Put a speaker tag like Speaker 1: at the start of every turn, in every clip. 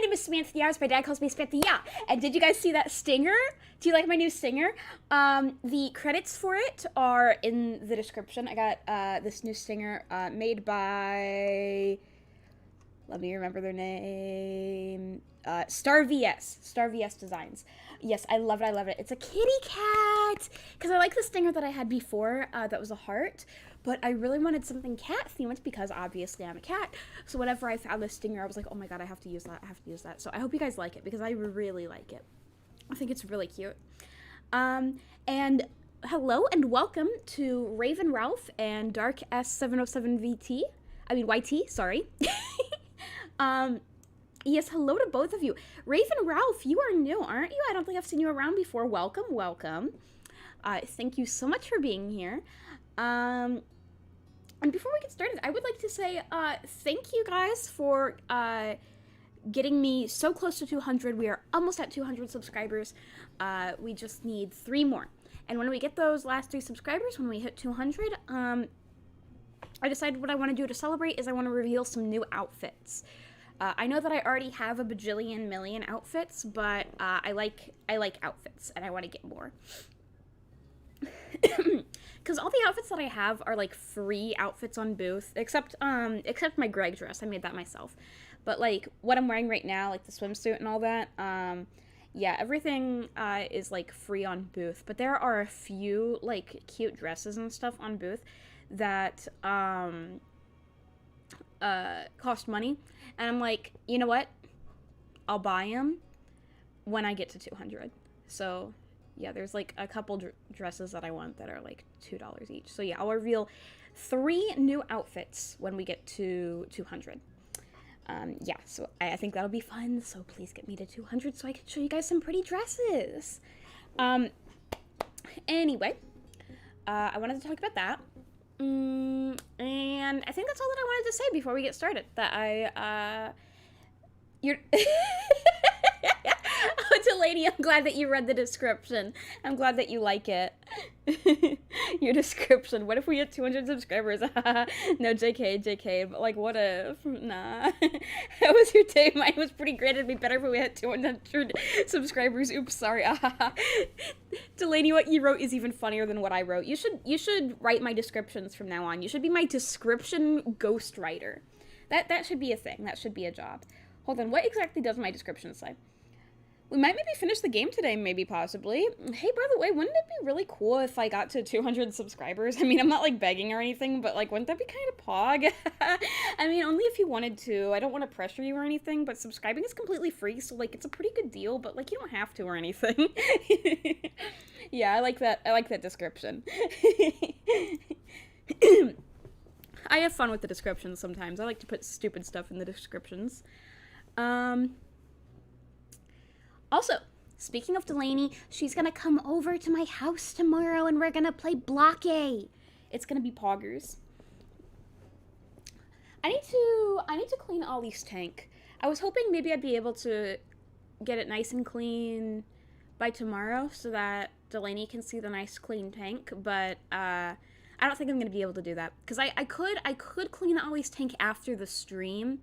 Speaker 1: name is Samantha Yars. My dad calls me Samantha Ya. And did you guys see that stinger? Do you like my new stinger? The credits for it are in the description. I got this new stinger made by... Let me remember their name. Star VS Designs. Yes, I love it. I love it. It's a kitty cat. Because I like the stinger that I had before. That was a heart. But I really wanted something cat themed because obviously I'm a cat. So whenever I found this stinger, I was like, oh my god, I have to use that. I have to use that. So I hope you guys like it because I really like it. I think it's really cute. And hello and welcome to Raven Ralph and Dark S707VT. I mean YT, sorry. Yes, hello to both of you. Raven Ralph, you are new, aren't you? I don't think I've seen you around before. Welcome, welcome. Thank you so much for being here. And before we get started, I would like to say thank you guys for getting me so close to 200. We are almost at 200 subscribers. We just need 3 more. And when we get those last 3 subscribers, when we hit 200, I decided what I want to do to celebrate is I want to reveal some new outfits. I know that I already have a bajillion million outfits, but I like outfits, and I want to get more. Because all the outfits that I have are like free outfits on Booth, except my Greg dress. I made that myself. But like what I'm wearing right now, like the swimsuit and all that, yeah, everything is like free on Booth. But there are a few like cute dresses and stuff on Booth that cost money, and I'm like, you know what? I'll buy them when I get to 200. So yeah, there's like a couple dresses that I want that are like $2 each. So yeah, I'll reveal 3 new outfits when we get to 200. Yeah, so I think that'll be fun. So please get me to 200 so I can show you guys some pretty dresses. Anyway, I wanted to talk about that. And I think that's all that I wanted to say before we get started. That you're... Oh, Delaney, I'm glad that you read the description. I'm glad that you like it. Your description. What if we get 200 subscribers? No, JK. But, like, what if? Nah. How was your day? Mine was pretty great. It'd be better if we had 200 subscribers. Oops, sorry. Delaney, what you wrote is even funnier than what I wrote. You should write my descriptions from now on. You should be my description ghostwriter. That should be a thing. That should be a job. Hold on. What exactly does my description say? We might maybe finish the game today, maybe, possibly. Hey, by the way, wouldn't it be really cool if I got to 200 subscribers? I mean, I'm not, like, begging or anything, but, like, wouldn't that be kind of pog? I mean, only if you wanted to. I don't want to pressure you or anything, but subscribing is completely free, so, like, it's a pretty good deal, but, like, you don't have to or anything. Yeah, I like that description. I have fun with the descriptions sometimes. I like to put stupid stuff in the descriptions. Also, speaking of Delaney, she's gonna come over to my house tomorrow and we're gonna play Block A. It's gonna be poggers. I need to clean Ollie's tank. I was hoping maybe I'd be able to get it nice and clean by tomorrow so that Delaney can see the nice clean tank, but I don't think I'm gonna be able to do that. Because I could clean Ollie's tank after the stream,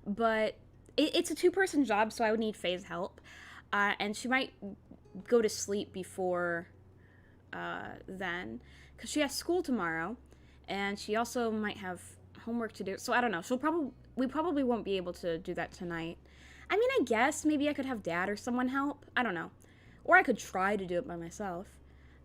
Speaker 1: but it's a 2-person job, so I would need Faye's help. And she might go to sleep before then, because she has school tomorrow, and she also might have homework to do. So I don't know. We probably won't be able to do that tonight. I mean, I guess maybe I could have Dad or someone help. I don't know, or I could try to do it by myself.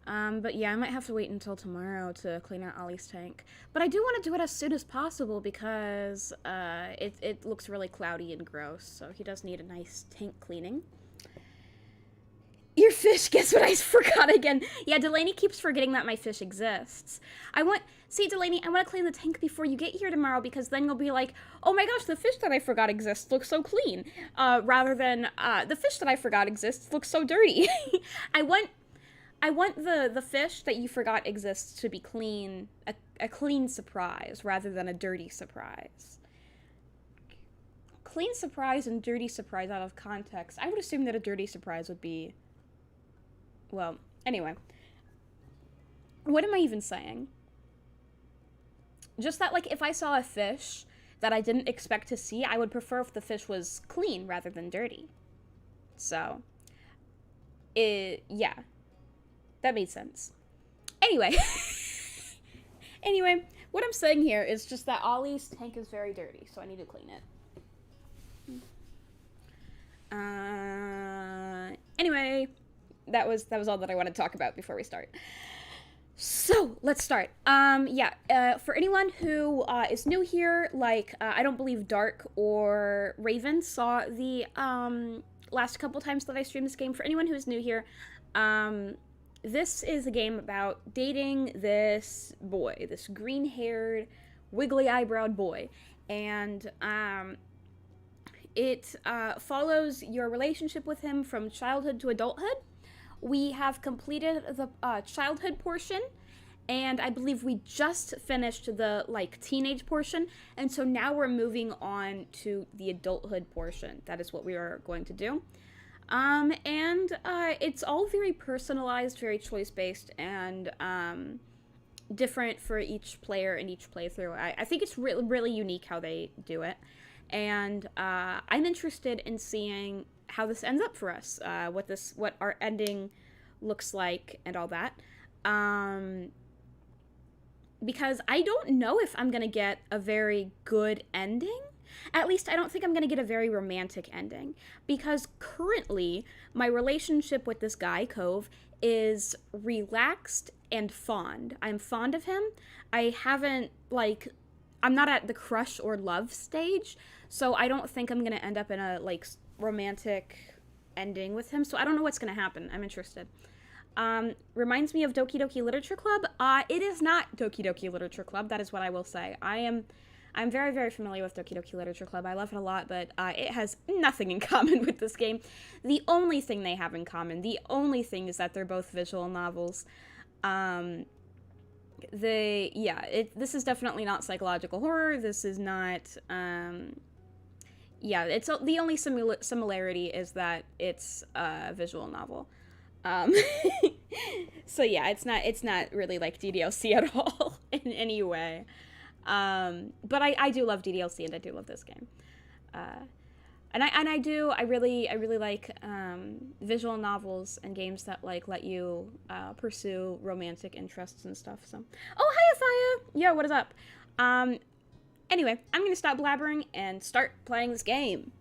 Speaker 1: But yeah, I might have to wait until tomorrow to clean out Ollie's tank. But I do want to do it as soon as possible because it looks really cloudy and gross. So he does need a nice tank cleaning. Your fish, guess what I forgot again? Yeah, Delaney keeps forgetting that my fish exists. See, Delaney, I want to clean the tank before you get here tomorrow because then you'll be like, oh my gosh, the fish that I forgot exists looks so clean. Rather than, the fish that I forgot exists looks so dirty. I want the fish that you forgot exists to be clean, a clean surprise rather than a dirty surprise. Clean surprise and dirty surprise out of context. I would assume that a dirty surprise would be... Well, anyway. What am I even saying? Just that, like, if I saw a fish that I didn't expect to see. I would prefer if the fish was clean rather than dirty. So, yeah, that made sense. Anyway, what I'm saying here is just that Ollie's tank is very dirty, so I need to clean it. Anyway, that was all that I wanted to talk about before we start. So, let's start. For anyone who is new here, I don't believe Dark or Raven saw the last couple times that I streamed this game. For anyone who is new here, this is a game about dating this boy, this green-haired, wiggly-eyebrowed boy. And it follows your relationship with him from childhood to adulthood. We have completed the childhood portion, and I believe we just finished the, teenage portion, and so now we're moving on to the adulthood portion. That is what we are going to do. It's all very personalized, very choice-based, and different for each player and each playthrough. I think it's really unique how they do it, and I'm interested in seeing how this ends up for us, what our ending looks like and all that. Because I don't know if I'm gonna get a very good ending. At least I don't think I'm gonna get a very romantic ending. Because currently, my relationship with this guy, Cove, is relaxed and fond. I'm fond of him. I haven't, I'm not at the crush or love stage, so I don't think I'm gonna end up in a, romantic ending with him, so I don't know what's gonna happen. I'm interested. Reminds me of Doki Doki Literature Club. It is not Doki Doki Literature Club, that is what I will say. I'm very, very familiar with Doki Doki Literature Club. I love it a lot, but it has nothing in common with this game. The only thing they have in common, the only thing is that they're both visual novels. This is definitely not psychological horror. This is not, it's the only similarity is that it's a visual novel. So yeah, it's not really like DDLC at all in any way. But I do love DDLC and I do love this game. I really like visual novels and games that let you pursue romantic interests and stuff. So, oh hi Athaya, yeah, what is up? Anyway, I'm gonna stop blabbering and start playing this game.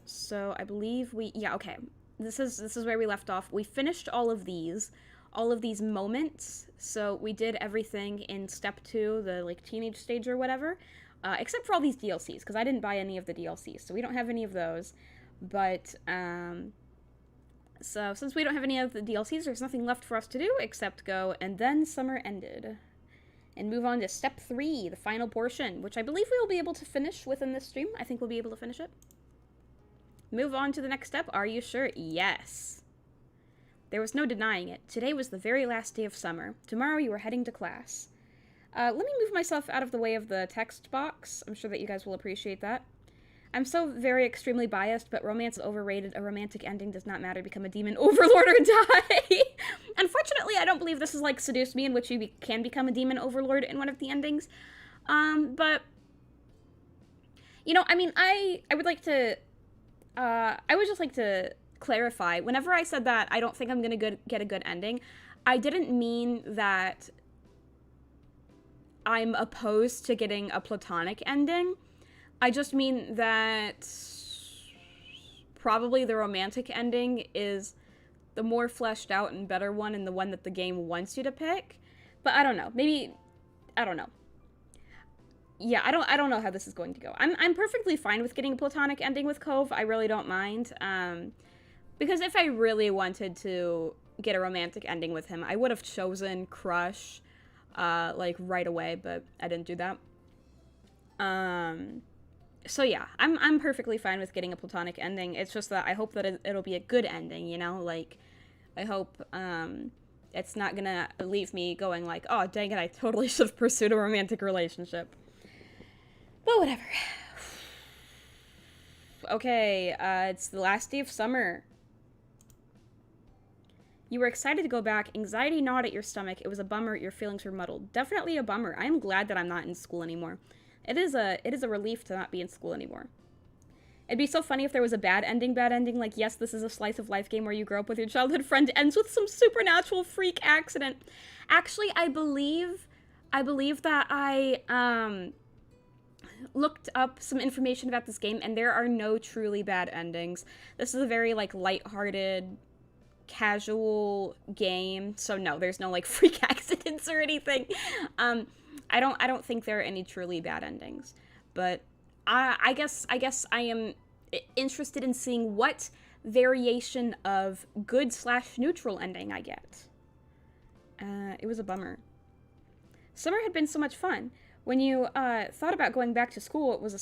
Speaker 1: So I believe okay. This is where we left off. We finished all of these moments. So we did everything in step 2, the teenage stage or whatever, except for all these DLCs, because I didn't buy any of the DLCs, so we don't have any of those. But so since we don't have any of the DLCs, there's nothing left for us to do except go and then summer ended, and move on to step 3, the final portion, which I believe we will be able to finish within this stream. I think we'll be able to finish it. Move on to the next step. Are you sure? Yes. There was no denying it. Today was the very last day of summer. Tomorrow you were heading to class. Let me move myself out of the way of the text box. I'm sure that you guys will appreciate that. I'm so very extremely biased, but romance is overrated. A romantic ending does not matter. Become a demon overlord or die. Unfortunately, I don't believe this is like Seduce Me, in which you can become a demon overlord in one of the endings. But, I would like to... I would just like to clarify, whenever I said that I don't think I'm gonna get a good ending, I didn't mean that I'm opposed to getting a platonic ending. I just mean that probably the romantic ending is the more fleshed out and better one, and the one that the game wants you to pick. But I don't know. Maybe, I don't know. Yeah, I don't know how this is going to go. I'm perfectly fine with getting a platonic ending with Cove. I really don't mind. Because if I really wanted to get a romantic ending with him, I would have chosen Crush, right away, but I didn't do that. So yeah, I'm perfectly fine with getting a platonic ending. It's just that I hope that it'll be a good ending, I hope, it's not gonna leave me going oh, dang it, I totally should have pursued a romantic relationship. But whatever. Okay, it's the last day of summer. You were excited to go back. Anxiety gnawed at your stomach. It was a bummer. Your feelings were muddled. Definitely a bummer. I am glad that I'm not in school anymore. It is a relief to not be in school anymore. It'd be so funny if there was a bad ending. Like, yes, this is a slice of life game where you grow up with your childhood friend, ends with some supernatural freak accident. Actually, I believe that I looked up some information about this game, and there are no truly bad endings. This is a very, like, lighthearted, casual game, so no, there's no, like, freak accidents or anything. I don't think there are any truly bad endings, but I guess I am interested in seeing what variation of good/neutral ending I get. It was a bummer. Summer had been so much fun. When you thought about going back to school, it was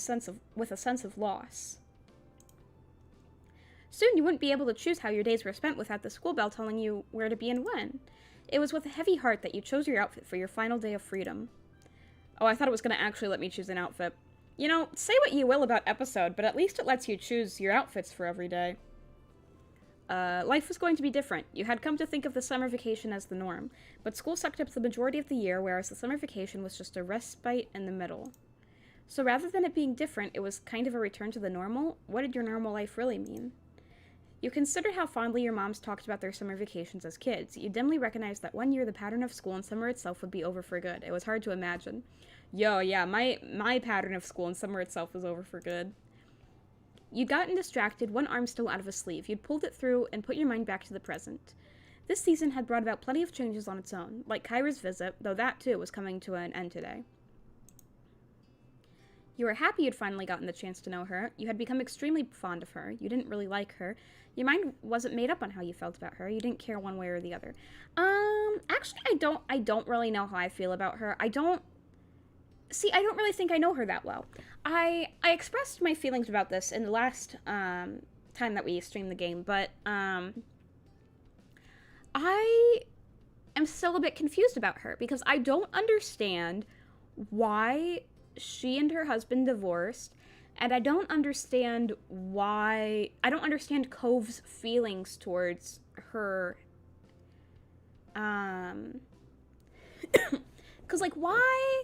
Speaker 1: with a sense of loss. Soon you wouldn't be able to choose how your days were spent without the school bell telling you where to be and when. It was with a heavy heart that you chose your outfit for your final day of freedom. Oh, I thought it was going to actually let me choose an outfit. You know, say what you will about episode, but at least it lets you choose your outfits for every day. Life was going to be different. You had come to think of the summer vacation as the norm, but school sucked up the majority of the year, whereas the summer vacation was just a respite in the middle. So rather than it being different, it was kind of a return to the normal. What did your normal life really mean? You considered how fondly your moms talked about their summer vacations as kids. You dimly recognized that one year the pattern of school and summer itself would be over for good. It was hard to imagine. Yo, yeah, my pattern of school and summer itself was over for good. You'd gotten distracted, one arm still out of a sleeve. You'd pulled it through and put your mind back to the present. This season had brought about plenty of changes on its own, like Kyra's visit, though that too was coming to an end today. You were happy you'd finally gotten the chance to know her. You had become extremely fond of her. You didn't really like her. Your mind wasn't made up on how you felt about her. You didn't care one way or the other. Actually, I don't really know how I feel about her. I don't really think I know her that well. I expressed my feelings about this in the last time that we streamed the game, but I am still a bit confused about her because I don't understand why she and her husband divorced, and I don't understand Cove's feelings towards her. Because, like, why?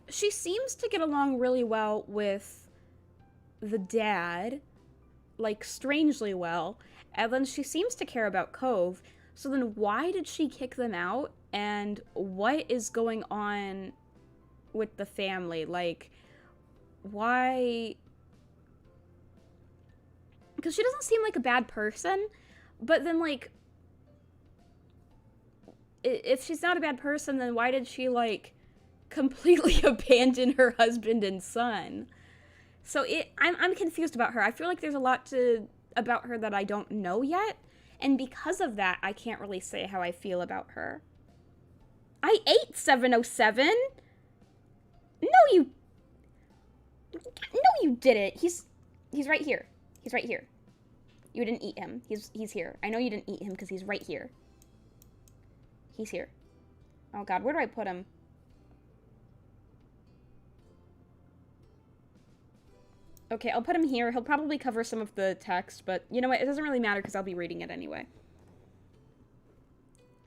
Speaker 1: She seems to get along really well with the dad, like, strangely well, and then she seems to care about Cove, so then why did she kick them out, and what is going on with the family? Like, why? Because she doesn't seem like a bad person, but then, like, if she's not a bad person, then why did she, like, completely abandon her husband and son? So I'm confused about her. I feel like there's a lot about her that I don't know yet, and because of that, I can't really say how I feel about her. I ate 707. No, you didn't. He's right here. He's right here. You didn't eat him. He's here. I know you didn't eat him because he's right here. He's here. Oh God, where do I put him? Okay, I'll put him here. He'll probably cover some of the text, but you know what? It doesn't really matter because I'll be reading it anyway.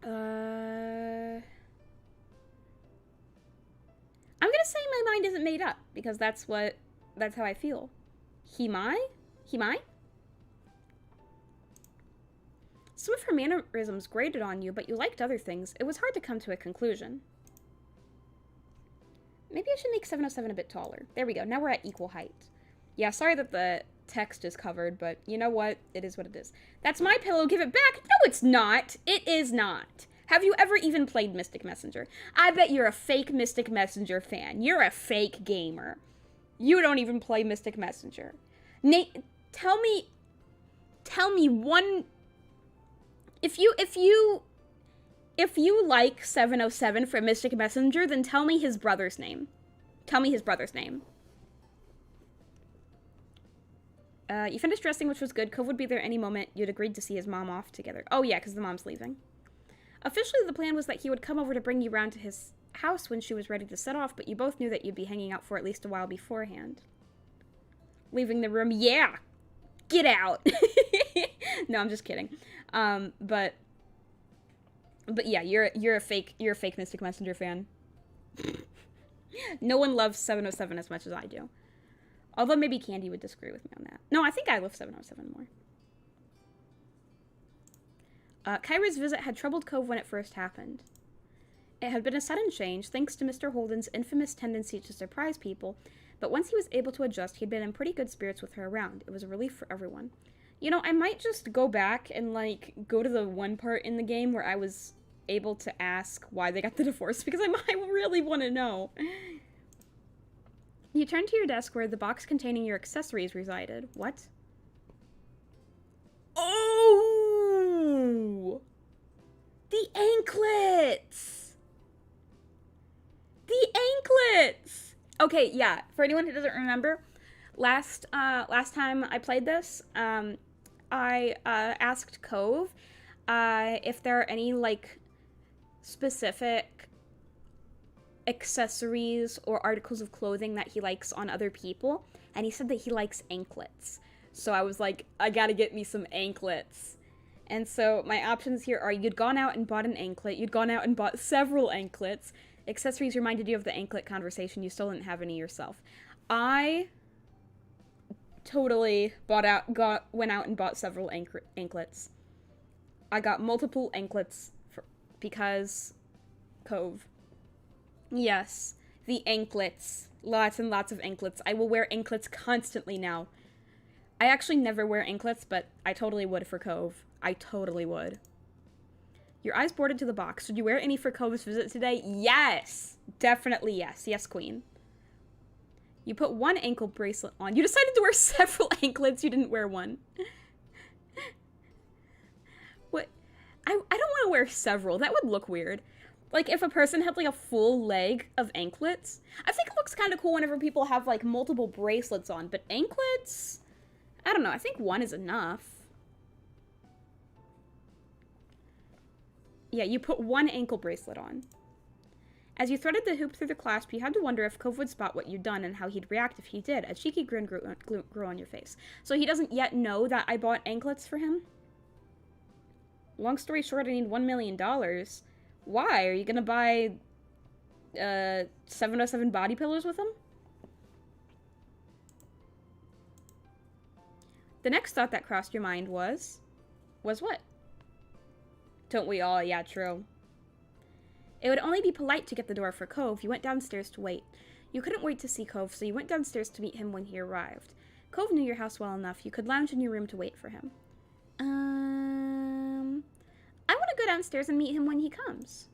Speaker 1: I'm gonna say my mind isn't made up because that's how I feel. Himai? Some of her mannerisms grated on you, but you liked other things. It was hard to come to a conclusion. Maybe I should make 707 a bit taller. There we go. Now we're at equal height. Yeah, sorry that the text is covered, but you know what? It is what it is. That's my pillow. Give it back. No, it's not. It is not. Have you ever even played Mystic Messenger? I bet you're a fake Mystic Messenger fan. You're a fake gamer. You don't even play Mystic Messenger. Nate, tell me one... If you like 707 from Mystic Messenger, then tell me his brother's name. Tell me his brother's name. You finished dressing, which was good. Cove would be there any moment. You'd agreed to see his mom off together. Oh, yeah, because the mom's leaving. Officially, the plan was that he would come over to bring you round to his house when she was ready to set off, but you both knew that you'd be hanging out for at least a while beforehand. Leaving the room, yeah! Get out! No, I'm just kidding. But But yeah, you're a fake Mystic Messenger fan. No one loves 707 as much as I do. Although maybe Candy would disagree with me on that. No, I think I love 707 more. Kyra's visit had troubled Cove when it first happened. It had been a sudden change, thanks to Mr. Holden's infamous tendency to surprise people, but once he was able to adjust, he'd been in pretty good spirits with her around. It was a relief for everyone. You know, I might just go back and, like, go to the one part in the game where I was able to ask why they got the divorce, because I really want to know. You turned to your desk where the box containing your accessories resided. What? Oh! The anklets! The anklets! Okay, yeah, for anyone who doesn't remember, last time I played this, I asked Cove if there are any, like, specific accessories or articles of clothing that he likes on other people, and he said that he likes anklets. So I was like, I gotta get me some anklets. And so my options here are: you'd gone out and bought an anklet, you'd gone out and bought several anklets, accessories reminded you of the anklet conversation, you still didn't have any yourself. I totally went out and bought several anklets. I got multiple anklets because Cove. Yes, the anklets. Lots and lots of anklets. I will wear anklets constantly now. I actually never wear anklets, but I totally would for Cove. I totally would. Your eyes boarded to the box. Should you wear any for Cove's visit today? Yes! Definitely yes. Yes, queen. You put one ankle bracelet on. You decided to wear several anklets. You didn't wear one. What? I don't want to wear several. That would look weird. Like, if a person had, like, a full leg of anklets. I think it looks kind of cool whenever people have, like, multiple bracelets on. But anklets? I don't know. I think one is enough. Yeah, you put one ankle bracelet on. As you threaded the hoop through the clasp, you had to wonder if Cove would spot what you'd done and how he'd react if he did. A cheeky grin grew on your face. So he doesn't yet know that I bought anklets for him? Long story short, I need $1 million. Why? Are you gonna buy 707 body pillows with them? The next thought that crossed your mind was what? Don't we all? Yeah, true. It would only be polite to get the door for Cove. You went downstairs to wait. You couldn't wait to see Cove, so you went downstairs to meet him when he arrived. Cove knew your house well enough. You could lounge in your room to wait for him. I want to go downstairs and meet him when he comes.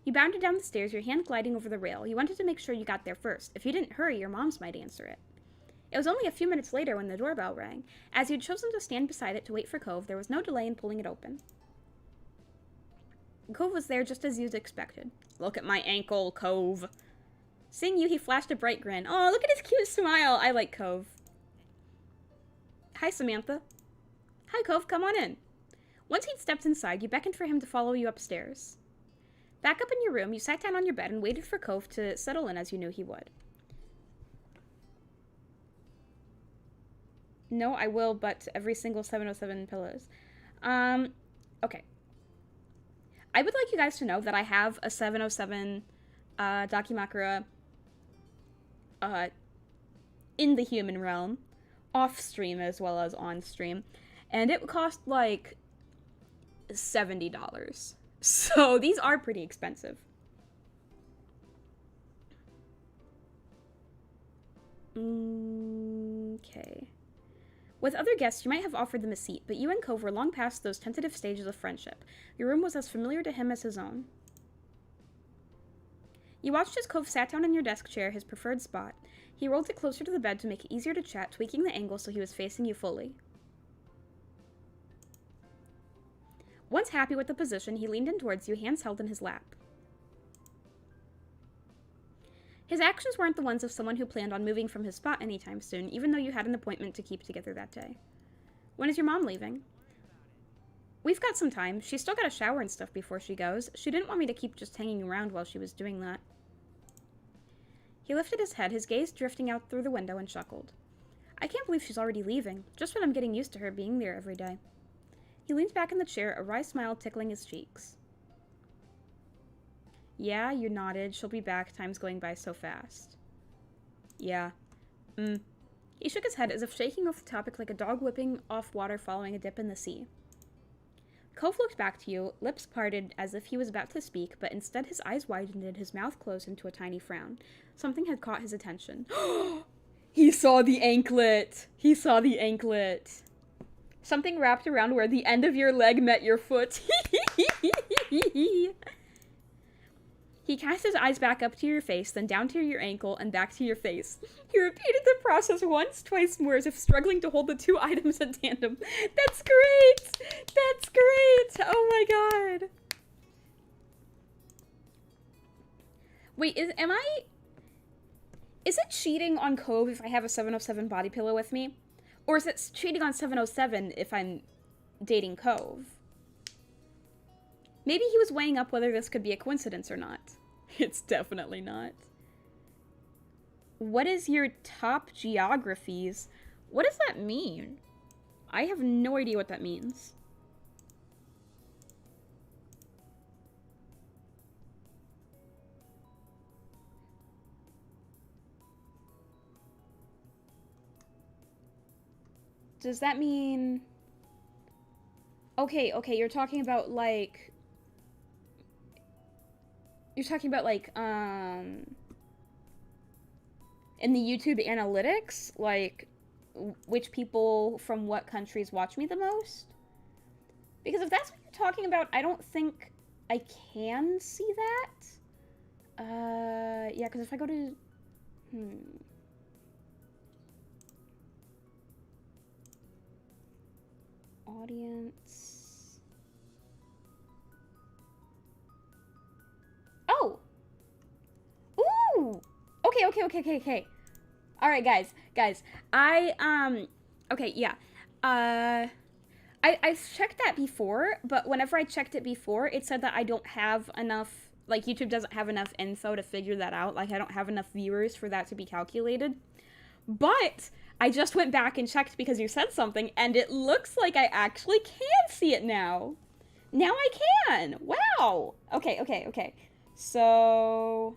Speaker 1: You bounded down the stairs, your hand gliding over the rail. You wanted to make sure you got there first. If you didn't hurry, your moms might answer it. It was only a few minutes later when the doorbell rang. As you'd chosen to stand beside it to wait for Cove, there was no delay in pulling it open. Cove was there just as you'd expected. Look at my ankle, Cove. Seeing you, he flashed a bright grin. Oh, look at his cute smile. I like Cove. Hi, Samantha. Hi, Cove. Come on in. Once he'd stepped inside, you beckoned for him to follow you upstairs. Back up in your room, you sat down on your bed and waited for Cove to settle in as you knew he would. No, I will, but every single 707 pillows. Okay. I would like you guys to know that I have a 707 Dakimakura in the human realm, off-stream as well as on-stream, and it would cost like $70. So these are pretty expensive. Okay. With other guests, you might have offered them a seat, but you and Cove were long past those tentative stages of friendship. Your room was as familiar to him as his own. You watched as Cove sat down in your desk chair, his preferred spot. He rolled it closer to the bed to make it easier to chat, tweaking the angle so he was facing you fully. Once happy with the position, he leaned in towards you, hands held in his lap. His actions weren't the ones of someone who planned on moving from his spot anytime soon, even though you had an appointment to keep together that day. When is your mom leaving? We've got some time. She's still got a shower and stuff before she goes. She didn't want me to keep just hanging around while she was doing that. He lifted his head, his gaze drifting out through the window, and chuckled. I can't believe she's already leaving, just when I'm getting used to her being there every day. He leans back in the chair, a wry smile tickling his cheeks. Yeah, you nodded. She'll be back. Time's going by so fast. Yeah. He shook his head as if shaking off the topic like a dog whipping off water following a dip in the sea. Cove looked back to you, lips parted as if he was about to speak, but instead his eyes widened and his mouth closed into a tiny frown. Something had caught his attention. He saw the anklet! He saw the anklet! Something wrapped around where the end of your leg met your foot. He cast his eyes back up to your face, then down to your ankle, and back to your face. He repeated the process once, twice more, as if struggling to hold the two items in tandem. That's great! That's great! Oh my god. Wait, is it cheating on Cove if I have a 707 body pillow with me? Or is it cheating on 707 if I'm dating Cove? Maybe he was weighing up whether this could be a coincidence or not. It's definitely not. What is your top geographies? What does that mean? I have no idea what that means. Does that mean... Okay, you're talking about, like... You're talking about, like, in the YouTube analytics? Like, which people from what countries watch me the most? Because if that's what you're talking about, I don't think I can see that. Yeah, because if I go to... Audience... Oh! Ooh! Okay. Alright, guys. Okay, yeah. I've checked that before, but whenever I checked it before, it said that I don't have enough, like, YouTube doesn't have enough info to figure that out. Like, I don't have enough viewers for that to be calculated. But I just went back and checked because you said something, and it looks like I actually can see it now. Now I can! Wow! Okay. So...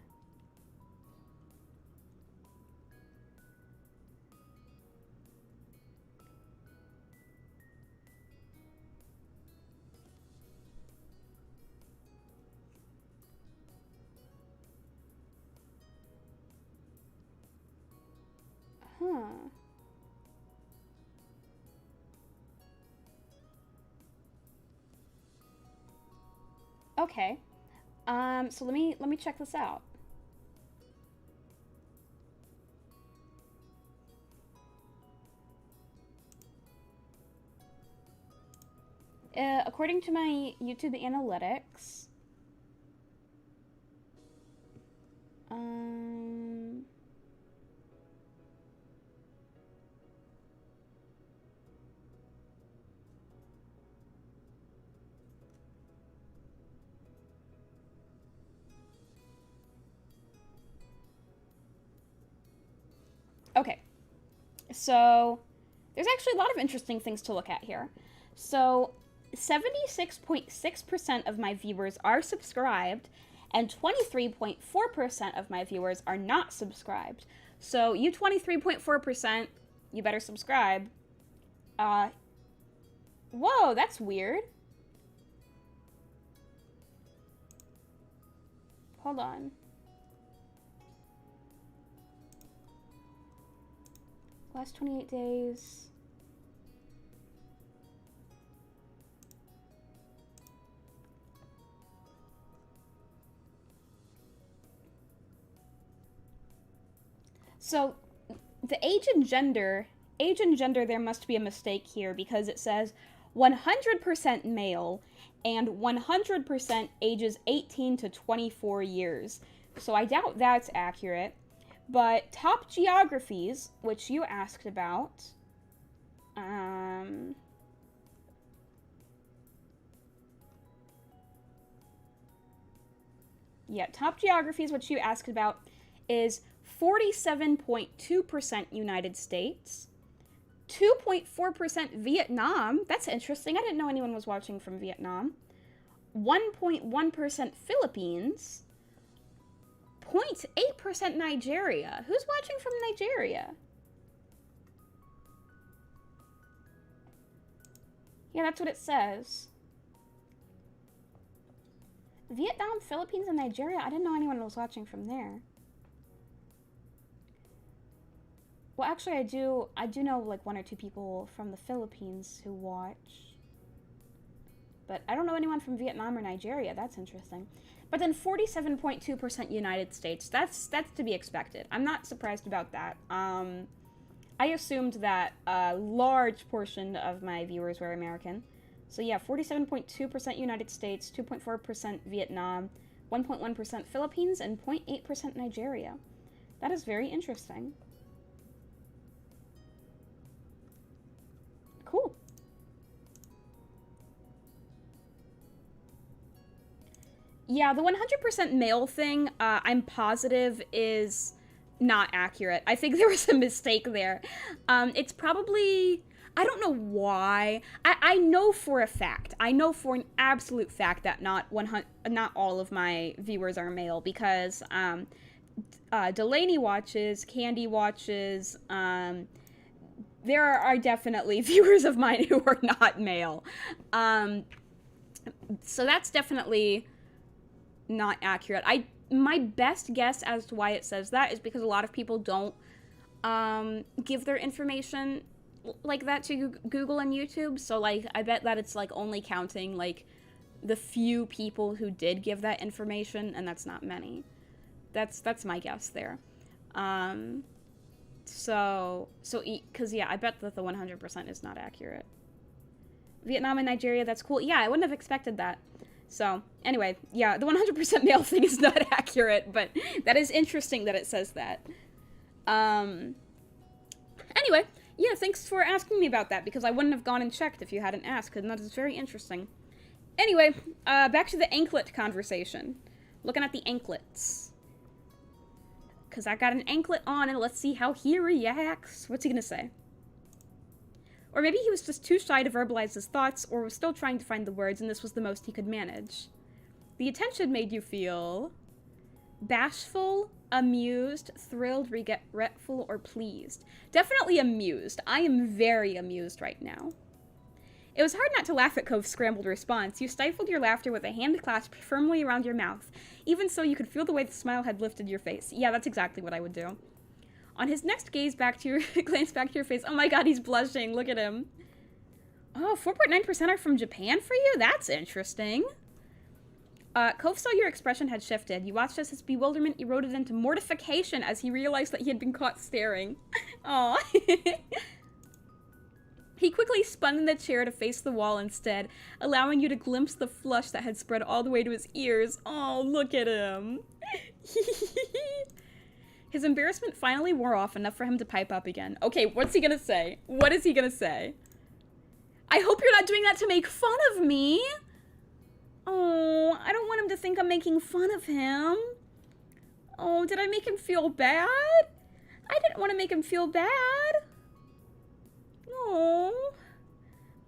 Speaker 1: Okay. So let me check this out. According to my YouTube analytics, okay. So there's actually a lot of interesting things to look at here. So 76.6% of my viewers are subscribed, and 23.4% of my viewers are not subscribed. So you 23.4%, you better subscribe. Whoa, that's weird. Hold on. Last 28 days. So, the age and gender, there must be a mistake here because it says 100% male and 100% ages 18 to 24 years. So I doubt that's accurate. But top geographies, which you asked about, top geographies, which you asked about, is 47.2% United States, 2.4% Vietnam. That's interesting. I didn't know anyone was watching from Vietnam. 1.1% Philippines. 0.8% Nigeria. Who's watching from Nigeria? Yeah, that's what it says. Vietnam, Philippines, and Nigeria. I didn't know anyone was watching from there. Well, actually, I do know like 1 or 2 people from the Philippines who watch. But I don't know anyone from Vietnam or Nigeria. That's interesting. But then 47.2% United States. That's to be expected. I'm not surprised about that. I assumed that a large portion of my viewers were American. So yeah, 47.2% United States, 2.4% Vietnam, 1.1% Philippines, and 0.8% Nigeria. That is very interesting. Cool. Yeah, the 100% male thing, I'm positive is not accurate. I think there was a mistake there. It's probably... I don't know why. I know for a fact. I know for an absolute fact that not all of my viewers are male because Delaney watches, Candy watches. There are definitely viewers of mine who are not male. So that's definitely not accurate. My best guess as to why it says that is because a lot of people don't give their information like that to Google and YouTube, so like I bet that it's like only counting like the few people who did give that information, and that's not many. That's my guess there. Because yeah, I bet that the 100% is not accurate. Vietnam and Nigeria, that's cool. Yeah, I wouldn't have expected that. So anyway, yeah, the 100% male thing is not accurate, but that is interesting that it says that. Anyway. Yeah, thanks for asking me about that, because I wouldn't have gone and checked if you hadn't asked, and that is very interesting. Anyway, back to the anklet conversation. Looking at the anklets. Because I got an anklet on, and let's see how he reacts. What's he gonna say? Or maybe he was just too shy to verbalize his thoughts, or was still trying to find the words, and this was the most he could manage. The attention made you feel... bashful, amused, thrilled, regretful, or pleased. Definitely amused. I am very amused right now. It was hard not to laugh at Cove's scrambled response. You stifled your laughter with a hand clasped firmly around your mouth. Even so, you could feel the way the smile had lifted your face. Yeah, that's exactly what I would do. On his next glance back to your face, oh my god, he's blushing. Look at him. Oh, 4.9% are from Japan for you? That's interesting. Cove saw your expression had shifted. You watched as his bewilderment eroded into mortification as he realized that he had been caught staring. Aw. He quickly spun in the chair to face the wall instead, allowing you to glimpse the flush that had spread all the way to his ears. Oh, look at him. His embarrassment finally wore off enough for him to pipe up again. Okay, what's he gonna say? What is he gonna say? I hope you're not doing that to make fun of me. Oh, I don't want him to think I'm making fun of him. Oh, did I make him feel bad? I didn't want to make him feel bad. No.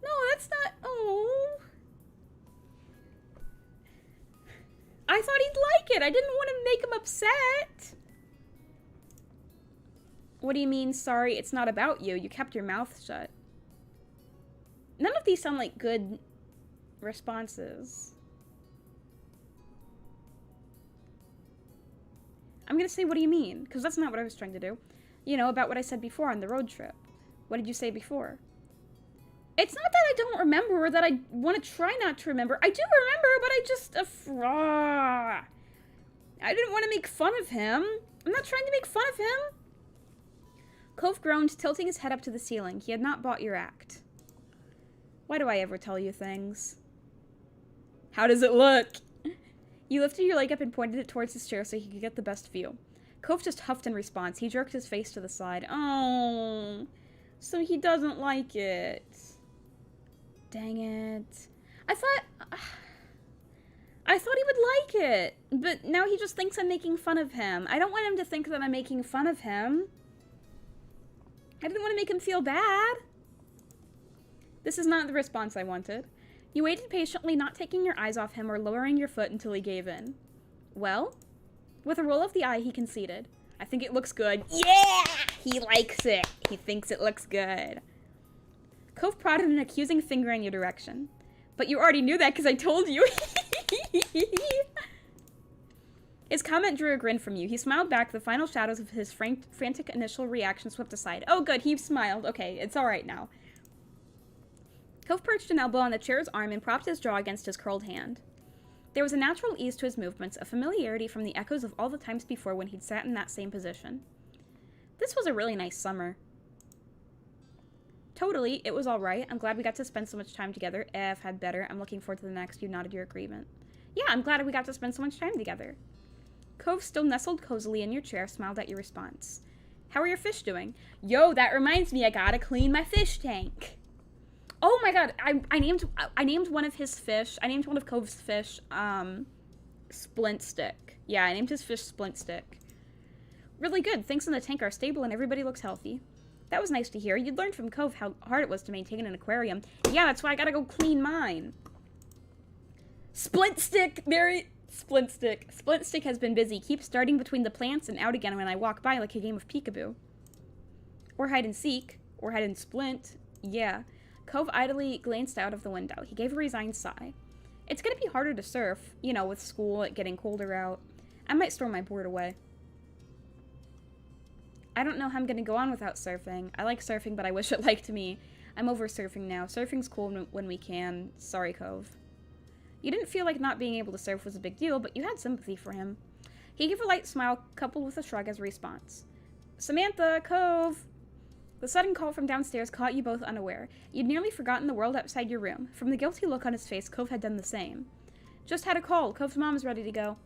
Speaker 1: No, that's not... Oh. I thought he'd like it. I didn't want to make him upset. What do you mean, sorry, it's not about you? You kept your mouth shut. None of these sound like good responses. I'm gonna say, what do you mean? Because that's not what I was trying to do. You know, about what I said before on the road trip. What did you say before? It's not that I don't remember or that I want to try not to remember. I do remember, but I just... I didn't want to make fun of him. I'm not trying to make fun of him. Cove groaned, tilting his head up to the ceiling. He had not bought your act. Why do I ever tell you things? How does it look? You lifted your leg up and pointed it towards his chair so he could get the best view. Cove just huffed in response. He jerked his face to the side. Oh, so he doesn't like it. Dang it. I thought he would like it, but now he just thinks I'm making fun of him. I don't want him to think that I'm making fun of him. I didn't want to make him feel bad. This is not the response I wanted. You waited patiently, not taking your eyes off him or lowering your foot until he gave in. Well? With a roll of the eye, he conceded. I think it looks good. Yeah! He likes it. He thinks it looks good. Cove prodded an accusing finger in your direction. But you already knew that because I told you. His comment drew a grin from you. He smiled back, the final shadows of his frantic initial reaction swept aside. Oh, good, he smiled. Okay, it's alright now. Cove perched an elbow on the chair's arm and propped his jaw against his curled hand. There was a natural ease to his movements, a familiarity from the echoes of all the times before when he'd sat in that same position. This was a really nice summer. Totally, it was alright. I'm glad we got to spend so much time together. I've had better. I'm looking forward to the next. You nodded your agreement. Yeah, I'm glad we got to spend so much time together. Cove, still nestled cozily in your chair, smiled at your response. How are your fish doing? Yo, that reminds me, I gotta clean my fish tank. Oh my god, I named one of his fish. I named one of Cove's fish, Splint Stick. Yeah, I named his fish Splint Stick. Really good. Things in the tank are stable and everybody looks healthy. That was nice to hear. You'd learned from Cove how hard it was to maintain an aquarium. Yeah, that's why I gotta go clean mine. Splint Stick! Splint Stick. Splint Stick has been busy. Keeps darting between the plants and out again when I walk by like a game of peekaboo. Or hide and seek. Or hide and splint. Yeah. Cove idly glanced out of the window. He gave a resigned sigh. It's gonna be harder to surf, you know, with school, it getting colder out. I might store my board away. I don't know how I'm gonna go on without surfing. I like surfing, but I wish it liked me. I'm over surfing now. Surfing's cool when we can. Sorry, Cove. You didn't feel like not being able to surf was a big deal, but you had sympathy for him. He gave a light smile, coupled with a shrug as a response. Samantha, Cove! The sudden call from downstairs caught you both unaware. You'd nearly forgotten the world outside your room. From the guilty look on his face, Cove had done the same. Just had a call. Cove's mom's ready to go.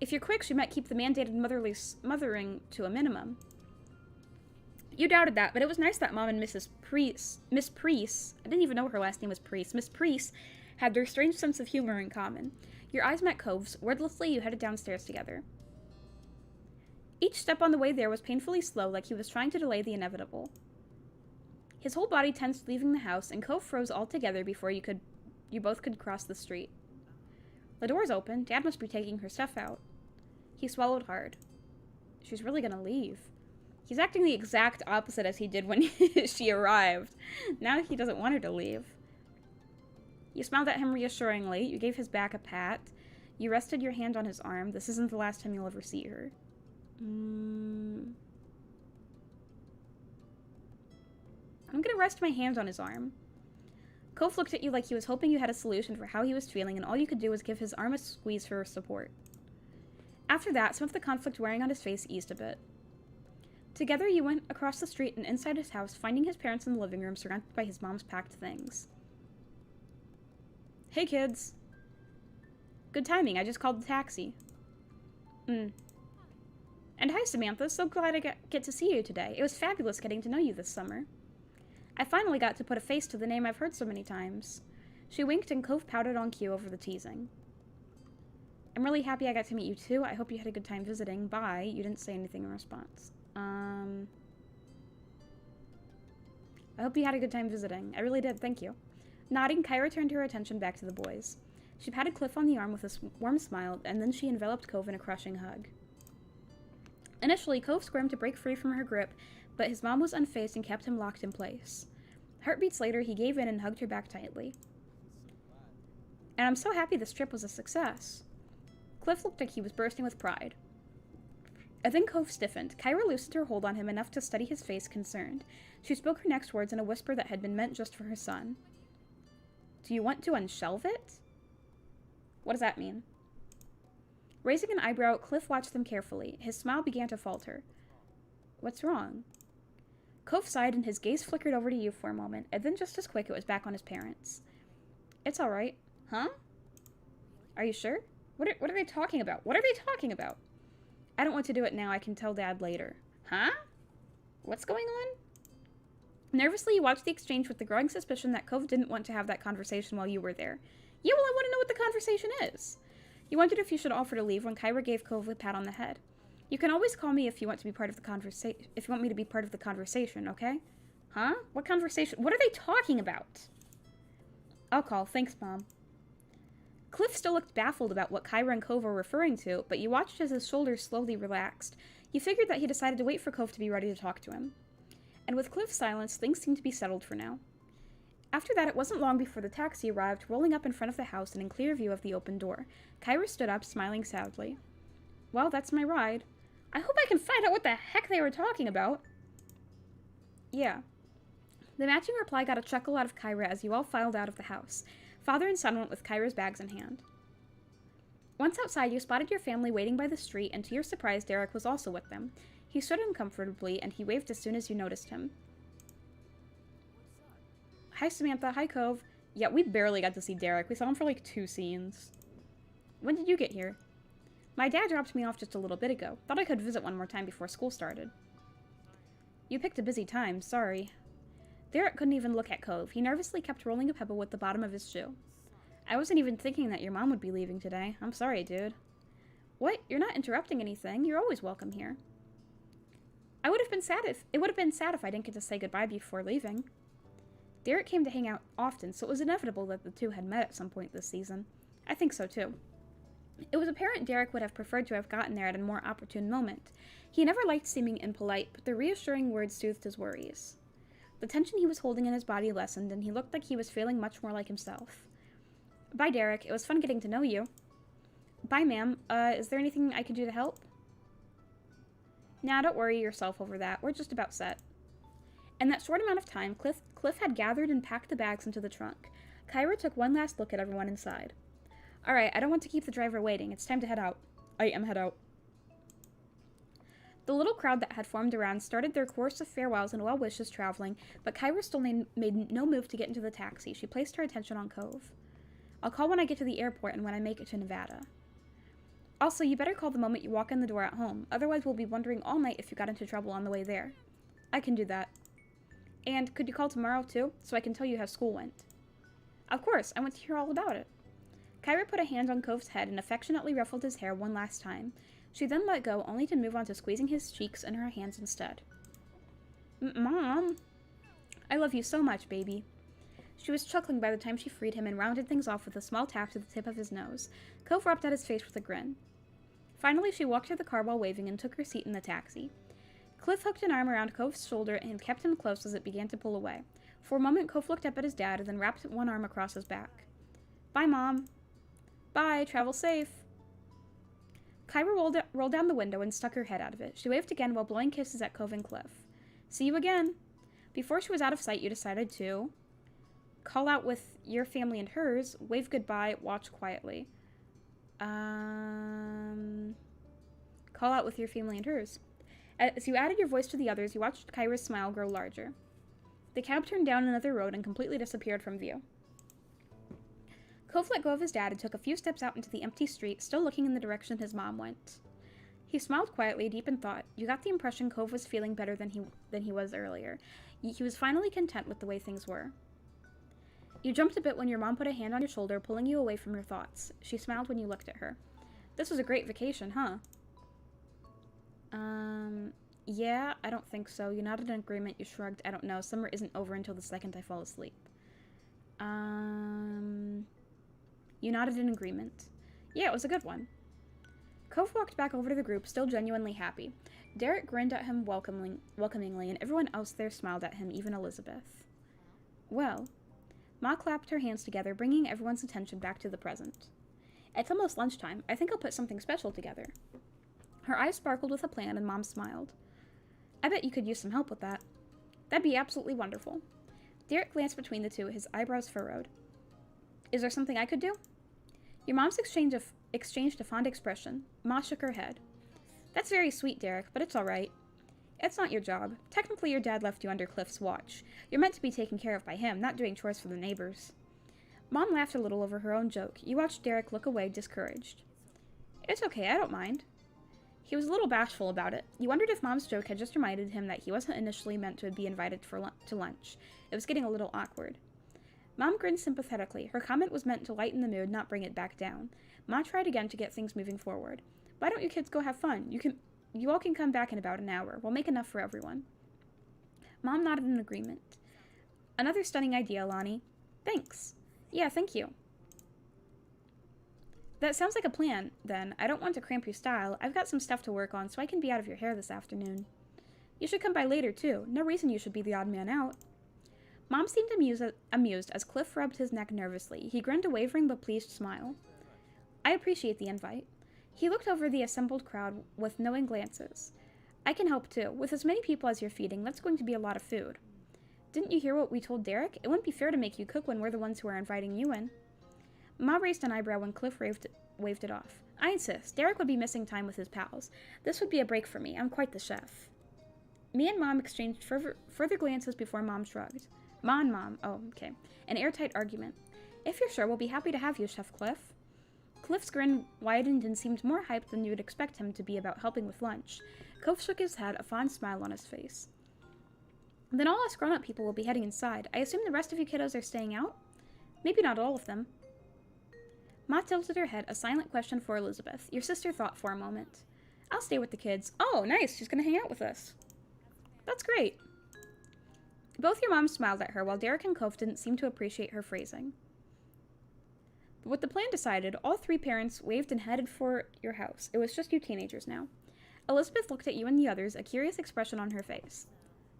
Speaker 1: If you're quick, she might keep the mandated motherly smothering to a minimum. You doubted that, but it was nice that Mom and Miss Priest, I didn't even know her last name was Priest, Miss Priest, had their strange sense of humor in common. Your eyes met Cove's. Wordlessly, you headed downstairs together. Each step on the way there was painfully slow, like he was trying to delay the inevitable. His whole body tensed leaving the house, and Cove froze altogether before you both could cross the street. The door's open. Dad must be taking her stuff out. He swallowed hard. She's really gonna leave. He's acting the exact opposite as he did when she arrived. Now he doesn't want her to leave. You smiled at him reassuringly. You gave his back a pat. You rested your hand on his arm. This isn't the last time you'll ever see her. I'm gonna rest my hand on his arm. Cove looked at you like he was hoping you had a solution for how he was feeling, and all you could do was give his arm a squeeze for support. After that, some of the conflict wearing on his face eased a bit. Together, you went across the street and inside his house, finding his parents in the living room surrounded by his mom's packed things. Hey, kids. Good timing, I just called the taxi. And hi, Samantha. So glad I get to see you today. It was fabulous getting to know you this summer. I finally got to put a face to the name I've heard so many times. She winked and Cove pouted on cue over the teasing. I'm really happy I got to meet you too. I hope you had a good time visiting. Bye. You didn't say anything in response. I hope you had a good time visiting. I really did, thank you. Nodding, Kyra turned her attention back to the boys. She patted Cliff on the arm with a warm smile, and then she enveloped Cove in a crushing hug. Initially, Cove squirmed to break free from her grip, but his mom was unfazed and kept him locked in place. Heartbeats later, he gave in and hugged her back tightly. And I'm so happy this trip was a success. Cliff looked like he was bursting with pride. And then Cove stiffened. Kyra loosened her hold on him enough to study his face, concerned. She spoke her next words in a whisper that had been meant just for her son. Do you want to unshelve it? What does that mean? Raising an eyebrow, Cliff watched them carefully. His smile began to falter. What's wrong? Cove sighed and his gaze flickered over to you for a moment, and then just as quick it was back on his parents. It's alright. Huh? Are you sure? What are they talking about? What are they talking about? I don't want to do it now. I can tell Dad later. Huh? What's going on? Nervously, you watched the exchange with the growing suspicion that Cove didn't want to have that conversation while you were there. Yeah, well, I want to know what the conversation is. You wondered if you should offer to leave when Kyra gave Cove a pat on the head. You can always call me if you want to be part of the if you want me to be part of the conversation, okay? Huh? What conversation? What are they talking about? I'll call. Thanks, Mom. Cliff still looked baffled about what Kyra and Cove were referring to, but you watched as his shoulders slowly relaxed. You figured that he decided to wait for Cove to be ready to talk to him. And with Cliff's silence, things seemed to be settled for now. After that, it wasn't long before the taxi arrived, rolling up in front of the house and in clear view of the open door. Kyra stood up, smiling sadly. Well, that's my ride. I hope I can find out what the heck they were talking about. Yeah. The matching reply got a chuckle out of Kyra as you all filed out of the house. Father and son went with Kyra's bags in hand. Once outside, you spotted your family waiting by the street, and to your surprise, Derek was also with them. He stood uncomfortably, and he waved as soon as you noticed him. Hi, Samantha. Hi, Cove. Yeah, we barely got to see Derek. We saw him for like 2 scenes. When did you get here? My dad dropped me off just a little bit ago. Thought I could visit one more time before school started. You picked a busy time. Sorry. Derek couldn't even look at Cove. He nervously kept rolling a pebble with the bottom of his shoe. I wasn't even thinking that your mom would be leaving today. I'm sorry, dude. What? You're not interrupting anything. You're always welcome here. It would have been sad if I didn't get to say goodbye before leaving. Derek came to hang out often, so it was inevitable that the two had met at some point this season. I think so, too. It was apparent Derek would have preferred to have gotten there at a more opportune moment. He never liked seeming impolite, but the reassuring words soothed his worries. The tension he was holding in his body lessened, and he looked like he was feeling much more like himself. Bye, Derek. It was fun getting to know you. Bye, ma'am. Is there anything I can do to help? Nah, don't worry yourself over that. We're just about set. In that short amount of time, Cliff had gathered and packed the bags into the trunk. Kyra took one last look at everyone inside. Alright, I don't want to keep the driver waiting. It's time to head out. I am head out. The little crowd that had formed around started their chorus of farewells and well wishes traveling, but Kyra still made no move to get into the taxi. She placed her attention on Cove. I'll call when I get to the airport and when I make it to Nevada. Also, you better call the moment you walk in the door at home. Otherwise, we'll be wondering all night if you got into trouble on the way there. I can do that. And could you call tomorrow, too, so I can tell you how school went? Of course, I want to hear all about it. Kyra put a hand on Cove's head and affectionately ruffled his hair one last time. She then let go, only to move on to squeezing his cheeks in her hands instead. Mom! I love you so much, baby. She was chuckling by the time she freed him and rounded things off with a small tap to the tip of his nose. Cove rubbed at his face with a grin. Finally, she walked to the car while waving and took her seat in the taxi. Cliff hooked an arm around Cove's shoulder and kept him close as it began to pull away. For a moment, Cove looked up at his dad and then wrapped one arm across his back. Bye, Mom. Bye, travel safe. Kyra rolled down the window and stuck her head out of it. She waved again while blowing kisses at Cove and Cliff. See you again. Before she was out of sight, you decided to call out with your family and hers, wave goodbye, watch quietly. Call out with your family and hers. As you added your voice to the others, you watched Kyra's smile grow larger. The cab turned down another road and completely disappeared from view. Cove let go of his dad and took a few steps out into the empty street, still looking in the direction his mom went. He smiled quietly, deep in thought. You got the impression Cove was feeling better than he was earlier. He was finally content with the way things were. You jumped a bit when your mom put a hand on your shoulder, pulling you away from your thoughts. She smiled when you looked at her. This was a great vacation, huh? Yeah, I don't think so. You nodded in agreement, you shrugged. I don't know. Summer isn't over until the second I fall asleep. You nodded in agreement. Yeah, it was a good one. Cove walked back over to the group, still genuinely happy. Derek grinned at him welcomingly, and everyone else there smiled at him, even Elizabeth. Well, Ma clapped her hands together, bringing everyone's attention back to the present. It's almost lunchtime. I think I'll put something special together. Her eyes sparkled with a plan, and Mom smiled. I bet you could use some help with that. That'd be absolutely wonderful. Derek glanced between the two, his eyebrows furrowed. Is there something I could do? Your mom's exchanged a fond expression. Ma shook her head. That's very sweet, Derek, but it's all right. It's not your job. Technically, your dad left you under Cliff's watch. You're meant to be taken care of by him, not doing chores for the neighbors. Mom laughed a little over her own joke. You watched Derek look away, discouraged. It's okay, I don't mind. He was a little bashful about it. You wondered if Mom's joke had just reminded him that he wasn't initially meant to be invited to lunch. It was getting a little awkward. Mom grinned sympathetically. Her comment was meant to lighten the mood, not bring it back down. Ma tried again to get things moving forward. Why don't you kids go have fun? You all can come back in about an hour. We'll make enough for everyone. Mom nodded in agreement. Another stunning idea, Lonnie. Thanks. Yeah, thank you. That sounds like a plan, then. I don't want to cramp your style. I've got some stuff to work on, so I can be out of your hair this afternoon. You should come by later, too. No reason you should be the odd man out. Mom seemed amused as Cliff rubbed his neck nervously. He grinned a wavering but pleased smile. I appreciate the invite. He looked over the assembled crowd with knowing glances. I can help, too. With as many people as you're feeding, that's going to be a lot of food. Didn't you hear what we told Derek? It wouldn't be fair to make you cook when we're the ones who are inviting you in. Ma raised an eyebrow when Cliff waved it off. I insist. Derek would be missing time with his pals. This would be a break for me. I'm quite the chef. Me and Mom exchanged further glances before Mom shrugged. Ma and Mom. Oh, okay. An airtight argument. If you're sure, we'll be happy to have you, Chef Cliff. Cliff's grin widened and seemed more hyped than you would expect him to be about helping with lunch. Cove shook his head, a fond smile on his face. Then all us grown-up people will be heading inside. I assume the rest of you kiddos are staying out? Maybe not all of them. Ma tilted her head, a silent question for Elizabeth. Your sister thought for a moment. I'll stay with the kids. Oh, nice. She's going to hang out with us. That's great. Both your moms smiled at her, while Derek and Cove didn't seem to appreciate her phrasing. But with the plan decided, all three parents waved and headed for your house. It was just you teenagers now. Elizabeth looked at you and the others, a curious expression on her face.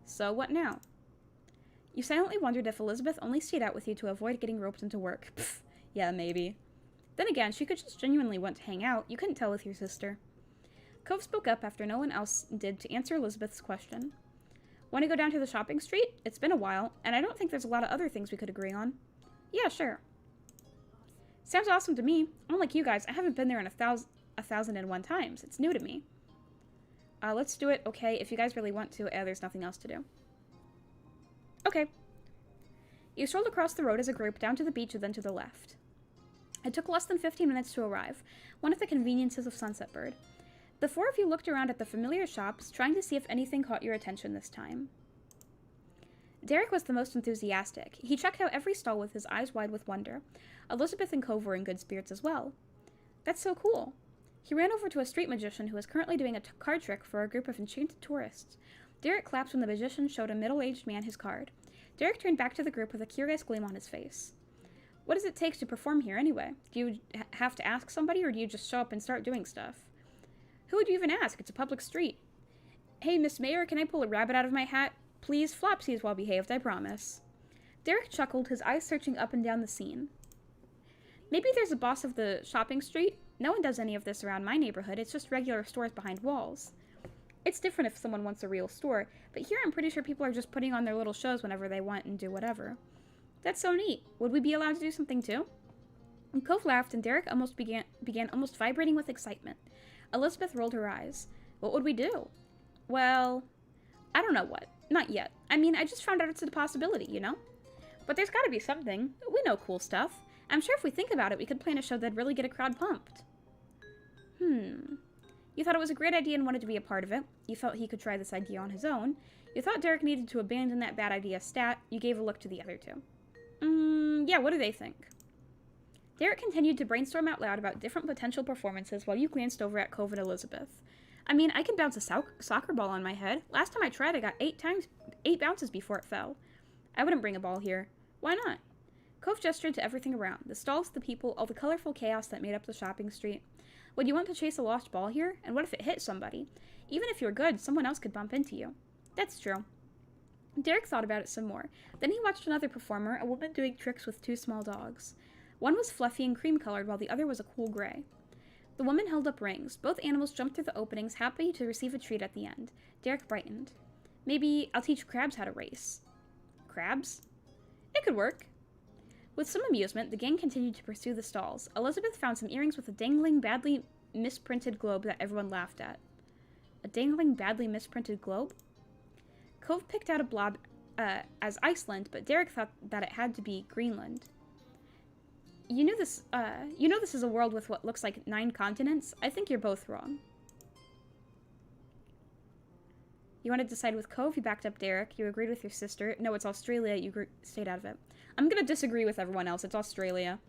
Speaker 1: So, what now? You silently wondered if Elizabeth only stayed out with you to avoid getting roped into work. Pfft, yeah, maybe. Then again, she could just genuinely want to hang out. You couldn't tell with your sister. Cove spoke up after no one else did to answer Elizabeth's question. Want to go down to the shopping street? It's been a while, and I don't think there's a lot of other things we could agree on. Yeah, sure. Sounds awesome to me. Unlike you guys, I haven't been there in 1,001 times. It's new to me. Let's do it, okay? If you guys really want to, there's nothing else to do. Okay. You strolled across the road as a group down to the beach and then to the left. It took less than 15 minutes to arrive, one of the conveniences of Sunset Bird. The four of you looked around at the familiar shops, trying to see if anything caught your attention this time. Derek was the most enthusiastic. He checked out every stall with his eyes wide with wonder. Elizabeth and Cove were in good spirits as well. That's so cool. He ran over to a street magician who was currently doing a card trick for a group of enchanted tourists. Derek clapped when the magician showed a middle-aged man his card. Derek turned back to the group with a curious gleam on his face. What does it take to perform here anyway? Do you have to ask somebody, or do you just show up and start doing stuff? Who would you even ask? It's a public street. Hey, Miss Mayor, can I pull a rabbit out of my hat? Please, Flopsy is well behaved, I promise. Derek chuckled, his eyes searching up and down the scene. Maybe there's a boss of the shopping street. No one does any of this around my neighborhood. It's just regular stores behind walls. It's different if someone wants a real store, but here I'm pretty sure people are just putting on their little shows whenever they want and do whatever. That's so neat. Would we be allowed to do something too? And Cove laughed, and Derek almost began almost vibrating with excitement. Elizabeth rolled her eyes. What would we do? Well, I don't know what. Not yet. I mean, I just found out it's a possibility, you know? But there's gotta be something. We know cool stuff. I'm sure if we think about it, we could plan a show that'd really get a crowd pumped. You thought it was a great idea and wanted to be a part of it. You felt he could try this idea on his own. You thought Derek needed to abandon that bad idea stat. You gave a look to the other two. Yeah, what do they think? Derek continued to brainstorm out loud about different potential performances while you glanced over at Cove and Elizabeth. I mean, I can bounce a soccer ball on my head. Last time I tried, I got 8 bounces before it fell. I wouldn't bring a ball here. Why not? Cove gestured to everything around. The stalls, the people, all the colorful chaos that made up the shopping street. Would you want to chase a lost ball here? And what if it hit somebody? Even if you're good, someone else could bump into you. That's true. Derek thought about it some more. Then he watched another performer, a woman doing tricks with 2 small dogs. One was fluffy and cream-colored, while the other was a cool gray. The woman held up rings. Both animals jumped through the openings, happy to receive a treat at the end. Derek brightened. Maybe I'll teach crabs how to race. Crabs? It could work. With some amusement, the gang continued to pursue the stalls. Elizabeth found some earrings with a dangling, badly misprinted globe that everyone laughed at. A dangling, badly misprinted globe? Cove picked out a blob as Iceland, but Derek thought that it had to be Greenland. You know this is a world with what looks like 9 continents? I think you're both wrong. You wanted to side with Cove? You backed up Derek. You agreed with your sister. No, it's Australia. You stayed out of it. I'm gonna disagree with everyone else. It's Australia.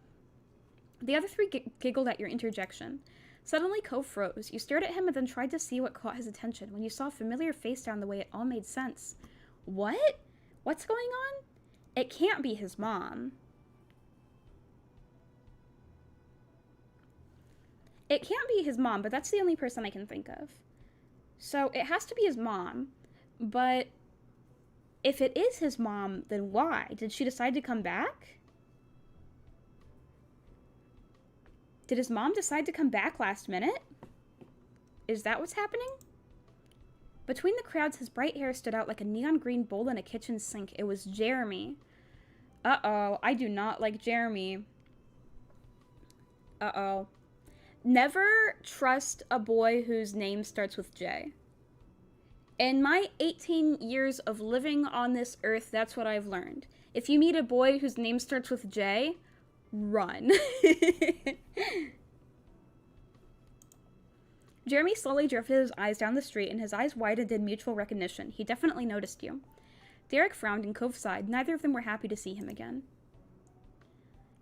Speaker 1: The other 3 giggled at your interjection. Suddenly, Cove froze. You stared at him and then tried to see what caught his attention when you saw a familiar face down the way it all made sense. What? What's going on? It can't be his mom. It can't be his mom, but that's the only person I can think of. So it has to be his mom, but if it is his mom, then why? Did she decide to come back? Did his mom decide to come back last minute? Is that what's happening? Between the crowds, his bright hair stood out like a neon green bowl in a kitchen sink. It was Jeremy. Uh-oh, I do not like Jeremy. Uh-oh. Never trust a boy whose name starts with J. In my 18 years of living on this earth, that's what I've learned. If you meet a boy whose name starts with J, run. Jeremy slowly drove his eyes down the street, and his eyes widened in mutual recognition. He definitely noticed you. Derek frowned and Cove sighed. Neither of them were happy to see him again.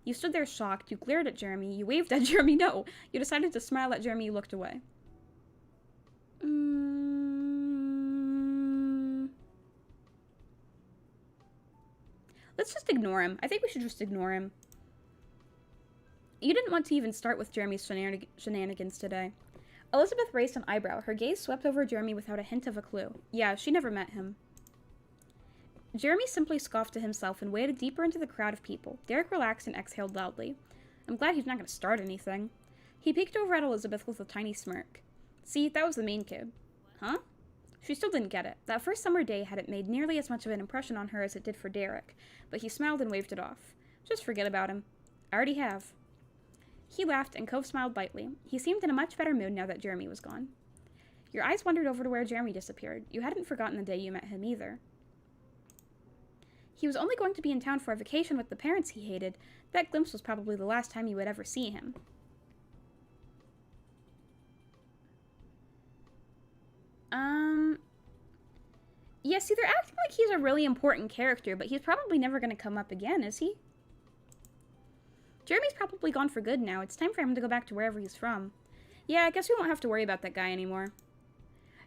Speaker 1: You stood there shocked. You glared at Jeremy. You waved at Jeremy. No. You decided to smile at Jeremy. You looked away. Let's just ignore him. I think we should just ignore him. You didn't want to even start with Jeremy's shenanigans today. Elizabeth raised an eyebrow. Her gaze swept over Jeremy without a hint of a clue. Yeah, she never met him. Jeremy simply scoffed to himself and waded deeper into the crowd of people. Derek relaxed and exhaled loudly. I'm glad he's not going to start anything. He peeked over at Elizabeth with a tiny smirk. See, that was the main kid. Huh? She still didn't get it. That first summer day hadn't made nearly as much of an impression on her as it did for Derek, but he smiled and waved it off. Just forget about him. I already have. He laughed, and Cove smiled lightly. He seemed in a much better mood now that Jeremy was gone. Your eyes wandered over to where Jeremy disappeared. You hadn't forgotten the day you met him either. He was only going to be in town for a vacation with the parents he hated. That glimpse was probably the last time you would ever see him. Yeah, see, they're acting like he's a really important character, but he's probably never going to come up again, is he? Jeremy's probably gone for good now. It's time for him to go back to wherever he's from. Yeah, I guess we won't have to worry about that guy anymore.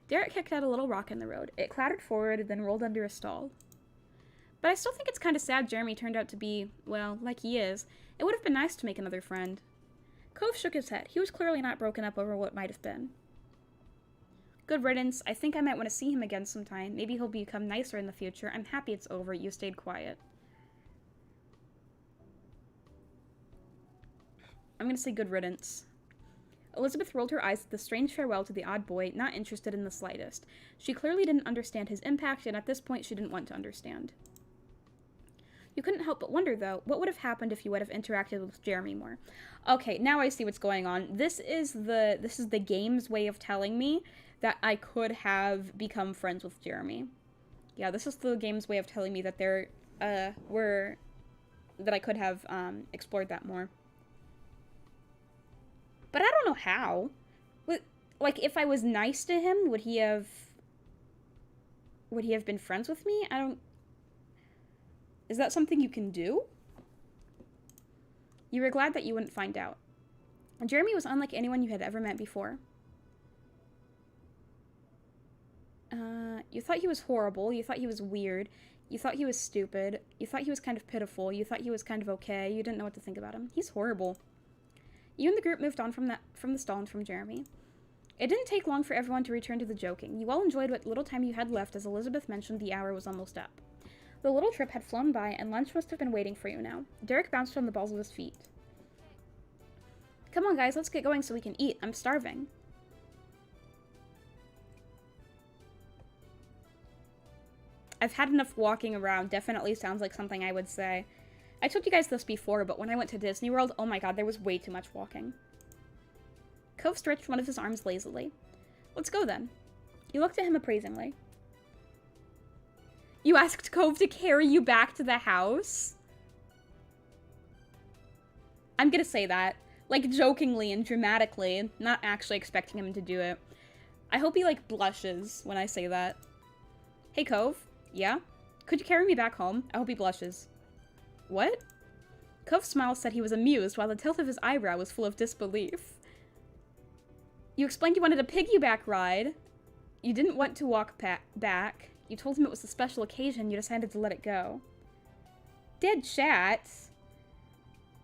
Speaker 1: Derek kicked out a little rock in the road. It clattered forward and then rolled under a stall. But I still think it's kind of sad Jeremy turned out to be, well, like he is. It would have been nice to make another friend. Cove shook his head. He was clearly not broken up over what might have been. Good riddance. I think I might want to see him again sometime. Maybe he'll become nicer in the future. I'm happy it's over. You stayed quiet. I'm going to say good riddance. Elizabeth rolled her eyes at the strange farewell to the odd boy, not interested in the slightest. She clearly didn't understand his impact, and at this point she didn't want to understand. You couldn't help but wonder, though, what would have happened if you would have interacted with Jeremy more. Okay, now I see what's going on. This is the game's way of telling me that I could have become friends with Jeremy. Yeah, this is the game's way of telling me that that I could have explored that more. But I don't know how. Like, if I was nice to him, would he have been friends with me? Is that something you can do? You were glad that you wouldn't find out. Jeremy was unlike anyone you had ever met before. You thought he was horrible. You thought he was weird. You thought he was stupid. You thought he was kind of pitiful. You thought he was kind of okay. You didn't know what to think about him. He's horrible. You and the group moved on from the stall and from Jeremy. It didn't take long for everyone to return to the joking. You all enjoyed what little time you had left, as Elizabeth mentioned the hour was almost up. The little trip had flown by, and lunch must have been waiting for you now. Derek bounced on the balls of his feet. Come on, guys, let's get going so we can eat. I'm starving. I've had enough walking around. Definitely sounds like something I would say. I told you guys this before, but when I went to Disney World, oh my god, there was way too much walking. Cove stretched one of his arms lazily. Let's go then. You looked at him appraisingly. You asked Cove to carry you back to the house? I'm gonna say that. Like, jokingly and dramatically, not actually expecting him to do it. I hope he, like, blushes when I say that. Hey, Cove? Yeah? Could you carry me back home? I hope he blushes. What? Cove's smile said he was amused, while the tilt of his eyebrow was full of disbelief. You explained you wanted a piggyback ride. You didn't want to walk back. You told him it was a special occasion, you decided to let it go. Dead chat?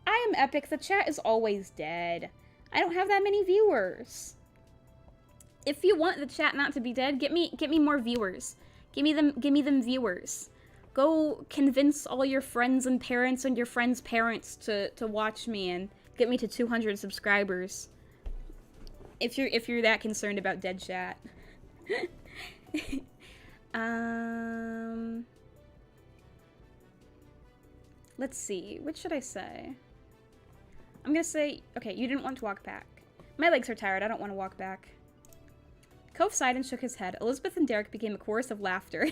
Speaker 1: I am epic, the chat is always dead. I don't have that many viewers. If you want the chat not to be dead, get me more viewers. Give me them viewers. Go convince all your friends and parents and your friends' parents to watch me and get me to 200 subscribers. If you're that concerned about dead chat. Let's see. What should I say? I'm gonna say, okay, you didn't want to walk back. My legs are tired. I don't want to walk back. Cove sighed and shook his head. Elizabeth and Derek became a chorus of laughter.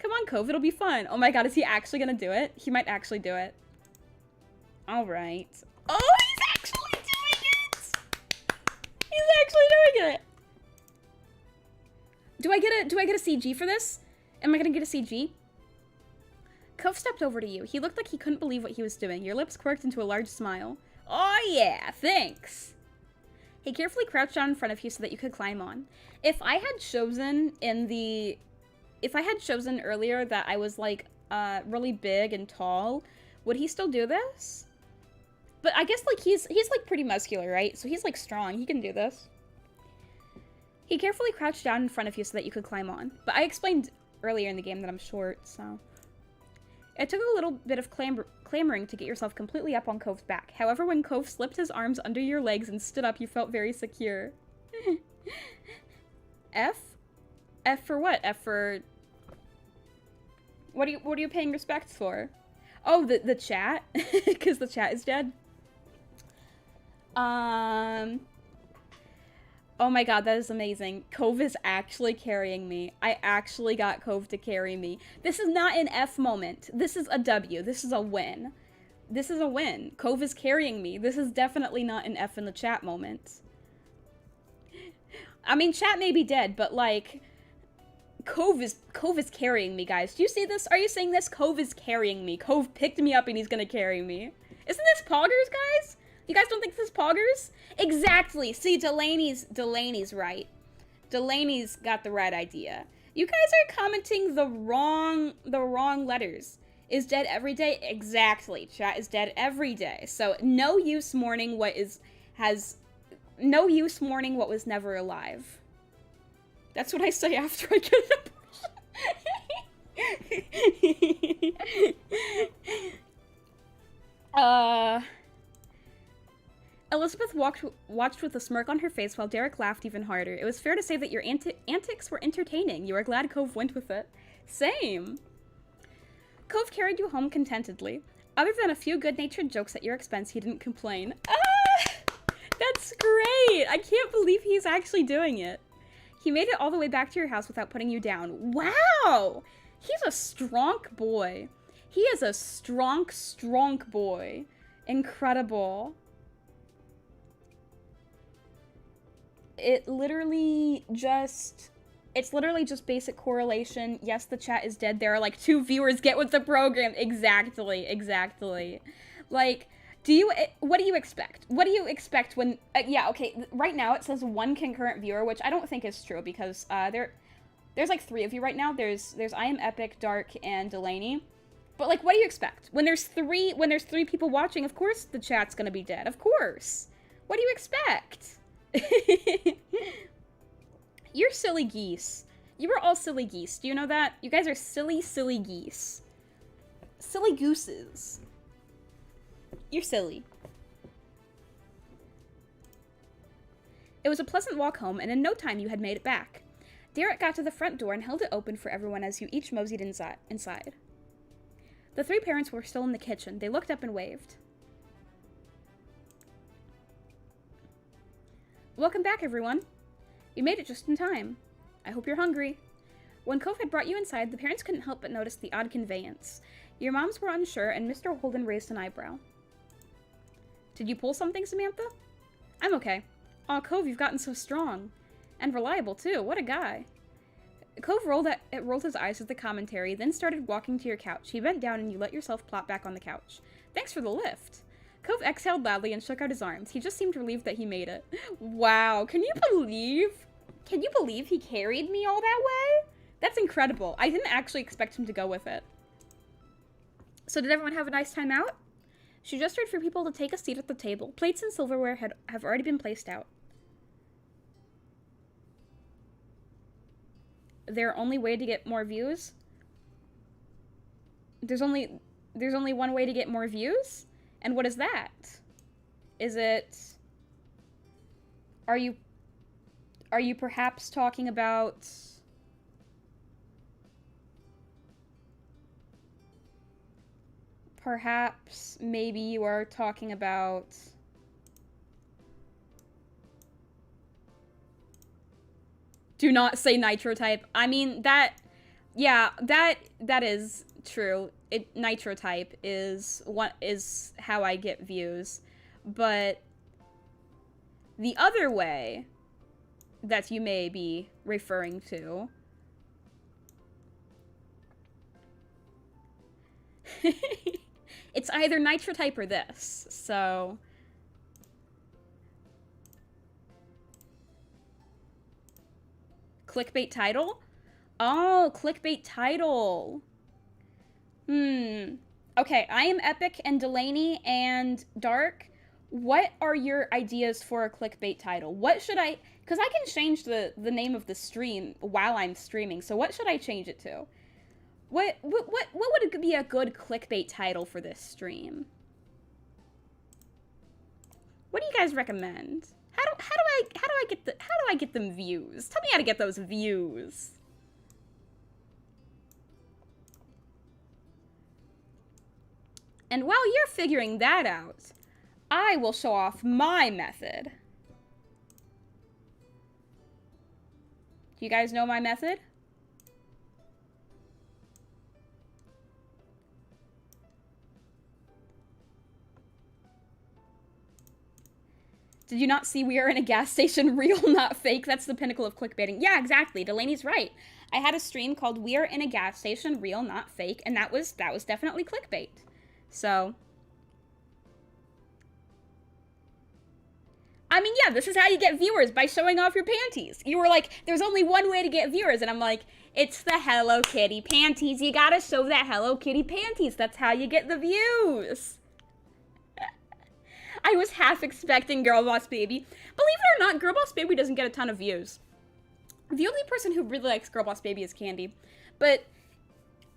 Speaker 1: Come on, Cove, it'll be fun. Oh my god, is he actually gonna do it? He might actually do it. Alright. Oh, he's actually doing it! He's actually doing it! Do I get a CG for this? Am I gonna get a CG? Cove stepped over to you. He looked like he couldn't believe what he was doing. Your lips quirked into a large smile. Oh yeah, thanks! He carefully crouched down in front of you so that you could climb on. If I had chosen earlier that I was, like, really big and tall, would he still do this? But I guess, like, he's like, pretty muscular, right? So he's, like, strong. He can do this. He carefully crouched down in front of you so that you could climb on. But I explained earlier in the game that I'm short, so... It took a little bit of clamoring to get yourself completely up on Cove's back. However, when Cove slipped his arms under your legs and stood up, you felt very secure. F? F for what? F for... What are you paying respects for? Oh, the chat? Because the chat is dead? Oh my god, that is amazing. Cove is actually carrying me. I actually got Cove to carry me. This is not an F moment. This is a W. This is a win. This is a win. Cove is carrying me. This is definitely not an F in the chat moment. I mean, chat may be dead, but like... Cove is carrying me, guys. Do you see this? Are you seeing this? Cove is carrying me. Cove picked me up and he's gonna carry me. Isn't this poggers, guys? You guys don't think this is poggers? Exactly. See, Delaney's right. Delaney's got the right idea. You guys are commenting the wrong letters. Is dead every day? Exactly. Chat is dead every day. So no use mourning what was never alive. That's what I say after I get an Elizabeth watched with a smirk on her face while Derek laughed even harder. It was fair to say that your antics were entertaining. You are glad Cove went with it. Same. Cove carried you home contentedly. Other than a few good-natured jokes at your expense, he didn't complain. Ah! That's great! I can't believe he's actually doing it. He made it all the way back to your house without putting you down. Wow! He's a strong boy. He is a strong boy. Incredible. It's literally just basic correlation. Yes, the chat is dead. There are like 2 viewers. Get with the program. Exactly. Like, what do you expect? What do you expect when, yeah, okay, right now it says 1 concurrent viewer, which I don't think is true because, there's like 3 of you right now. There's I Am Epic, Dark, and Delaney. But like, what do you expect? When there's 3 people watching, of course the chat's gonna be dead. Of course. What do you expect? You're silly geese. You are all silly geese. Do you know that? You guys are silly geese. Silly gooses. You're silly. It was a pleasant walk home, and in no time you had made it back. Derek got to the front door and held it open for everyone as you each moseyed inside. The 3 parents were still in the kitchen. They looked up and waved. Welcome back, everyone. You made it just in time. I hope you're hungry. When Cove had brought you inside, the parents couldn't help but notice the odd conveyance. Your moms were unsure, and Mr. Holden raised an eyebrow. Did you pull something, Samantha? I'm okay. Aw, Cove, you've gotten so strong. And reliable, too. What a guy. Cove rolled his eyes at the commentary, then started walking to your couch. He bent down, and you let yourself plop back on the couch. Thanks for the lift. Cove exhaled loudly and shook out his arms. He just seemed relieved that he made it. Wow, can you believe he carried me all that way? That's incredible. I didn't actually expect him to go with it. So did everyone have a nice time out? She gestured for people to take a seat at the table. Plates and silverware have already been placed out. Their only way to get more views? There's only one way to get more views? And what is that? Is it... Are you perhaps talking about... Perhaps, maybe you are talking about... Do not say nitro type. I mean, that... Yeah, that is true. Nitro type is how I get views. But the other way that you may be referring to... It's either nitro type or this, so... Clickbait title? Oh, clickbait title. Okay, I am Epic and Delaney and Dark. What are your ideas for a clickbait title? What should I... Because I can change the name of the stream while I'm streaming, so what should I change it to? What would be a good clickbait title for this stream? What do you guys recommend? How do I get them views? Tell me how to get those views. And while you're figuring that out, I will show off my method. Do you guys know my method? Did you not see we are in a gas station, real, not fake? That's the pinnacle of clickbaiting. Yeah, exactly. Delaney's right. I had a stream called We Are in a Gas Station, Real, Not Fake, and that was definitely clickbait. So, I mean, yeah, this is how you get viewers, by showing off your panties. You were like, there's only one way to get viewers, and I'm like, it's the Hello Kitty panties. You gotta show that Hello Kitty panties. That's how you get the views. I was half expecting Girl Boss Baby. Believe it or not, Girl Boss Baby doesn't get a ton of views. The only person who really likes Girl Boss Baby is Candy. But,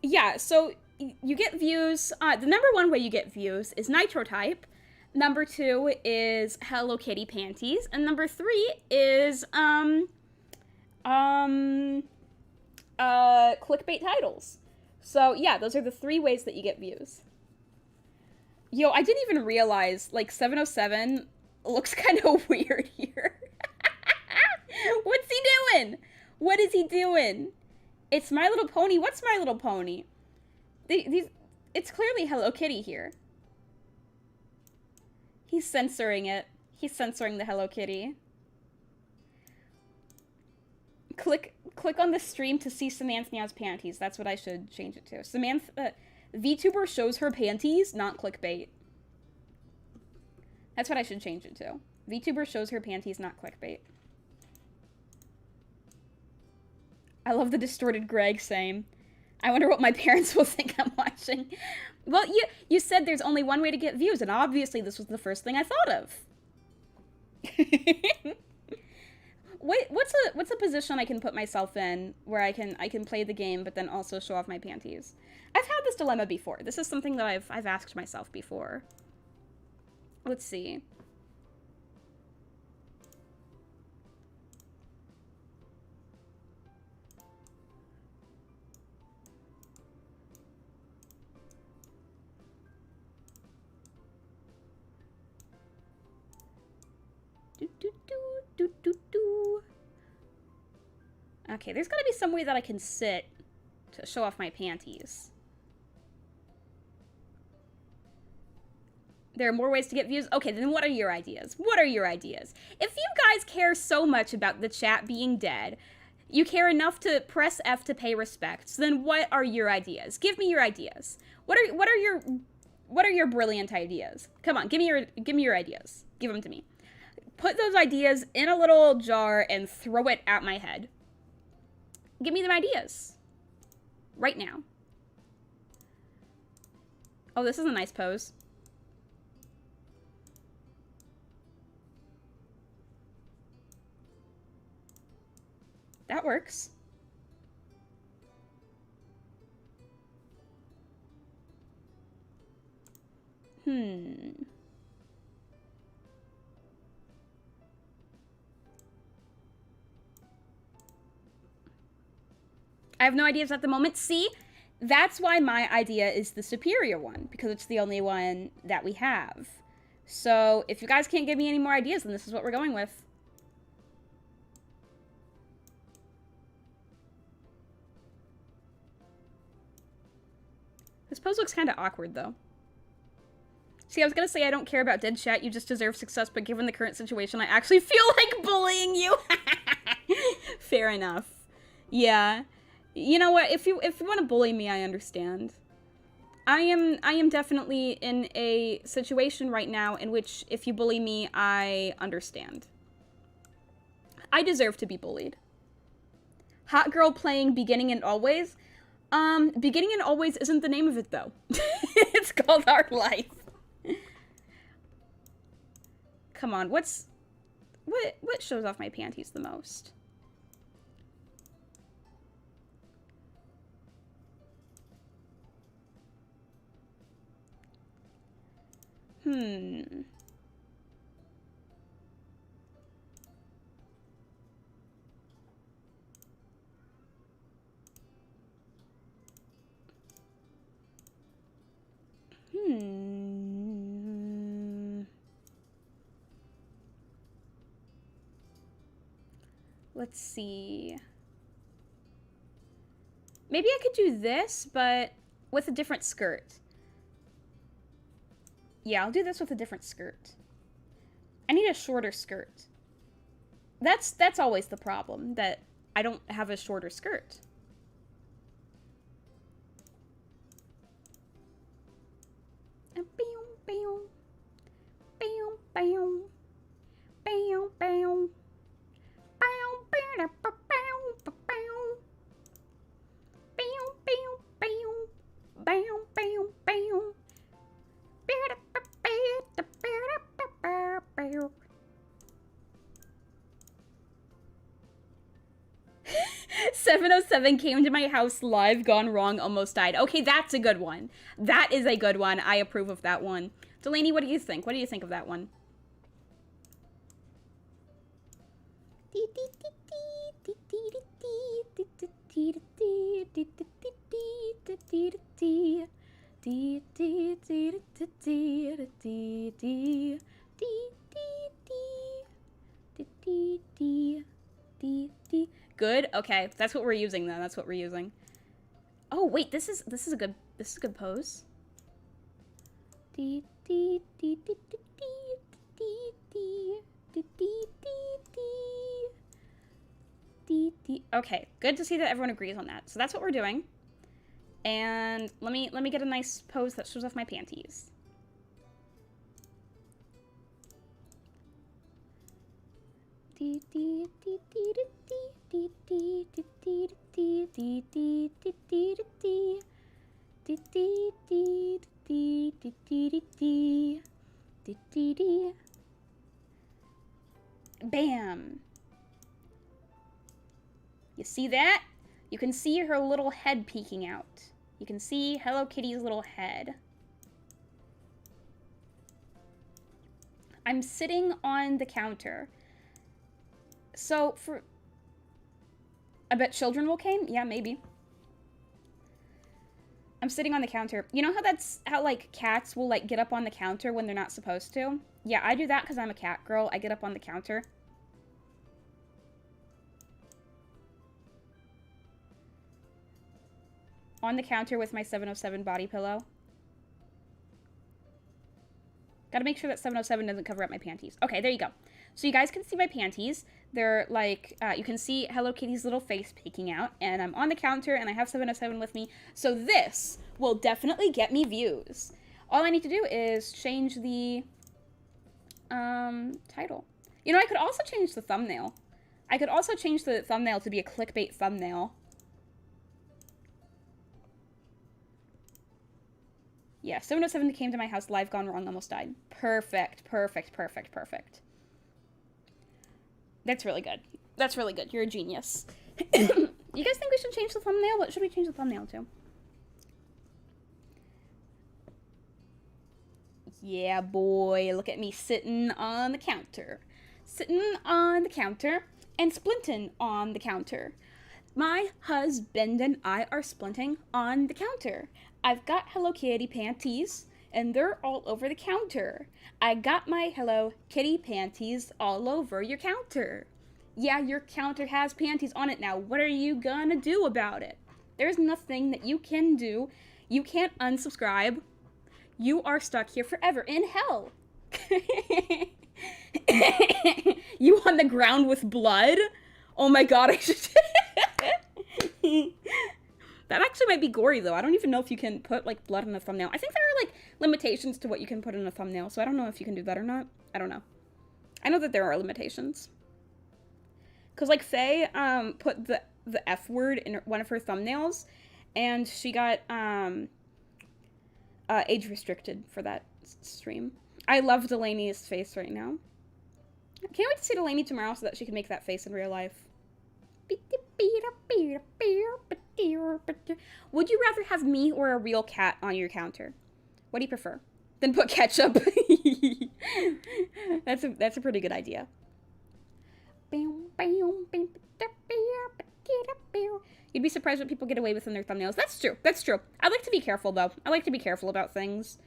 Speaker 1: yeah, so you get views. The number one way you get views is Nitro Type. Number 2 is Hello Kitty panties. And number 3 is, clickbait titles. So, yeah, those are the 3 ways that you get views. Yo, I didn't even realize, like, 707 looks kind of weird here. What's he doing? What is he doing? It's My Little Pony. What's My Little Pony? It's clearly Hello Kitty here. He's censoring it. He's censoring the Hello Kitty. Click on the stream to see Samantha Meow's panties. That's what I should change it to. Samantha... VTuber shows her panties, not clickbait. That's what I should change it to. VTuber shows her panties, not clickbait. I love the distorted Greg, same. I wonder what my parents will think I'm watching. Well, you said there's only one way to get views, and obviously this was the first thing I thought of. What's a position I can put myself in where I can play the game but then also show off my panties? I've had this dilemma before. This is something that I've asked myself before. Let's see. Okay, there's gotta be some way that I can sit to show off my panties. There are more ways to get views? Okay, then what are your ideas? What are your ideas? If you guys care so much about the chat being dead, you care enough to press F to pay respects, then what are your ideas? Give me your ideas. What are your brilliant ideas? Come on, give me your ideas. Give them to me. Put those ideas in a little jar and throw it at my head. Give me them ideas. Right now. Oh, this is a nice pose. That works. I have no ideas at the moment. See, that's why my idea is the superior one, because it's the only one that we have. So if you guys can't give me any more ideas, then this is what we're going with. This pose looks kind of awkward, though. See, I was gonna say I don't care about dead chat, you just deserve success, but given the current situation, I actually feel like bullying you. Fair enough. Yeah. You know what, if you want to bully me, I understand. I am definitely in a situation right now in which if you bully me, I understand. I deserve to be bullied. Hot girl playing Beginning and Always. Beginning and Always isn't the name of it, though. It's called Our Life. Come on, what shows off my panties the most? Let's see. Maybe I could do this, but with a different skirt. Yeah, I'll do this with a different skirt. I need a shorter skirt. That's always the problem, that I don't have a shorter skirt. "707 came to my house live, gone wrong, almost died." Okay, that's a good one. That is a good one. I approve of that one. Delaney, what do you think? What do you think of that one? Good? Okay, that's what we're using then. That's what we're using. Oh, wait, this is a good pose. Okay, good to see that everyone agrees on that. So that's what we're doing. And let me get a nice pose that shows off my panties. Bam. You see that? You can see her little head peeking out. You can see Hello Kitty's little head. I'm sitting on the counter. So I bet children will came? Yeah, maybe. I'm sitting on the counter. You know how like cats will like get up on the counter when they're not supposed to? Yeah, I do that because I'm a cat girl. I get up on the counter. On the counter with my 707 body pillow. Gotta make sure that 707 doesn't cover up my panties. Okay, there you go. So you guys can see my panties. They're like, you can see Hello Kitty's little face peeking out, and I'm on the counter, and I have 707 with me. So this will definitely get me views. All I need to do is change the title. You know, I could also change the thumbnail. I could also change the thumbnail to be a clickbait thumbnail. Yeah, 707 came to my house, live gone wrong, almost died. Perfect, perfect, perfect, perfect. That's really good. That's really good. You're a genius. You guys think we should change the thumbnail? What should we change the thumbnail to? Yeah, boy, look at me sitting on the counter. Sitting on the counter and splinting on the counter. My husband and I are splinting on the counter. I've got Hello Kitty panties, and they're all over the counter. I got my Hello Kitty panties all over your counter. Yeah, your counter has panties on it now. What are you gonna do about it? There's nothing that you can do. You can't unsubscribe. You are stuck here forever in hell. You on the ground with blood? Oh my god, I should... That actually might be gory, though. I don't even know if you can put, like, blood in a thumbnail. I think there are, like, limitations to what you can put in a thumbnail, so I don't know if you can do that or not. I don't know. I know that there are limitations. Because, like, Faye put the F word in one of her thumbnails, and she got age restricted for that stream. I love Delaney's face right now. Can't wait to see Delaney tomorrow so that she can make that face in real life. Would you rather have me or a real cat on your counter? What do you prefer? Then put ketchup. That's a pretty good idea. You'd be surprised what people get away with in their thumbnails. That's true. That's true. I like to be careful, though. I like to be careful about things.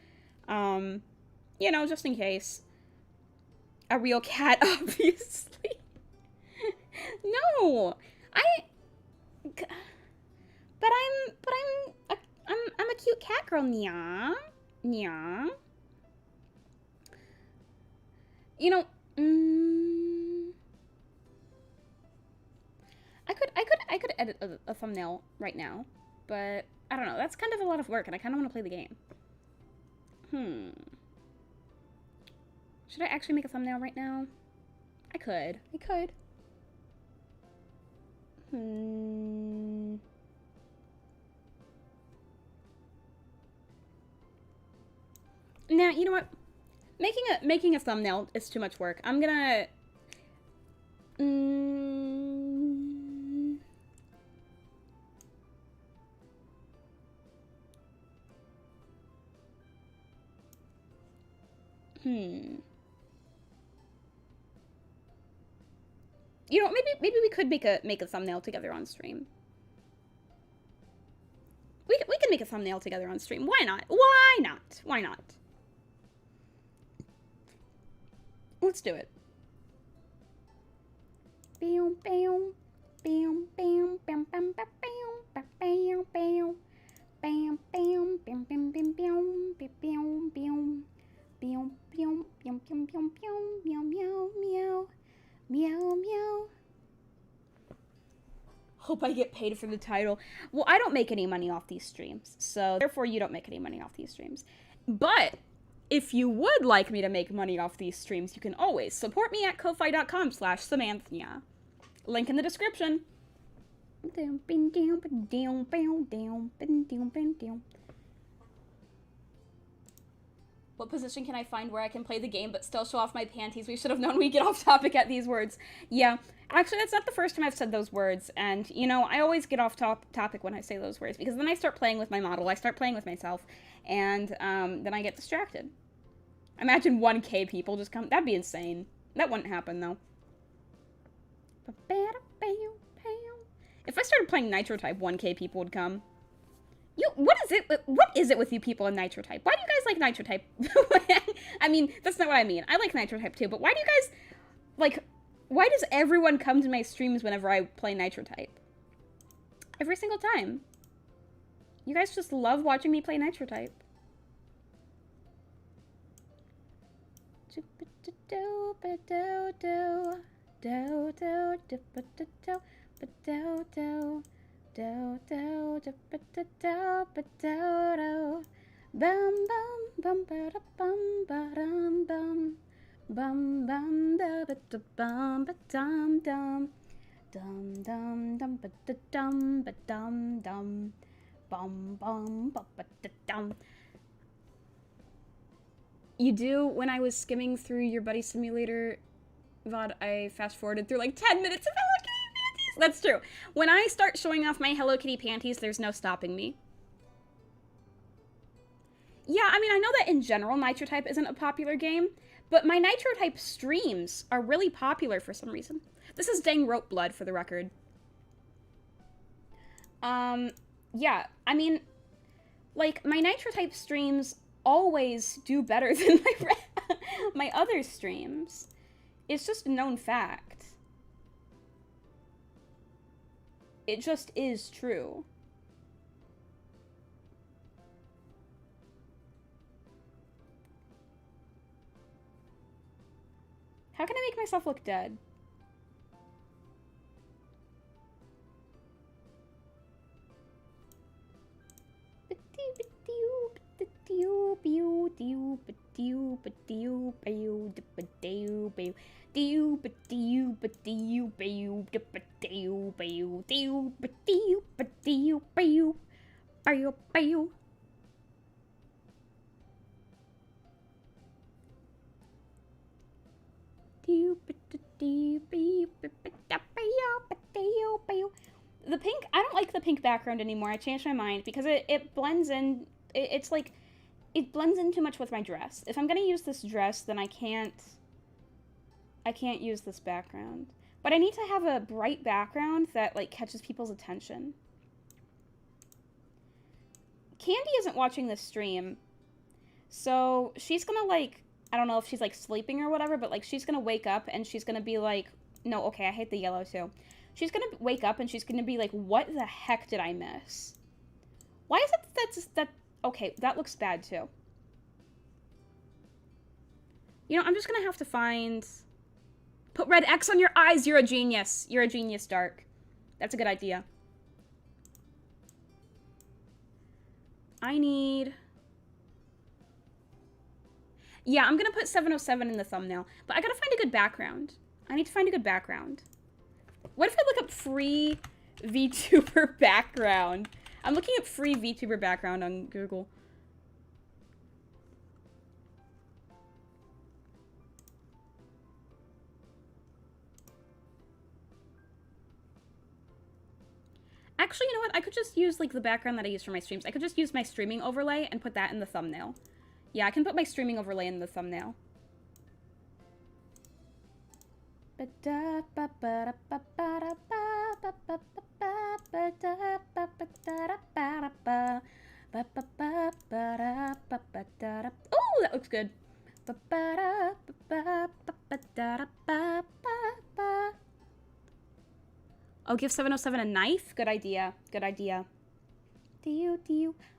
Speaker 1: You know, just in case. A real cat, obviously. No! But I'm a cute cat girl, nya. Nya. You know, I could edit a thumbnail right now, but I don't know. That's kind of a lot of work, and I kind of want to play the game. Should I actually make a thumbnail right now? I could. Now, you know what? Making a thumbnail is too much work. I'm gonna... You know, maybe we could make a thumbnail together on stream. We can make a thumbnail together on stream. Why not? Why not? Why not? Let's do it. Meow, meow. Hope I get paid for the title. Well, I don't make any money off these streams, so therefore you don't make any money off these streams. But if you would like me to make money off these streams, you can always support me at ko-fi.com/Samantha. Link in the description. What position can I find where I can play the game but still show off my panties? We should have known we'd get off topic at these words. Yeah, actually, that's not the first time I've said those words. And, you know, I always get off topic when I say those words because then I start playing with my model. I start playing with myself. And then I get distracted. Imagine 1K people just come. That'd be insane. That wouldn't happen, though. If I started playing Nitro Type, 1K people would come. What is it with you people in Nitro Type? Why do you guys like Nitro Type? I mean, that's not what I mean. I like Nitro Type too, but why do you guys, like, why does everyone come to my streams whenever I play Nitro Type? Every single time. You guys just love watching me play Nitro Type. Do do do ba da do ba do do bum bum bum ba da bum ba dum bum bum bum da ba da bum ba dum dum dum dum dum ba da dum ba dum dum bum bum ba ba da dum. You do? When I was skimming through your Buddy Simulator VOD, I fast-forwarded through like 10 minutes of Hello Kitty panties. That's true. When I start showing off my Hello Kitty panties, there's no stopping me. Yeah, I mean, I know that in general Nitro Type isn't a popular game, but my Nitro Type streams are really popular for some reason. This is dang rope blood, for the record. Yeah, I mean, like, my Nitro Type streams always do better than my other streams. It's just a known fact. It just is true. How can I make myself look dead? The pink, I don't like the pink background anymore. I changed my mind because it blends in. It's like, it blends in too much with my dress. If I'm gonna use this dress, then I can't use this background. But I need to have a bright background that, like, catches people's attention. Candy isn't watching this stream, so she's gonna, like, I don't know if she's, like, sleeping or whatever, but, like, she's gonna wake up and she's gonna be like, no, okay, I hate the yellow too. She's gonna wake up and she's gonna be like, what the heck did I miss? Why is it that okay, that looks bad too. You know, I'm just gonna have to find... Put red X on your eyes, you're a genius. You're a genius, Dark. That's a good idea. I need... Yeah, I'm gonna put 707 in the thumbnail, but I gotta find a good background. I need to find a good background. What if I look up free VTuber background? I'm looking up free VTuber background on Google. Actually, you know what? I could just use, like, the background that I use for my streams. I could just use my streaming overlay and put that in the thumbnail. Yeah, I can put my streaming overlay in the thumbnail. Oh, that looks good. Oh, give 707 a knife? Good idea. Good idea.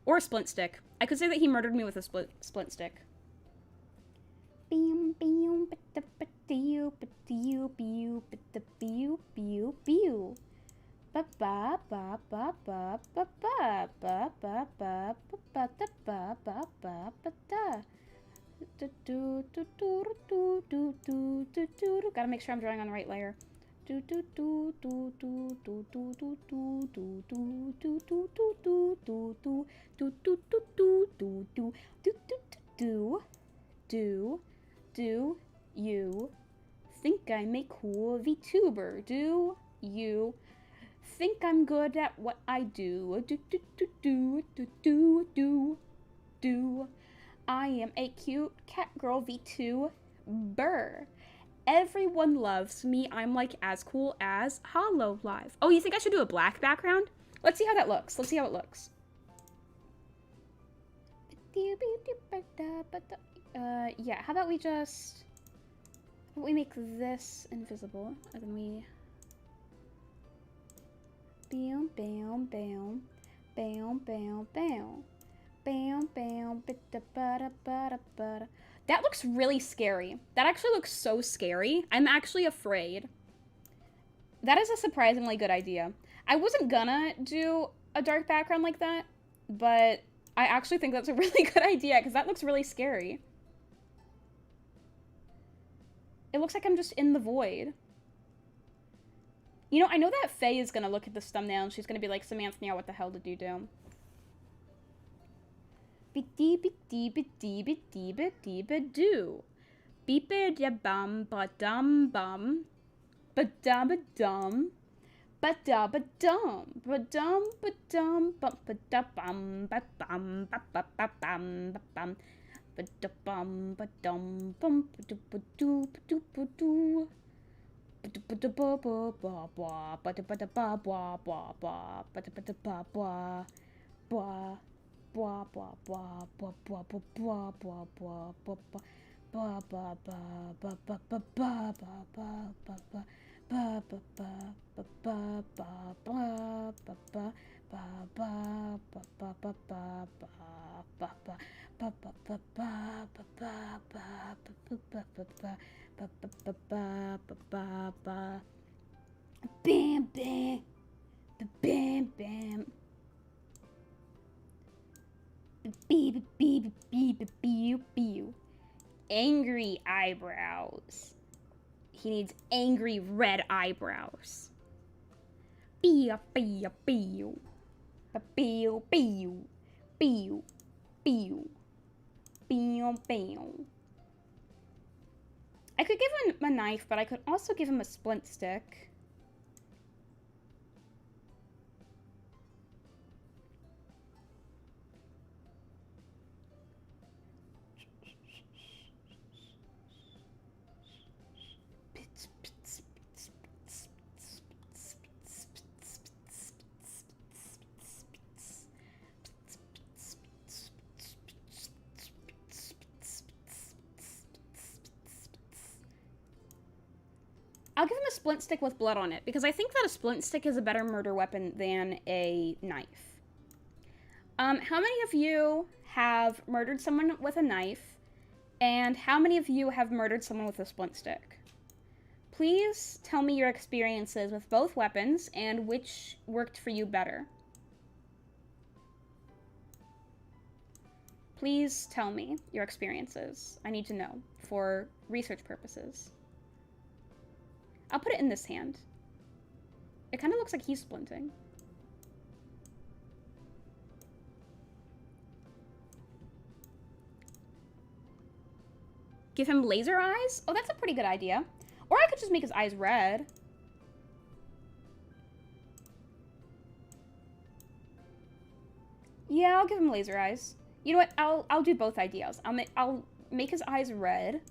Speaker 1: Or a splint stick. I could say that he murdered me with a splint stick. Gotta make sure I'm drawing on the right layer. Do you think I'm a cool VTuber? Do you think I'm good at what I do? Do. I am a cute cat girl VTuber. Everyone loves me. I'm like as cool as Hololive. Oh, you think I should do a black background? Let's see how that looks. Let's see how it looks. Yeah, how about we just... How about we make this invisible, and then we... Bam, bam, bam. Bam, bam, bam. Bam, bam, bada, bada, bada, bada. That looks really scary. That actually looks so scary. I'm actually afraid. That is a surprisingly good idea. I wasn't gonna do a dark background like that, but I actually think that's a really good idea, because that looks really scary. It looks like I'm just in the void. You know, I know that Faye is gonna look at this thumbnail and she's gonna be like, Samantha, what the hell did you do? Beep-a-dee-ba-dee-ba-dee-ba-dee-ba-dee-ba-doo. Beep-a-da-bum-ba-dum-bum. Ba-da-ba-dum. Ba-da-ba-dum. Ba-dum, ba-dum, bum-ba-da-bum, ba-bum, ba-ba-ba-bum, ba-bum. Ba-da-bum, ba-dum, bum, ba-do-ba-doo, ba-doo-ba-doo. Ba-da-ba-da-ba-ba-ba, ba-da-ba-da-ba-ba-ba-ba, ba-da-ba-da-ba-ba, ba, ba, ba, ba, ba, ba, ba, ba, ba, ba, ba, ba. Ba ba ba ba ba ba ba ba ba ba ba ba ba ba ba ba ba ba bam bam bam bam beep beep beep beep beep. Angry eyebrows. He needs angry red eyebrows. Pew, pew, pew. Pew, pew. Pew, pew. Pew, pew. I could give him a knife, but I could also give him a splint stick. I'll give him a splint stick with blood on it, because I think that a splint stick is a better murder weapon than a knife. How many of you have murdered someone with a knife, and how many of you have murdered someone with a splint stick? Please tell me your experiences with both weapons and which worked for you better. Please tell me your experiences. I need to know for research purposes. I'll put it in this hand. It kind of looks like he's splinting. Give him laser eyes? Oh, that's a pretty good idea. Or I could just make his eyes red. Yeah, I'll give him laser eyes. You know what? I'll do both ideas. I'll make his eyes red.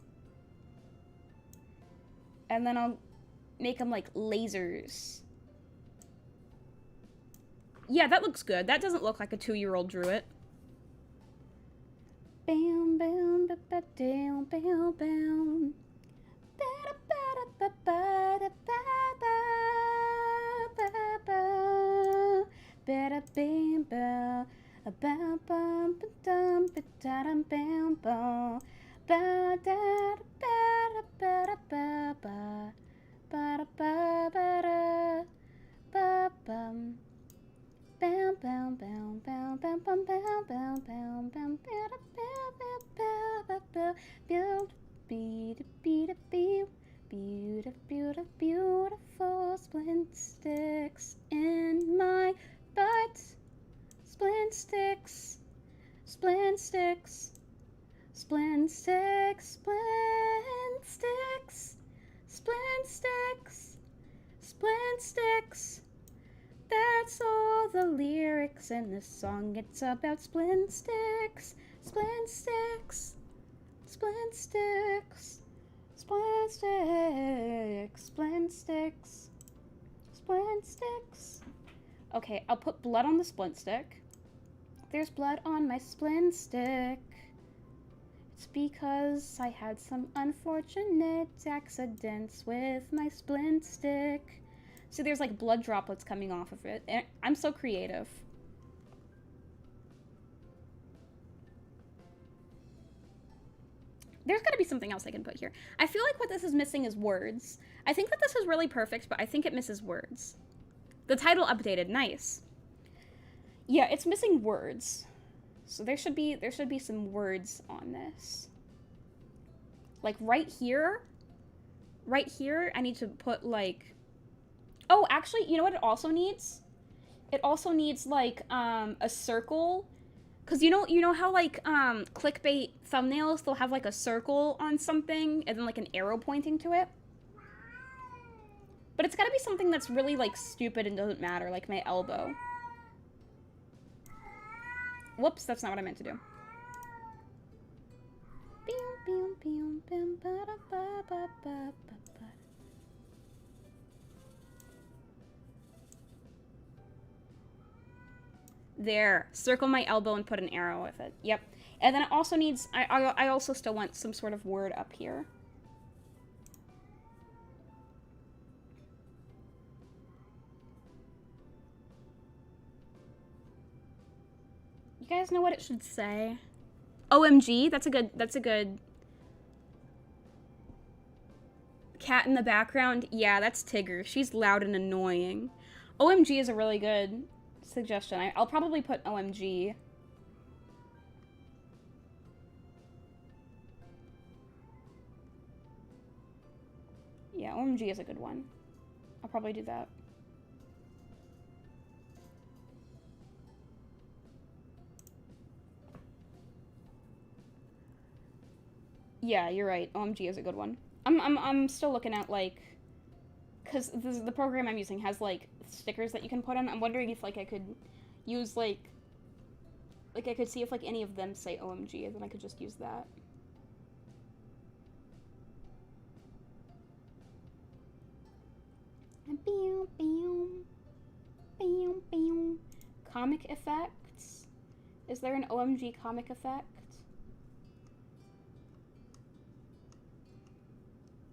Speaker 1: And then I'll make them like lasers. Yeah, that looks good. That doesn't look like a 2-year-old drew it. Bam bam ba ba down bam bam. Ba da ba da ba ba da ba ba ba ba da bam ba a bam bam ba dum ba da dum bam bam ba da ba da ba da ba ba ba da ba ba da ba bum. Bam bam bam bam bam bam bam bam bam bam beautiful splint sticks in my butt. Splint sticks, splint sticks, splint sticks, splint sticks, splint sticks, splint sticks. That's all the lyrics in this song. It's about splint sticks, splint sticks, splint sticks, splint sticks, splint sticks, splint sticks. Okay, I'll put blood on the splint stick. There's blood on my splint stick. It's because I had some unfortunate accidents with my splint stick. So there's like blood droplets coming off of it. And I'm so creative. There's gotta be something else I can put here. I feel like what this is missing is words. I think that this is really perfect, but I think it misses words. The title updated, nice. Yeah, it's missing words. So there should be some words on this. Like right here, I need to put like, oh, actually, you know what it also needs? It also needs, like, a circle Cause you know how like clickbait thumbnails, they'll have like a circle on something and then like an arrow pointing to it. But it's gotta be something that's really like stupid and doesn't matter, like my elbow. Whoops, that's not what I meant to do. There. Circle my elbow and put an arrow with it. Yep. And then it also needs... I also still want some sort of word up here. You guys know what it should say? OMG? That's a good... Cat in the background? Yeah, that's Tigger. She's loud and annoying. OMG is a really good suggestion. I'll probably put OMG. Yeah, OMG is a good one. I'll probably do that. Yeah, you're right. OMG is a good one. I'm still looking at, like, because the program I'm using has, like, stickers that you can put on. I'm wondering if, like, I could use, like, I could see if, like, any of them say OMG, and then I could just use that. Comic effects? Is there an OMG comic effect?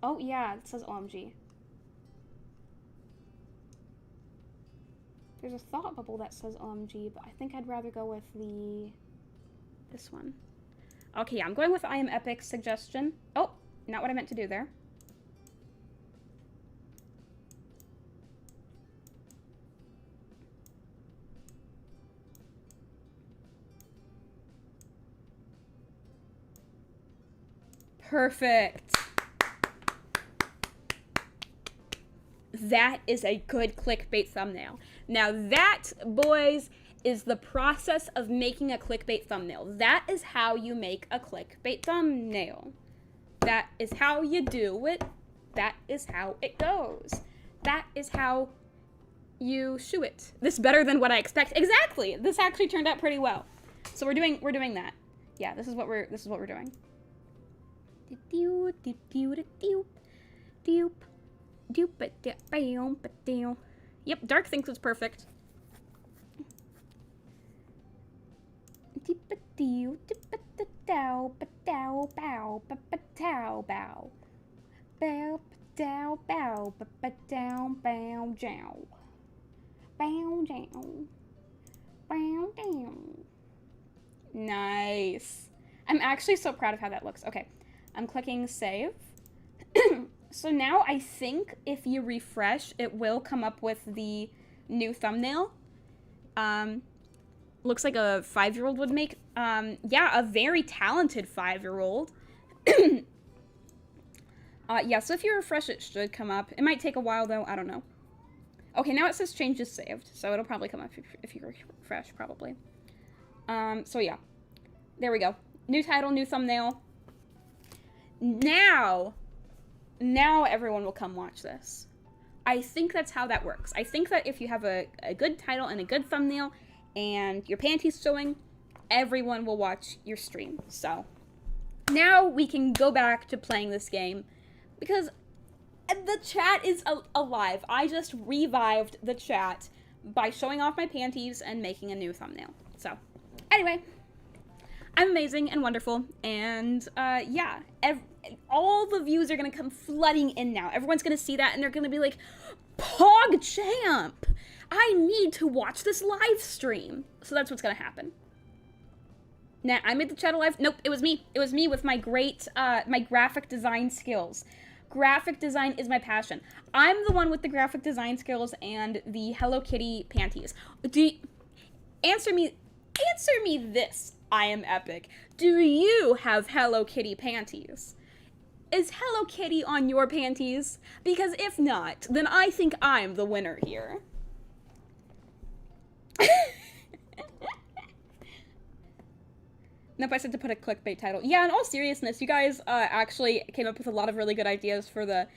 Speaker 1: Oh, yeah, it says OMG. There's a thought bubble that says OMG, but I think I'd rather go with this one. Okay, yeah, I'm going with I am epic suggestion. Oh, not what I meant to do there. Perfect. That is a good clickbait thumbnail. Now that, boys, is the process of making a clickbait thumbnail. That is how you make a clickbait thumbnail. That is how you do it. That is how it goes. That is how you shoe it. This better than what I expect. Exactly. This actually turned out pretty well. So we're doing that. Yeah, this is what we're doing. Yep, Dark thinks it's perfect. Nice. I'm actually so proud of how that looks. Okay, I'm clicking save. So now I think if you refresh, it will come up with the new thumbnail. Looks like a 5-year-old would make. Yeah, a very talented 5-year-old. Yeah, so if you refresh, it should come up. It might take a while, though. I don't know. Okay, now it says changes saved, so it'll probably come up if you refresh, probably. So yeah. There we go. New title, new thumbnail. Now everyone will come watch this. I think that's how that works. I think that if you have a good title and a good thumbnail and your panties showing, everyone will watch your stream. So now we can go back to playing this game because the chat is alive. I just revived the chat by showing off my panties and making a new thumbnail. So anyway, I'm amazing and wonderful, and yeah, all the views are gonna come flooding in now. Everyone's gonna see that, and they're gonna be like, PogChamp! I need to watch this live stream. So that's what's gonna happen. Nah, I made the chat alive. Nope, it was me. It was me with my great, my graphic design skills. Graphic design is my passion. I'm the one with the graphic design skills and the Hello Kitty panties. Answer me this. I am epic. Do you have Hello Kitty panties? Is Hello Kitty on your panties? Because if not, then I think I'm the winner here. Nope, I said to put a clickbait title. Yeah, in all seriousness, you guys actually came up with a lot of really good ideas for the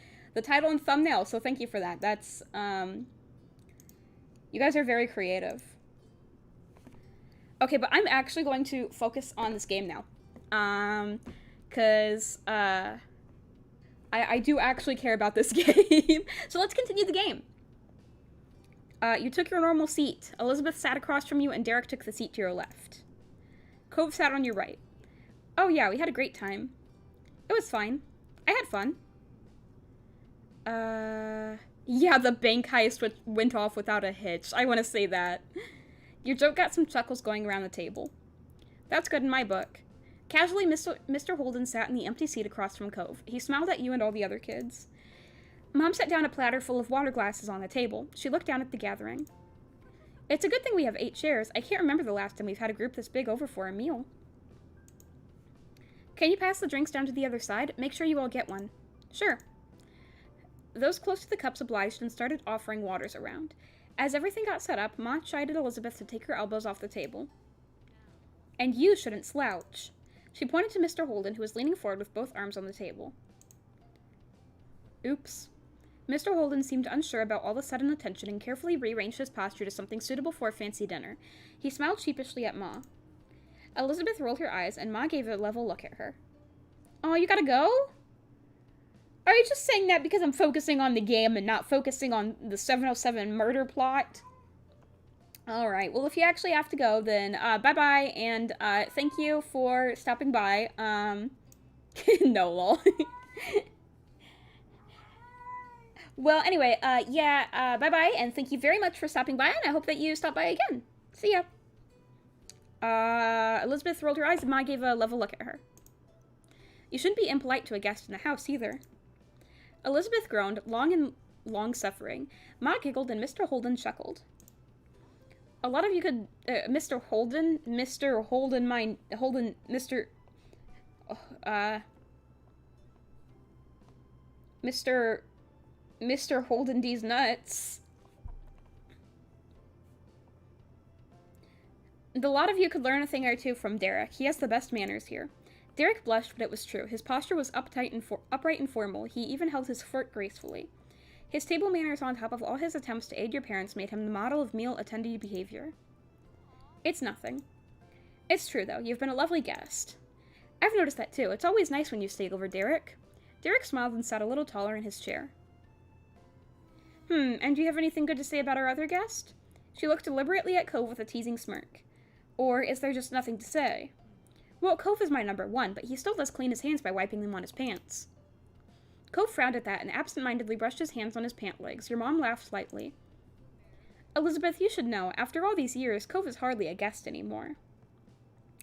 Speaker 1: title and thumbnail, so thank you for that. That's, you guys are very creative. Okay, but I'm actually going to focus on this game now. Because, I do actually care about this game. So let's continue the game. You took your normal seat. Elizabeth sat across from you, and Derek took the seat to your left. Cove sat on your right. Oh yeah, we had a great time. It was fine. I had fun. Yeah, the bank heist went off without a hitch. I want to say that. Your joke got some chuckles going around the table. That's good in my book. Casually, Mr. Holden sat in the empty seat across from Cove. He smiled at you and all the other kids. Mom set down a platter full of water glasses on the table. She looked down at the gathering. It's a good thing we have 8 chairs. I can't remember the last time we've had a group this big over for a meal. Can you pass the drinks down to the other side? Make sure you all get one. Sure. Those close to the cups obliged and started offering waters around. As everything got set up, Ma chided Elizabeth to take her elbows off the table. And you shouldn't slouch. She pointed to Mr. Holden, who was leaning forward with both arms on the table. Oops. Mr. Holden seemed unsure about all the sudden attention and carefully rearranged his posture to something suitable for a fancy dinner. He smiled sheepishly at Ma. Elizabeth rolled her eyes, and Ma gave a level look at her. Oh, you gotta go? Are you just saying that because I'm focusing on the game and not focusing on the 707 murder plot? Alright, well, if you actually have to go, then bye-bye, and thank you for stopping by. No, lol. Well, anyway, yeah, bye-bye, and thank you very much for stopping by, and I hope that you stop by again. See ya. Elizabeth rolled her eyes, and Ma gave a level look at her. You shouldn't be impolite to a guest in the house, either. Elizabeth groaned, long-suffering. Ma giggled, and Mr. Holden chuckled. A lot of you could, Mr. Holden, Mr. Holden D's nuts. The lot of you could learn a thing or two from Derek. He has the best manners here. Derek blushed, but it was true. His posture was upright and formal. He even held his fork gracefully. His table manners on top of all his attempts to aid your parents made him the model of meal attendee behavior. It's nothing. It's true, though. You've been a lovely guest. I've noticed that, too. It's always nice when you stay over, Derek. Derek smiled and sat a little taller in his chair. And do you have anything good to say about our other guest? She looked deliberately at Cove with a teasing smirk. Or is there just nothing to say? Well, Cove is my number 1, but he still does clean his hands by wiping them on his pants. Cove frowned at that and absent-mindedly brushed his hands on his pant legs. Your mom laughed slightly. Elizabeth, you should know, after all these years, Cove is hardly a guest anymore.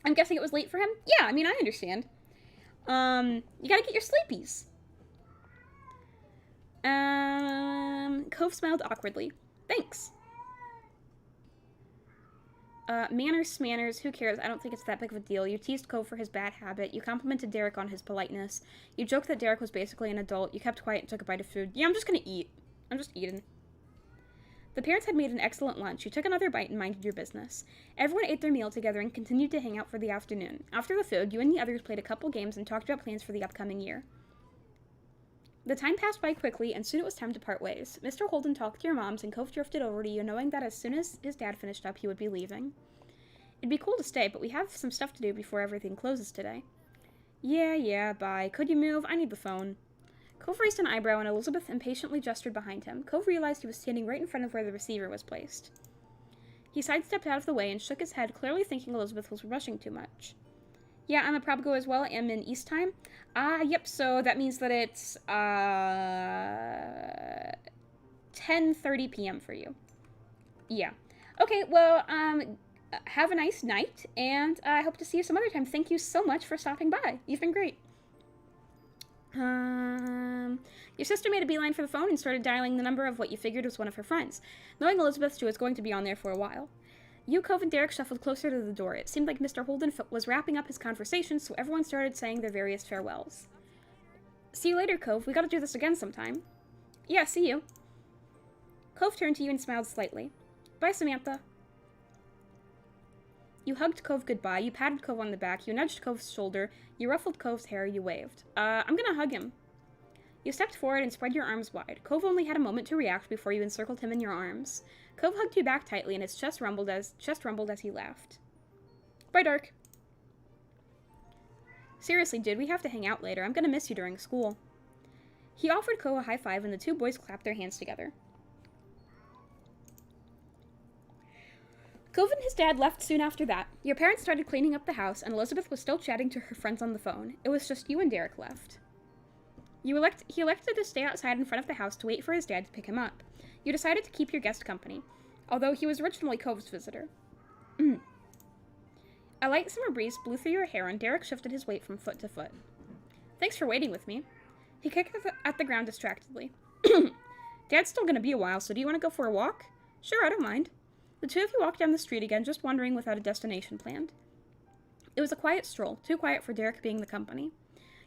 Speaker 1: I'm guessing it was late for him? Yeah, I mean, I understand. You gotta get your sleepies. Cove smiled awkwardly. Thanks. Manners, who cares? I don't think it's that big of a deal. You teased Cove for his bad habit. You complimented Derek on his politeness. You joked that Derek was basically an adult. You kept quiet and took a bite of food. Yeah, I'm just gonna eat. I'm just eating. The parents had made an excellent lunch. You took another bite and minded your business. Everyone ate their meal together and continued to hang out for the afternoon. After the food, you and the others played a couple games and talked about plans for the upcoming year. The time passed by quickly, and soon it was time to part ways. Mr. Holden talked to your moms, and Cove drifted over to you, knowing that as soon as his dad finished up, he would be leaving. It'd be cool to stay, but we have some stuff to do before everything closes today. Yeah, bye. Could you move? I need the phone. Cove raised an eyebrow, and Elizabeth impatiently gestured behind him. Cove realized he was standing right in front of where the receiver was placed. He sidestepped out of the way and shook his head, clearly thinking Elizabeth was rushing too much. Yeah, I'm a Probago as well. I'm in East time. Yep, so that means that it's, 10:30 p.m. for you. Yeah. Okay, well, have a nice night, and I hope to see you some other time. Thank you so much for stopping by. You've been great. Your sister made a beeline for the phone and started dialing the number of what you figured was one of her friends. Knowing Elizabeth, she was going to be on there for a while. You, Cove, and Derek shuffled closer to the door. It seemed like Mr. Holden was wrapping up his conversation, so everyone started saying their various farewells. See you later, Cove. We gotta do this again sometime. Yeah, see you. Cove turned to you and smiled slightly. Bye, Samantha. You hugged Cove goodbye, you patted Cove on the back, you nudged Cove's shoulder, you ruffled Cove's hair, you waved. I'm gonna hug him. You stepped forward and spread your arms wide. Cove only had a moment to react before you encircled him in your arms. Cove hugged you back tightly, and his chest rumbled as he laughed. Bye, Dark. Seriously, dude, we have to hang out later. I'm gonna miss you during school. He offered Cove a high five, and the two boys clapped their hands together. Cove and his dad left soon after that. Your parents started cleaning up the house, and Elizabeth was still chatting to her friends on the phone. It was just you and Derek left. He elected to stay outside in front of the house to wait for his dad to pick him up. You decided to keep your guest company, although he was originally Cove's visitor. A light summer breeze blew through your hair, and Derek shifted his weight from foot to foot. Thanks for waiting with me. He kicked at the ground distractedly. Dad's still gonna be a while, so do you want to go for a walk? Sure, I don't mind. The two of you walked down the street again, just wandering without a destination planned. It was a quiet stroll, too quiet for Derek being the company.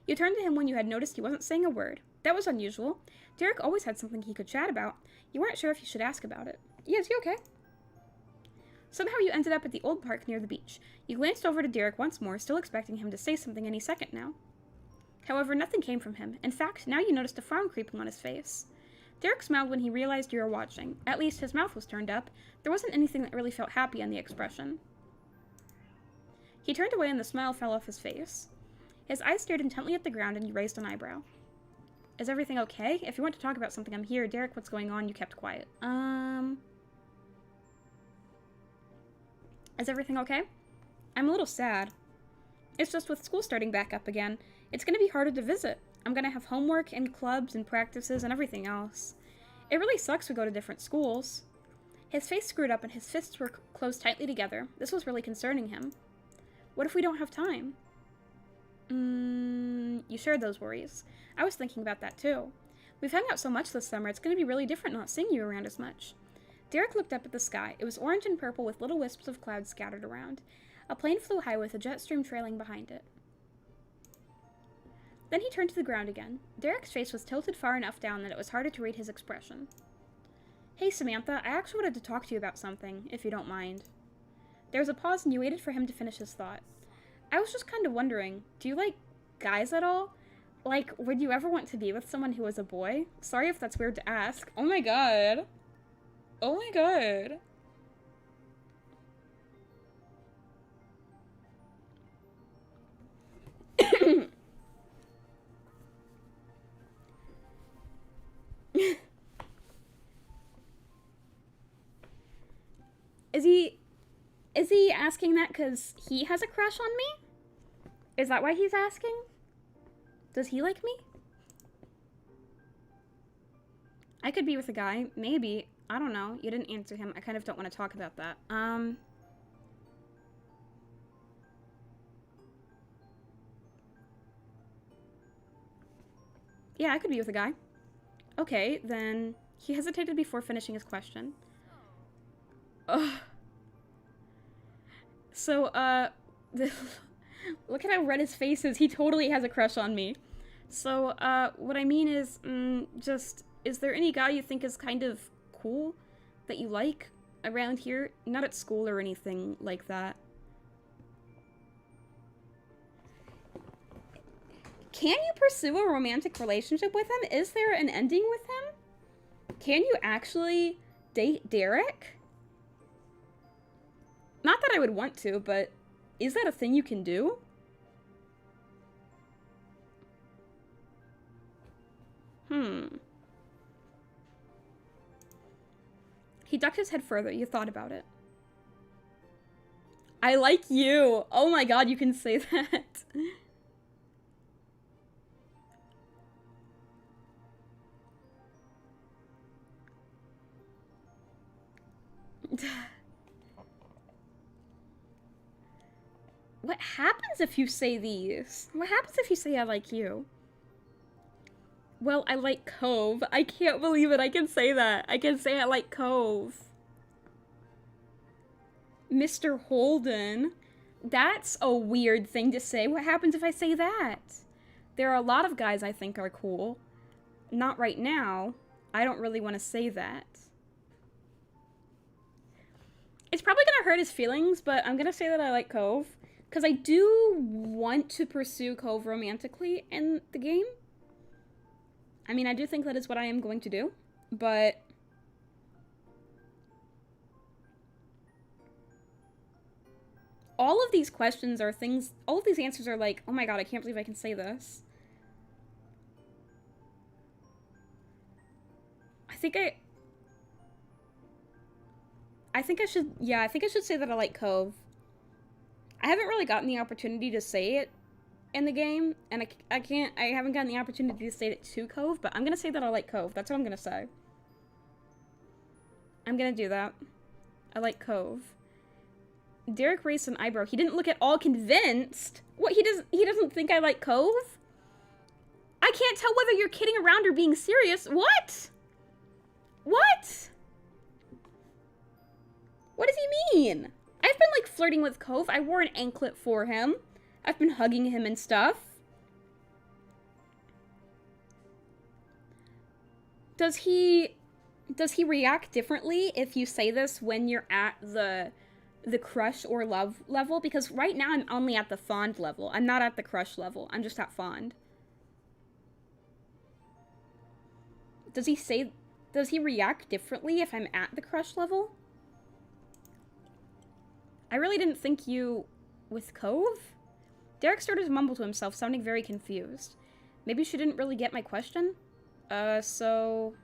Speaker 1: You turned to him when you had noticed he wasn't saying a word. That was unusual. Derek always had something he could chat about. You weren't sure if you should ask about it. Yeah, is he okay? Somehow you ended up at the old park near the beach. You glanced over to Derek once more, still expecting him to say something any second now. However, nothing came from him. In fact, now you noticed a frown creeping on his face. Derek smiled when he realized you were watching. At least, his mouth was turned up. There wasn't anything that really felt happy on the expression. He turned away and the smile fell off his face. His eyes stared intently at the ground and you raised an eyebrow. Is everything okay? If you want to talk about something, I'm here. Derek, what's going on? You kept quiet. Is everything okay? I'm a little sad. It's just with school starting back up again, it's going to be harder to visit. I'm going to have homework and clubs and practices and everything else. It really sucks we go to different schools. His face screwed up and his fists were closed tightly together. This was really concerning him. What if we don't have time? You shared those worries. I was thinking about that too. We've hung out so much this summer, it's going to be really different not seeing you around as much. Derek looked up at the sky. It was orange and purple with little wisps of clouds scattered around. A plane flew high with a jet stream trailing behind it. Then he turned to the ground again. Derek's face was tilted far enough down that it was harder to read his expression. Hey, Samantha, I actually wanted to talk to you about something, if you don't mind. There was a pause and you waited for him to finish his thought. I was just kind of wondering, do you like guys at all? Like, would you ever want to be with someone who was a boy? Sorry if that's weird to ask. Oh my god. Oh my god. Is he asking that because he has a crush on me? Is that why he's asking? Does he like me? I could be with a guy, maybe. I don't know. You didn't answer him. I kind of don't want to talk about that. Yeah, I could be with a guy. Okay, then he hesitated before finishing his question. Ugh. So, look at how red his face is. He totally has a crush on me. So, what I mean is, just, is there any guy you think is kind of cool that you like around here? Not at school or anything like that. Can you pursue a romantic relationship with him? Is there an ending with him? Can you actually date Derek? Not that I would want to, but is that a thing you can do? He ducked his head further. You thought about it. I like you. Oh my god, you can say that. What happens if you say these? What happens if you say I like you? Well, I like Cove. I can't believe it. I can say that. I can say I like Cove. Mr. Holden. That's a weird thing to say. What happens if I say that? There are a lot of guys I think are cool. Not right now. I don't really want to say that. It's probably gonna hurt his feelings, but I'm gonna say that I like Cove. Because I do want to pursue Cove romantically in the game. I mean, I do think that is what I am going to do, but... all of these questions are things... all of these answers are like, oh my god, I can't believe I can say this. I think I should... yeah, I think I should say that I like Cove. I haven't really gotten the opportunity to say it in the game, and I haven't gotten the opportunity to say it to Cove, but I'm gonna say that I like Cove. That's what I'm gonna say. I'm gonna do that. I like Cove. Derek raised an eyebrow. He didn't look at all convinced. What, he doesn't think I like Cove? I can't tell whether you're kidding around or being serious. What? What? What does he mean? I've been, like, flirting with Cove. I wore an anklet for him. I've been hugging him and stuff. Does he react differently if you say this when you're at the crush or love level? Because right now I'm only at the fond level. I'm not at the crush level. I'm just at fond. Does he react differently if I'm at the crush level? I really didn't think you with Cove? Derek started to mumble to himself, sounding very confused. Maybe she didn't really get my question? So...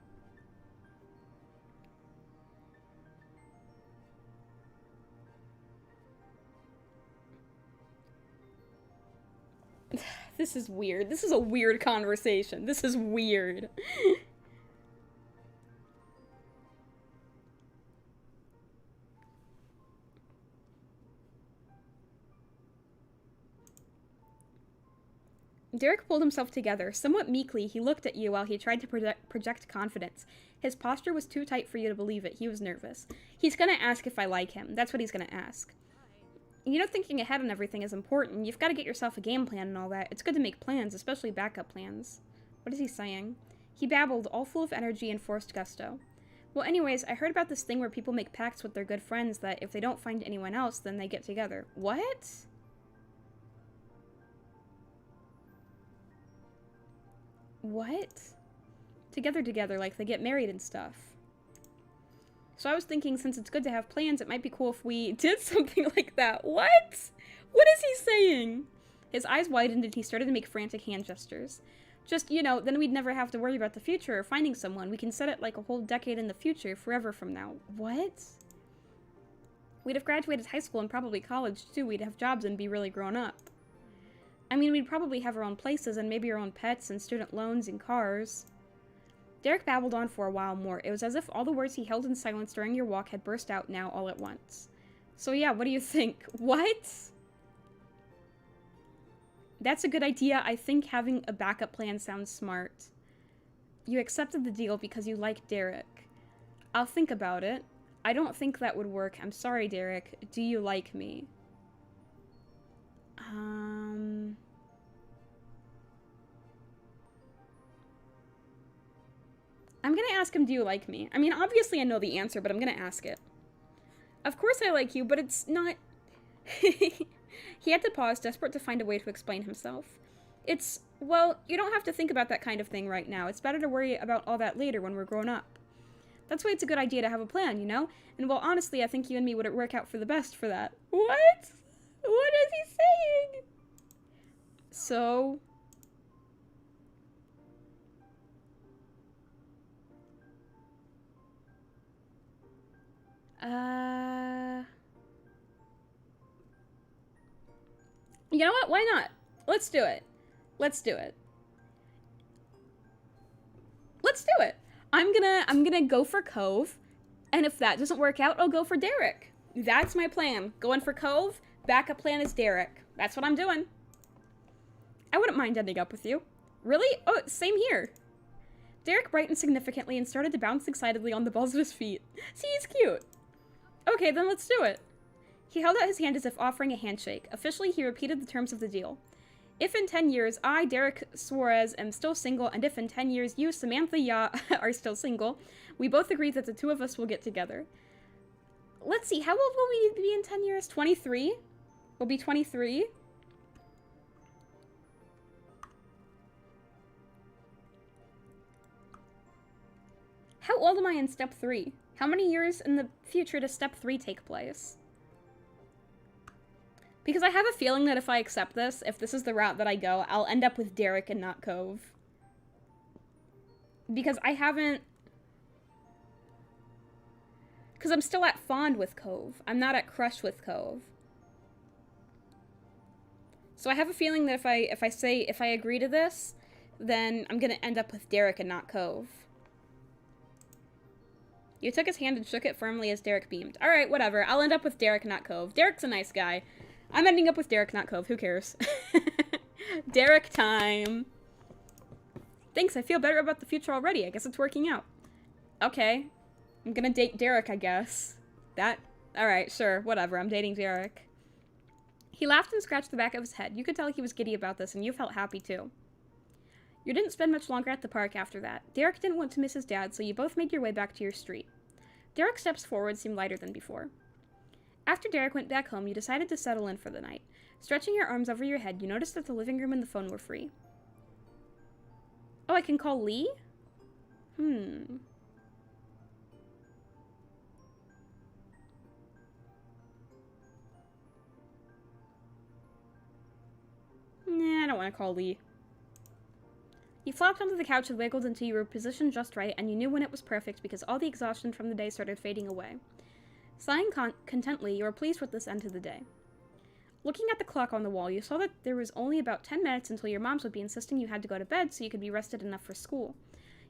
Speaker 1: this is weird. This is a weird conversation. This is weird. Derek pulled himself together. Somewhat meekly, he looked at you while he tried to project confidence. His posture was too tight for you to believe it. He was nervous. He's gonna ask if I like him. That's what he's gonna ask. You know, thinking ahead on everything is important. You've got to get yourself a game plan and all that. It's good to make plans, especially backup plans. What is he saying? He babbled, all full of energy and forced gusto. Well, anyways, I heard about this thing where people make pacts with their good friends that if they don't find anyone else, then they get together. What? What? Together, like they get married and stuff. So I was thinking, since it's good to have plans, it might be cool if we did something like that. What? What is he saying? His eyes widened and he started to make frantic hand gestures. Just, you know, then we'd never have to worry about the future or finding someone. We can set it like a whole decade in the future, forever from now. What? We'd have graduated high school and probably college, too. We'd have jobs and be really grown up. I mean, we'd probably have our own places and maybe our own pets and student loans and cars. Derek babbled on for a while more. It was as if all the words he held in silence during your walk had burst out now all at once. So yeah, what do you think? What? That's a good idea. I think having a backup plan sounds smart. You accepted the deal because you like Derek. I'll think about it. I don't think that would work. I'm sorry, Derek. Do you like me? I'm gonna ask him, do you like me? I mean, obviously I know the answer, but I'm gonna ask it. Of course I like you, but it's not... He had to pause, desperate to find a way to explain himself. It's, well, you don't have to think about that kind of thing right now. It's better to worry about all that later when we're grown up. That's why it's a good idea to have a plan, you know? And well, honestly, I think you and me would work out for the best for that. What? What is he saying? So... You know what? Why not? Let's do it. Let's do it. Let's do it. I'm gonna go for Cove, and if that doesn't work out, I'll go for Derek. That's my plan. Going for Cove, backup plan is Derek. That's what I'm doing. I wouldn't mind ending up with you. Really? Oh, same here. Derek brightened significantly and started to bounce excitedly on the balls of his feet. See, he's cute. Okay, then let's do it. He held out his hand as if offering a handshake. Officially, he repeated the terms of the deal. If in 10 years, I, Derek Suarez, am still single, and if in 10 years you, Samantha Ya, are still single, we both agree that the two of us will get together. let's see, how old will we be in 10 years? 23? We'll be 23. How old am I in step 3? How many years in the future does step 3 take place? Because I have a feeling that if I accept this, if this is the route that I go, I'll end up with Derek and not Cove. Because I haven't... Because I'm still at fond with Cove. I'm not at crush with Cove. So I have a feeling that if I agree to this, then I'm gonna end up with Derek and not Cove. You took his hand and shook it firmly as Derek beamed. Alright, whatever. I'll end up with Derek, not Cove. Derek's a nice guy. I'm ending up with Derek, not Cove. Who cares? Derek time. Thanks, I feel better about the future already. I guess it's working out. Okay. I'm gonna date Derek, I guess. Alright, sure. Whatever. I'm dating Derek. He laughed and scratched the back of his head. You could tell he was giddy about this, and you felt happy, too. You didn't spend much longer at the park after that. Derek didn't want to miss his dad, so you both made your way back to your street. Derek's steps forward seemed lighter than before. After Derek went back home, you decided to settle in for the night. Stretching your arms over your head, you noticed that the living room and the phone were free. Oh, I can call Lee? Nah, I don't want to call Lee. You flopped onto the couch and wiggled until you were positioned just right, and you knew when it was perfect because all the exhaustion from the day started fading away. Sighing contently, you were pleased with this end to the day. Looking at the clock on the wall, you saw that there was only about 10 minutes until your moms would be insisting you had to go to bed so you could be rested enough for school.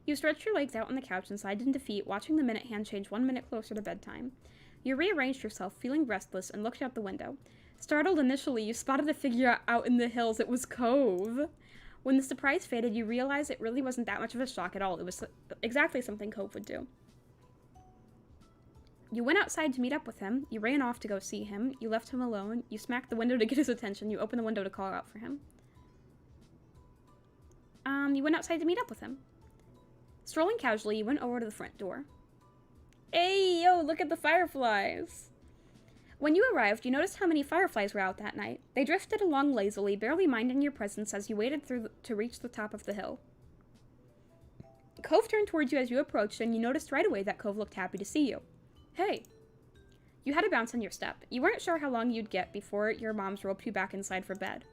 Speaker 1: You stretched your legs out on the couch and sighed in defeat, watching the minute hand change 1 minute closer to bedtime. You rearranged yourself, feeling restless, and looked out the window. Startled initially, you spotted a figure out in the hills. It was Cove. When the surprise faded, you realized it really wasn't that much of a shock at all. It was exactly something Cove would do. You went outside to meet up with him. You ran off to go see him. You left him alone. You smacked the window to get his attention. You opened the window to call out for him. You went outside to meet up with him. Strolling casually, you went over to the front door. Hey, yo, look at the fireflies! When you arrived, you noticed how many fireflies were out that night. They drifted along lazily, barely minding your presence as you waited to reach the top of the hill. Cove turned towards you as you approached, and you noticed right away that Cove looked happy to see you. Hey. You had a bounce on your step. You weren't sure how long you'd get before your moms roped you back inside for bed.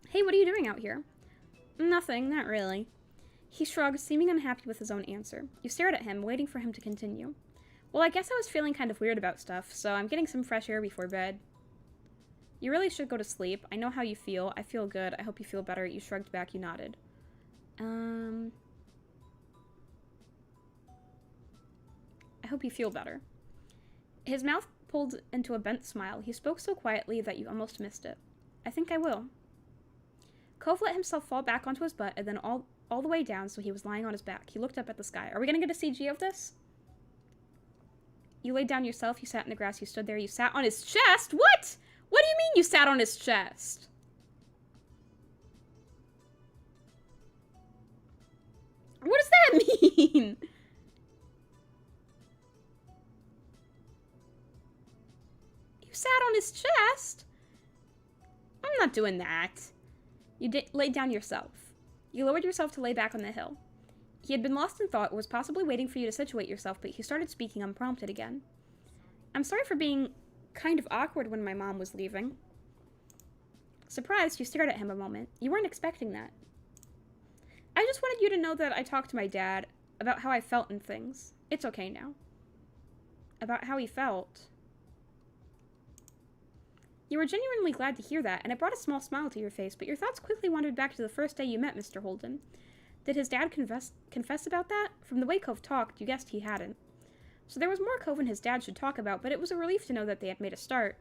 Speaker 1: Hey, what are you doing out here? Nothing, not really. He shrugged, seeming unhappy with his own answer. You stared at him, waiting for him to continue. Well, I guess I was feeling kind of weird about stuff, so I'm getting some fresh air before bed. You really should go to sleep. I know how you feel. I feel good. I hope you feel better. You shrugged back. You nodded. I hope you feel better. His mouth pulled into a bent smile. He spoke so quietly that you almost missed it. I think I will. Cove let himself fall back onto his butt and then all the way down so he was lying on his back. He looked up at the sky. Are we going to get a CG of this? You laid down yourself. You sat in the grass. You stood there. You sat on his chest. What? What do you mean you sat on his chest? What does that mean? You sat on his chest? I'm not doing that. You laid down yourself. You lowered yourself to lay back on the hill. He had been lost in thought and was possibly waiting for you to situate yourself, but he started speaking unprompted again. I'm sorry for being kind of awkward when my mom was leaving. Surprised, you stared at him a moment. You weren't expecting that. I just wanted you to know that I talked to my dad about how I felt and things. It's okay now. About how he felt. You were genuinely glad to hear that, and it brought a small smile to your face, but your thoughts quickly wandered back to the first day you met Mr. Holden. Did his dad confess about that? From the way Cove talked, you guessed he hadn't. So there was more Cove and his dad should talk about, but it was a relief to know that they had made a start.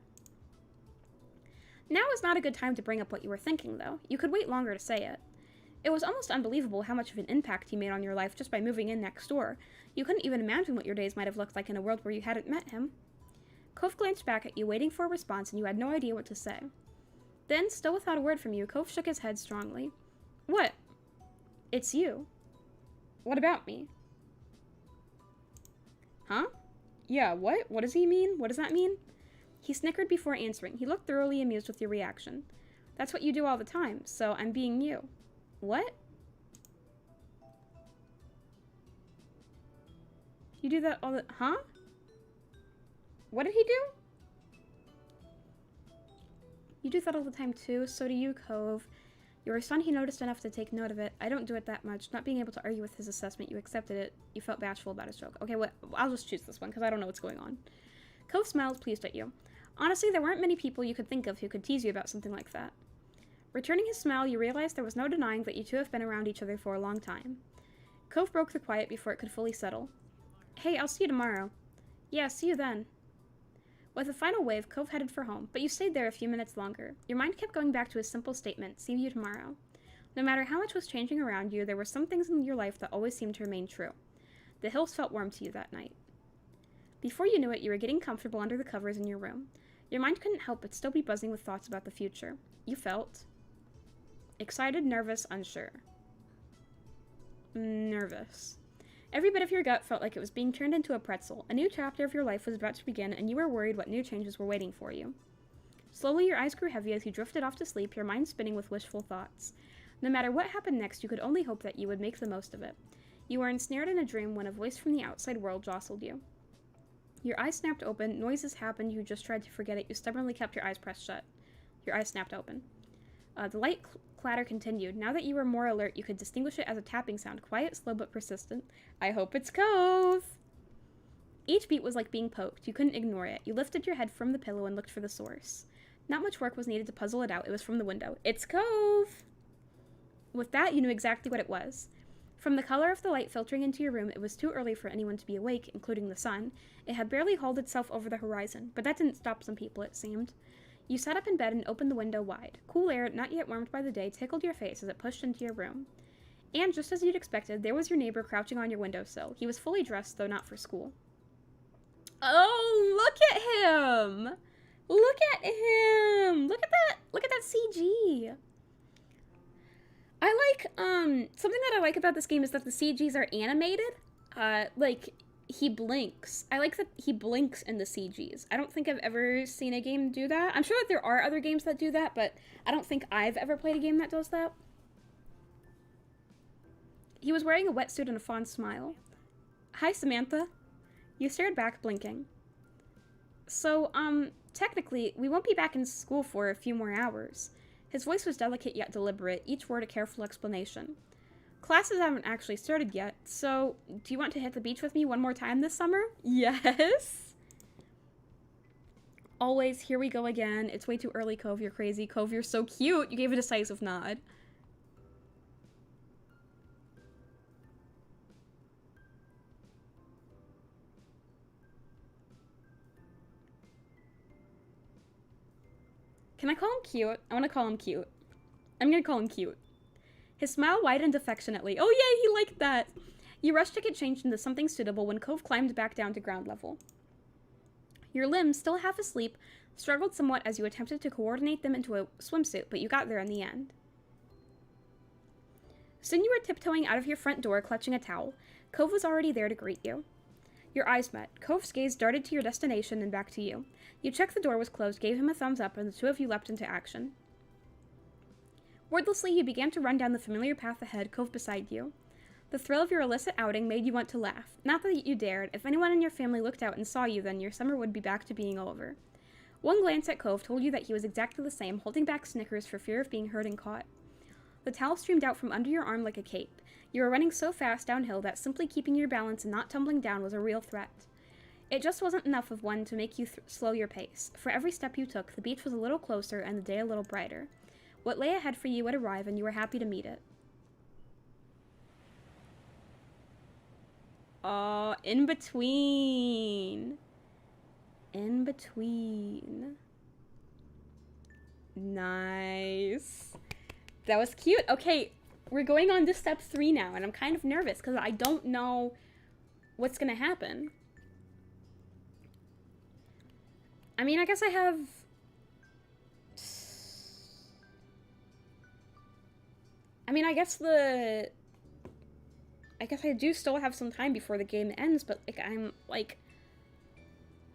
Speaker 1: Now is not a good time to bring up what you were thinking, though. You could wait longer to say it. It was almost unbelievable how much of an impact he made on your life just by moving in next door. You couldn't even imagine what your days might have looked like in a world where you hadn't met him. Cove glanced back at you, waiting for a response, and you had no idea what to say. Then, still without a word from you, Cove shook his head strongly. What? It's you. What about me? Huh? Yeah, what? What does he mean? What does that mean? He snickered before answering. He looked thoroughly amused with your reaction. That's what you do all the time, so I'm being you. What? You do that all the... Huh? What did he do? You do that all the time too, so do you, Cove. You're a son he noticed enough to take note of it. I don't do it that much. Not being able to argue with his assessment, you accepted it. You felt bashful about his joke. Okay, I'll just choose this one, because I don't know what's going on. Cove smiled, pleased at you. Honestly, there weren't many people you could think of who could tease you about something like that. Returning his smile, you realized there was no denying that you two have been around each other for a long time. Cove broke the quiet before it could fully settle. Hey, I'll see you tomorrow. Yeah, see you then. With a final wave, Cove headed for home, but you stayed there a few minutes longer. Your mind kept going back to his simple statement, see you tomorrow. No matter how much was changing around you, there were some things in your life that always seemed to remain true. The hills felt warm to you that night. Before you knew it, you were getting comfortable under the covers in your room. Your mind couldn't help but still be buzzing with thoughts about the future. You felt excited, nervous, unsure. Nervous. Every bit of your gut felt like it was being turned into a pretzel. A new chapter of your life was about to begin, and you were worried what new changes were waiting for you. Slowly, your eyes grew heavy as you drifted off to sleep, your mind spinning with wishful thoughts. No matter what happened next, you could only hope that you would make the most of it. You were ensnared in a dream when a voice from the outside world jostled you. Your eyes snapped open, noises happened, you just tried to forget it, you stubbornly kept your eyes pressed shut. Your eyes snapped open. The light clatter continued. Now that you were more alert, you could distinguish it as a tapping sound, quiet, slow, but persistent. I hope it's Cove! Each beat was like being poked. You couldn't ignore it. You lifted your head from the pillow and looked for the source. Not much work was needed to puzzle it out. It was from the window. It's Cove! With that, you knew exactly what it was. From the color of the light filtering into your room, it was too early for anyone to be awake, including the sun. It had barely hauled itself over the horizon, but that didn't stop some people, it seemed. You sat up in bed and opened the window wide. Cool air, not yet warmed by the day, tickled your face as it pushed into your room. And just as you'd expected, there was your neighbor crouching on your windowsill. He was fully dressed, though not for school. Oh, look at him! Look at him! Look at that! Look at that CG! I like, something that I like about this game is that the CGs are animated. Like, he blinks. I like that he blinks in the CGs. I don't think I've ever seen a game do that. I'm sure that there are other games that do that, but I don't think I've ever played a game that does that. He was wearing a wetsuit and a fond smile. Hi, Samantha. You stared back, blinking. So, technically, we won't be back in school for a few more hours. His voice was delicate yet deliberate, each word a careful explanation. Classes haven't actually started yet, so do you want to hit the beach with me one more time this summer? Yes! Always, here we go again. It's way too early, Cove, you're crazy. Cove, you're so cute. You gave a decisive nod. Can I call him cute? I want to call him cute. I'm gonna call him cute. His smile widened affectionately. Oh yay, he liked that! You rushed to get changed into something suitable when Cove climbed back down to ground level. Your limbs, still half asleep, struggled somewhat as you attempted to coordinate them into a swimsuit, but you got there in the end. Soon you were tiptoeing out of your front door, clutching a towel. Cove was already there to greet you. Your eyes met. Cove's gaze darted to your destination and back to you. You checked the door was closed, gave him a thumbs up, and the two of you leapt into action. Wordlessly, you began to run down the familiar path ahead, Cove beside you. The thrill of your illicit outing made you want to laugh. Not that you dared. If anyone in your family looked out and saw you, then your summer would be back to being over. One glance at Cove told you that he was exactly the same, holding back snickers for fear of being heard and caught. The towel streamed out from under your arm like a cape. You were running so fast downhill that simply keeping your balance and not tumbling down was a real threat. It just wasn't enough of one to make you slow your pace. For every step you took, the beach was a little closer and the day a little brighter. What lay ahead for you would arrive, and you were happy to meet it. Oh, in between. In between. Nice. That was cute. Okay, we're going on to step 3 now, and I'm kind of nervous because I don't know what's gonna happen. I mean, I guess I have... I mean, I guess I do still have some time before the game ends, but, like, I'm, like...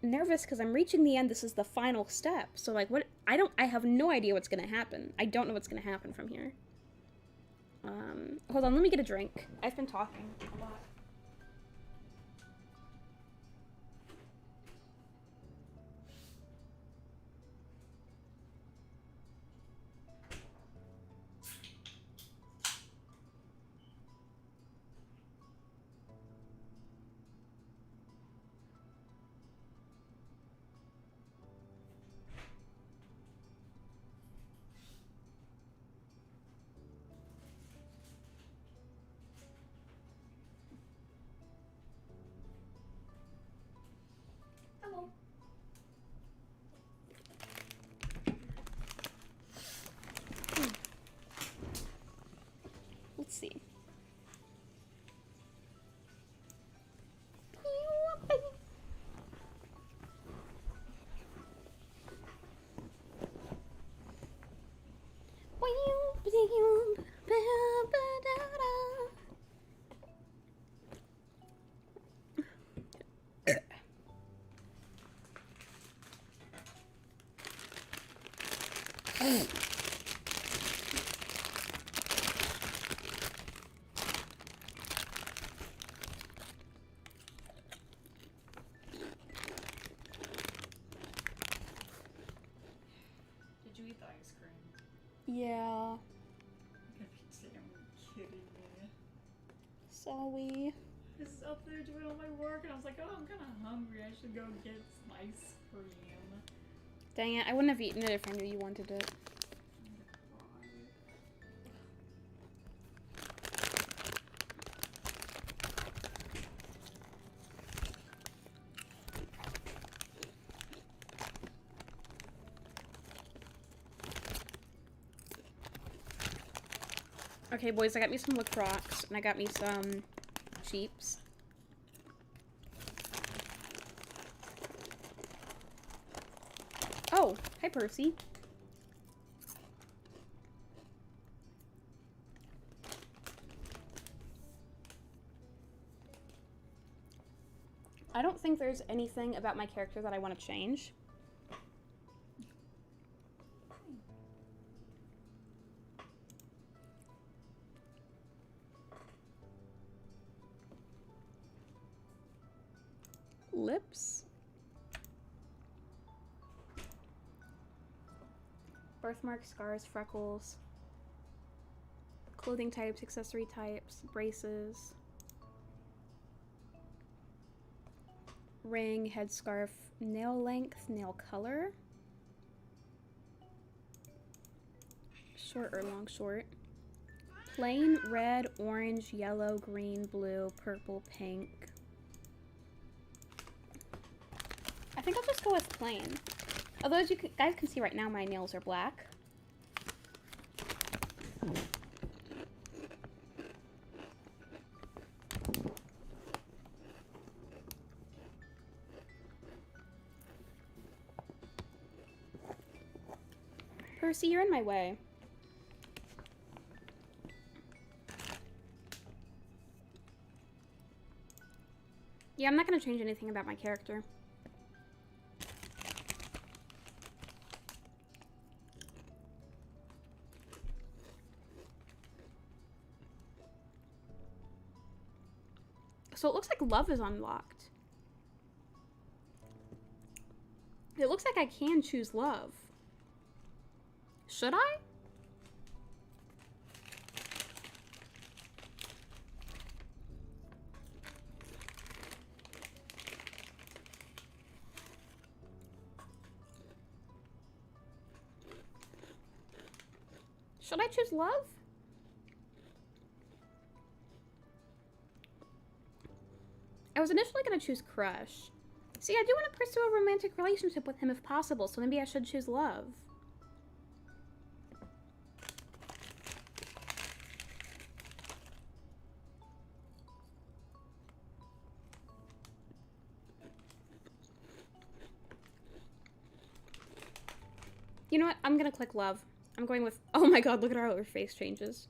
Speaker 1: nervous because I'm reaching the end. This is the final step. So, like, what? I have no idea what's gonna happen. I don't know what's gonna happen from here. Hold on, let me get a drink. I've been talking a lot. Let's see. Yeah.
Speaker 2: Damn kidding me.
Speaker 1: Sorry.
Speaker 2: I was up there doing all my work and I was like, oh, I'm kind of hungry. I should go get some ice cream.
Speaker 1: Dang it, I wouldn't have eaten it if I knew you wanted it. Okay, boys, I got me some LaCroix, and I got me some Cheeps. Oh, hi, Percy. I don't think there's anything about my character that I want to change. Lips. Birthmarks, scars, freckles. Clothing types, accessory types, braces. Ring, headscarf, nail length, nail color. Short or long short. Plain, red, orange, yellow, green, blue, purple, pink. I think I'll just go with plain. Although as you guys can see right now, my nails are black. Percy, you're in my way. Yeah, I'm not going to change anything about my character. So it looks like love is unlocked. It looks like I can choose love. Should I? Should I choose love? I was initially going to choose crush. See, I do want to pursue a romantic relationship with him if possible, so maybe I should choose love. You know what? I'm going to click love. I'm going with... Oh my god, look at how her face changes.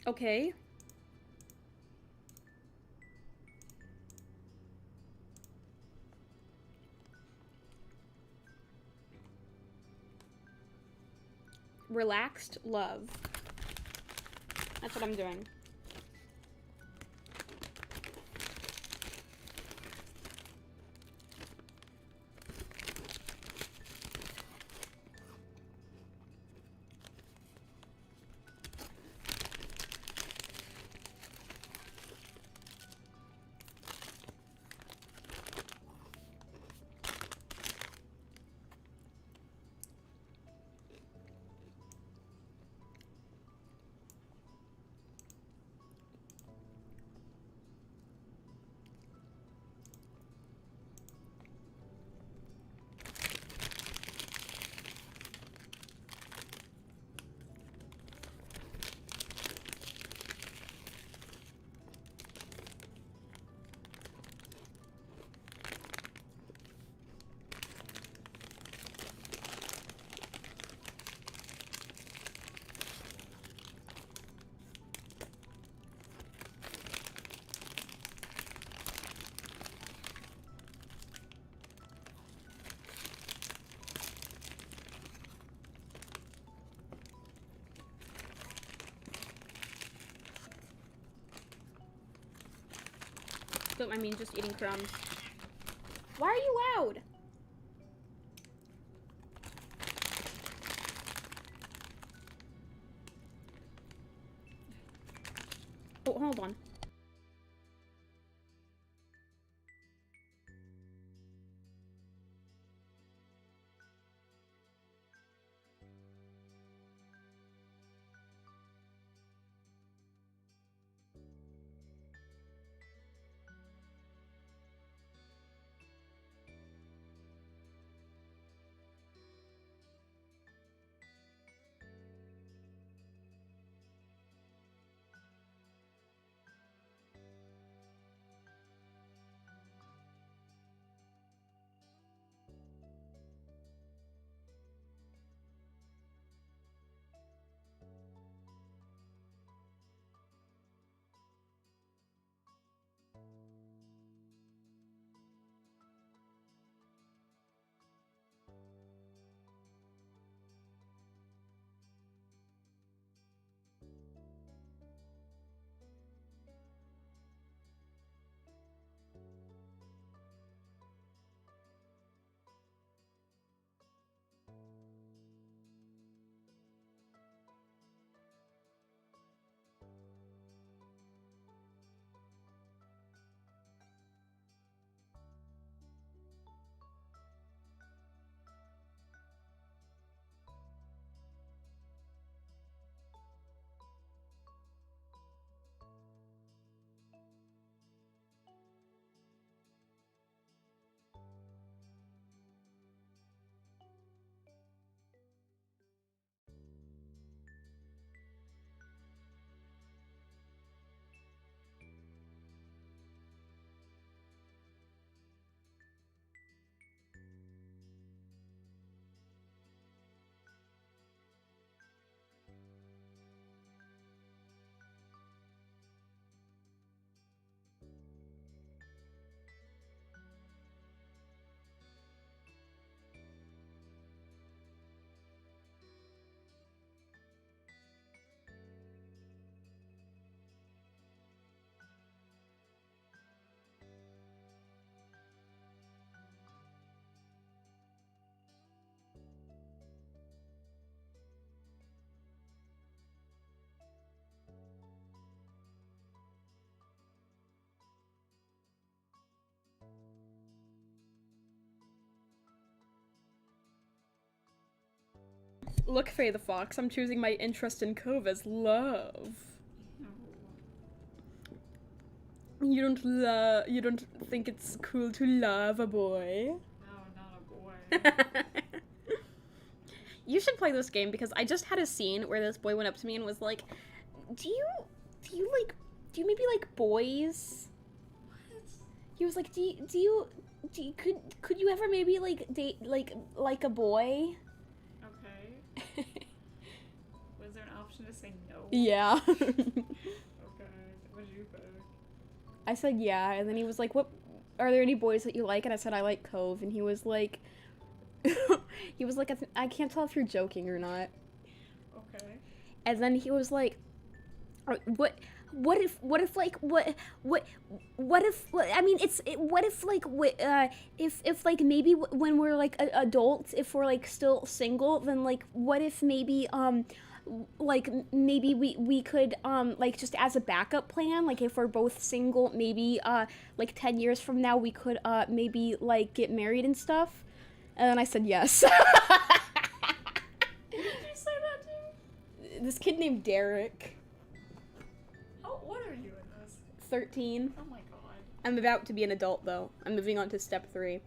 Speaker 1: Okay. Relaxed love. That's what I'm doing. Don't mind me just eating crumbs. Why are you loud? Oh, hold on. Look, Faye the Fox, I'm choosing my interest in Cove as love. You don't think it's cool to love a boy?
Speaker 2: No, not a boy.
Speaker 1: You should play this game because I just had a scene where this boy went up to me and was like, do you maybe like boys?
Speaker 2: What?
Speaker 1: He was like, could you ever maybe like date like a boy?
Speaker 2: Okay. Was there an option to say no?
Speaker 1: Yeah.
Speaker 2: Okay. What did you pick?
Speaker 1: I said yeah, and then he was like, "What? Are there any boys that you like?" And I said I like Cove, and he was like, he was like, I can't tell if you're joking or not.
Speaker 2: Okay.
Speaker 1: And then he was like, what? What if like what if I mean what if like if like maybe when we're like adults, if we're like still single, then like what if maybe like maybe we could like just as a backup plan, like if we're both single, maybe like 10 years from now we could maybe like get married and stuff. And then I said yes.
Speaker 2: Who did you say that to?
Speaker 1: This kid named Derek.
Speaker 2: How old are you in this?
Speaker 1: 13.
Speaker 2: Oh my god.
Speaker 1: I'm about to be an adult though. I'm moving on to step 3.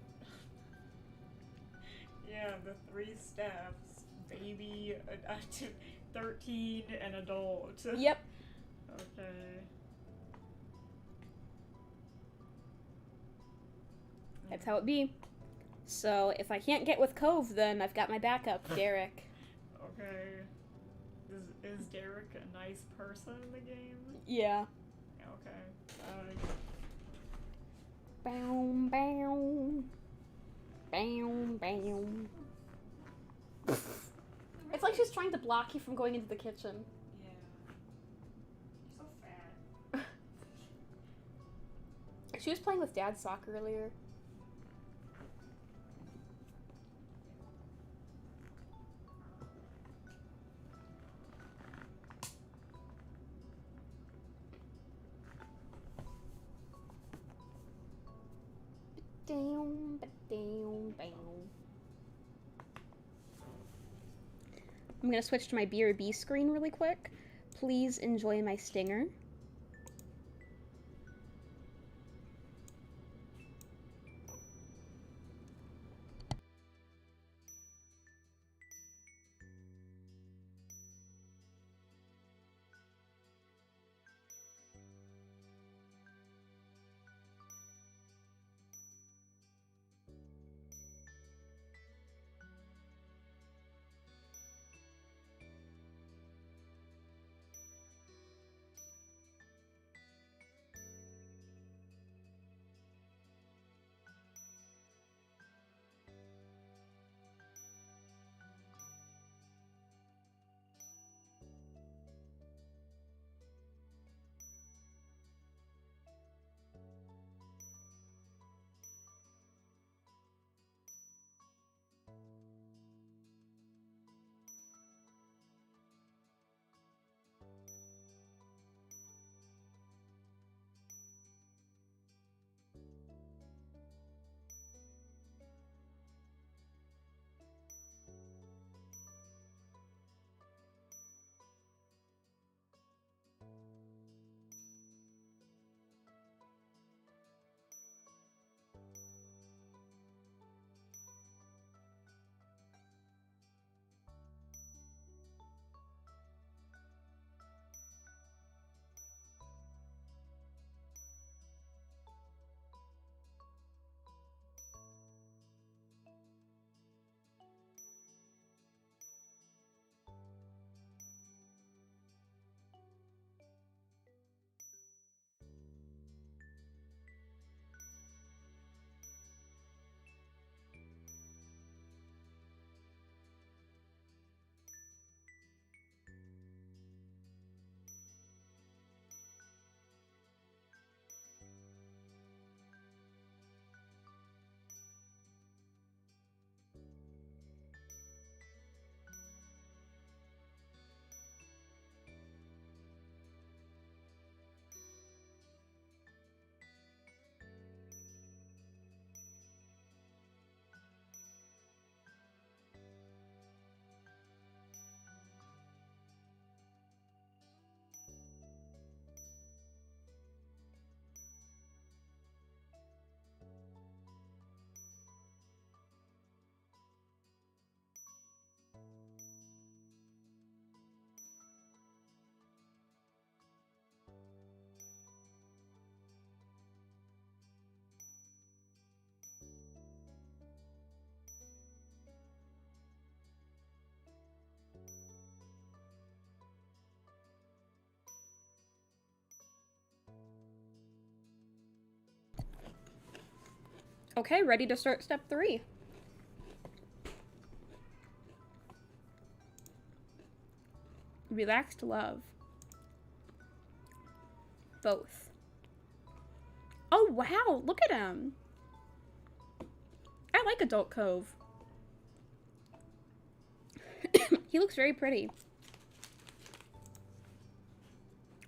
Speaker 2: Yeah, the 3 steps. Baby, 13, and adult.
Speaker 1: Yep.
Speaker 2: Okay.
Speaker 1: That's how it be. So if I can't get with Cove, then I've got my backup, Derek.
Speaker 2: Okay. Is Derek a nice person in the game?
Speaker 1: Yeah.
Speaker 2: Okay.
Speaker 1: Bow, bow. Bow, bow. It's like she's trying to block you from going into the kitchen.
Speaker 2: Yeah. You're so fat.
Speaker 1: She was playing with Dad's sock earlier. Down, down, down. I'm gonna switch to my BRB screen really quick. Please enjoy my stinger. Okay, ready to start step 3. Relaxed love. Both. Oh, wow, look at him. I like Adult Cove. He looks very pretty.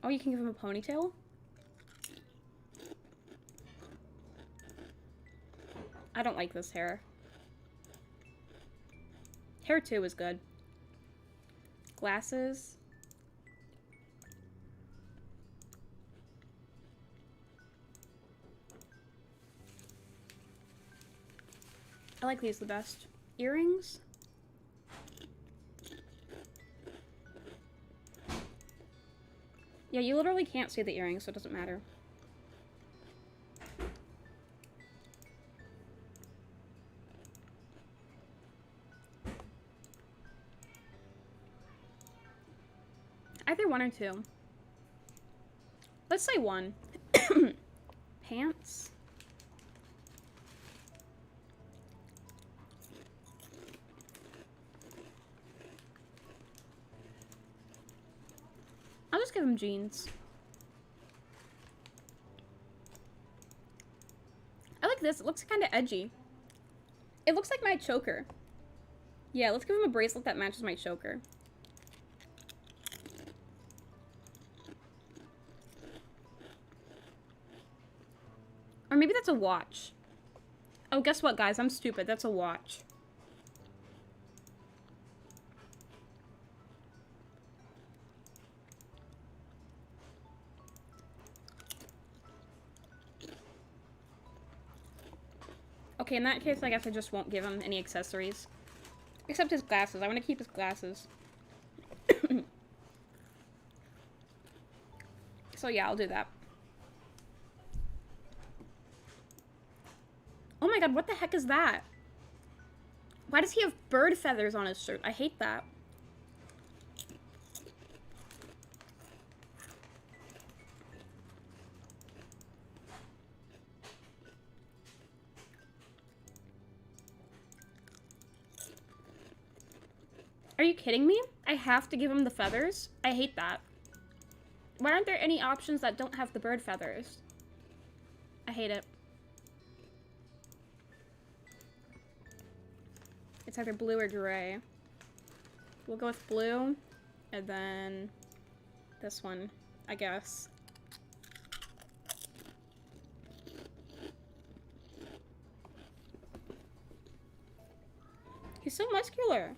Speaker 1: Oh, you can give him a ponytail? I don't like this hair. Hair 2 is good. Glasses. I like these the best. Earrings. Yeah, you literally can't see the earrings, so it doesn't matter. Either 1 or 2. Let's say 1. Pants. I'll just give him jeans. I like this. It looks kind of edgy. It looks like my choker. Yeah, let's give him a bracelet that matches my choker. Or maybe that's a watch. Oh, guess what, guys? I'm stupid. That's a watch. Okay, in that case, I guess I just won't give him any accessories. Except his glasses. I want to keep his glasses. So yeah, I'll do that. Oh my god, what the heck is that? Why does he have bird feathers on his shirt? I hate that. Are you kidding me? I have to give him the feathers? I hate that. Why aren't there any options that don't have the bird feathers? I hate it. It's either blue or gray. We'll go with blue, and then this one, I guess. He's so muscular.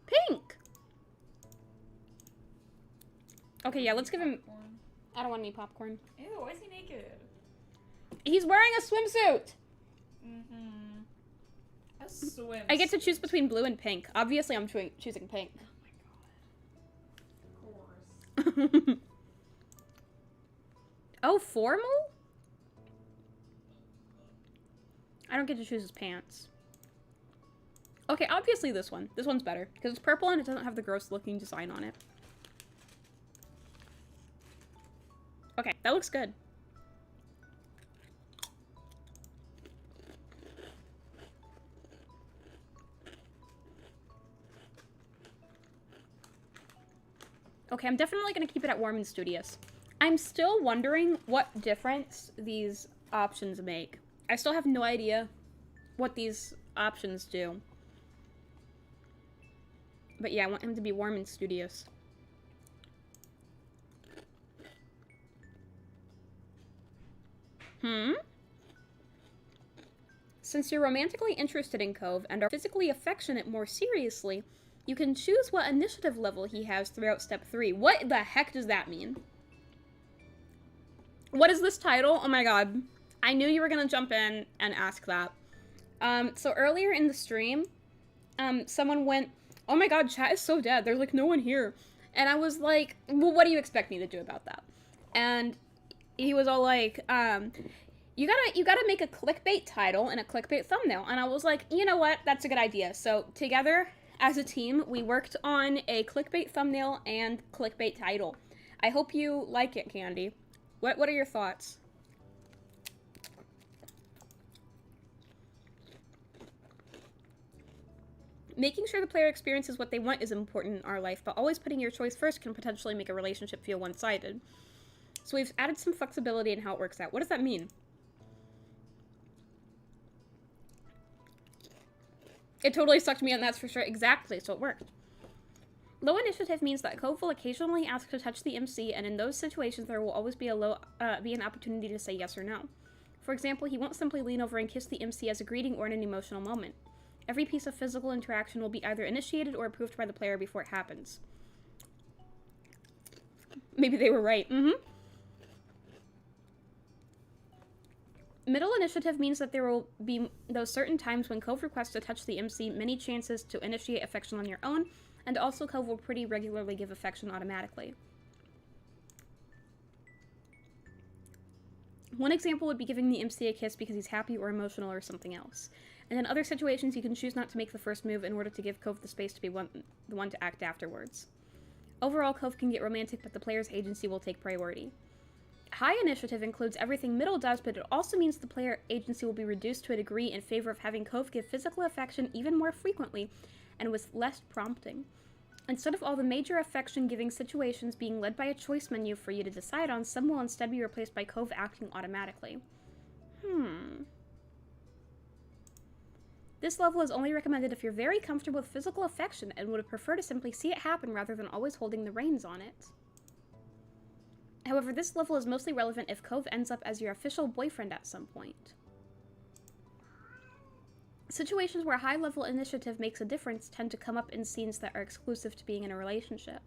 Speaker 1: Pink! Okay, yeah, let's give him...
Speaker 2: Popcorn.
Speaker 1: I don't want any popcorn.
Speaker 2: Ew, why is he naked?
Speaker 1: He's wearing a swimsuit!
Speaker 2: Mm-hmm. A swim.
Speaker 1: I get to choose between blue and pink. Obviously, I'm choosing pink.
Speaker 2: Oh my god. Of course.
Speaker 1: Oh, formal? I don't get to choose his pants. Okay, obviously this one. This one's better. Because it's purple and it doesn't have the gross looking design on it. Okay, that looks good. Okay, I'm definitely going to keep it at warm and studious. I'm still wondering what difference these options make. I still have no idea what these options do. But yeah, I want him to be warm and studious. Since you're romantically interested in Cove and are physically affectionate more seriously, you can choose what initiative level he has throughout step 3. What the heck does that mean? What is this title? Oh my god. I knew you were gonna jump in and ask that. So earlier in the stream, someone went, oh my god, chat is so dead. There's like no one here. And I was like, well, what do you expect me to do about that? And he was all like, you gotta make a clickbait title and a clickbait thumbnail. And I was like, you know what? That's a good idea. So together, as a team, we worked on a clickbait thumbnail and clickbait title. I hope you like it, Candy. What are your thoughts? Making sure the player experiences what they want is important in our life, but always putting your choice first can potentially make a relationship feel one-sided. So we've added some flexibility in how it works out. What does that mean? It totally sucked me in, that's for sure. Exactly, so it worked. Low initiative means that Cove will occasionally ask to touch the MC, and in those situations there will always be an opportunity to say yes or no. For example, he won't simply lean over and kiss the MC as a greeting or in an emotional moment. Every piece of physical interaction will be either initiated or approved by the player before it happens. Maybe they were right. Middle initiative means that there will be those certain times when Cove requests to touch the MC, many chances to initiate affection on your own, and also Cove will pretty regularly give affection automatically. One example would be giving the MC a kiss because he's happy or emotional or something else. And in other situations, you can choose not to make the first move in order to give Cove the space to be the one to act afterwards. Overall, Cove can get romantic, but the player's agency will take priority. High initiative includes everything Middle does, but it also means the player agency will be reduced to a degree in favor of having Cove give physical affection even more frequently and with less prompting. Instead of all the major affection-giving situations being led by a choice menu for you to decide on, some will instead be replaced by Cove acting automatically. This level is only recommended if you're very comfortable with physical affection and would prefer to simply see it happen rather than always holding the reins on it. However, this level is mostly relevant if Cove ends up as your official boyfriend at some point. Situations where high-level initiative makes a difference tend to come up in scenes that are exclusive to being in a relationship.